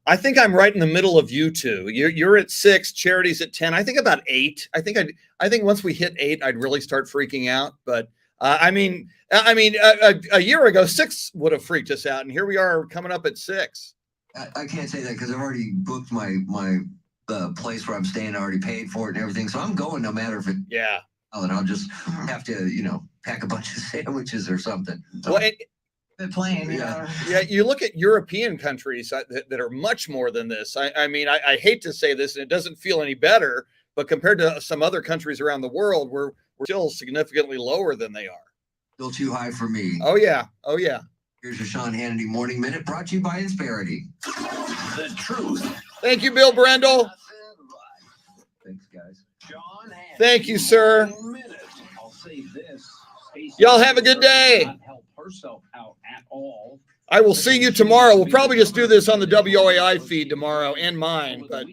I think I'm right in the middle of you two. You're at 6, Charity's at 10. I think about 8. I think once we hit 8, I'd really start freaking out. But a year ago, 6 would have freaked us out, and here we are coming up at 6. I can't say that because I've already booked my place where I'm staying. I already paid for it and everything, so I'm going no matter if it. Yeah. And I'll just have to, pack a bunch of sandwiches or something. Well, Plane, Yeah, you look at European countries that are much more than this. I mean, I hate to say this, and it doesn't feel any better, but compared to some other countries around the world, we're still significantly lower than they are. Still too high for me. Oh, yeah. Oh, yeah. Here's your Sean Hannity Morning Minute, brought to you by Insperity. The truth. Thank you, Bill Brendel. Thanks, guys. Thank you, sir. I'll say this. Y'all have a good day. Help herself out at all. I will see you tomorrow. We'll probably just do this on the WOAI feed tomorrow and mine, but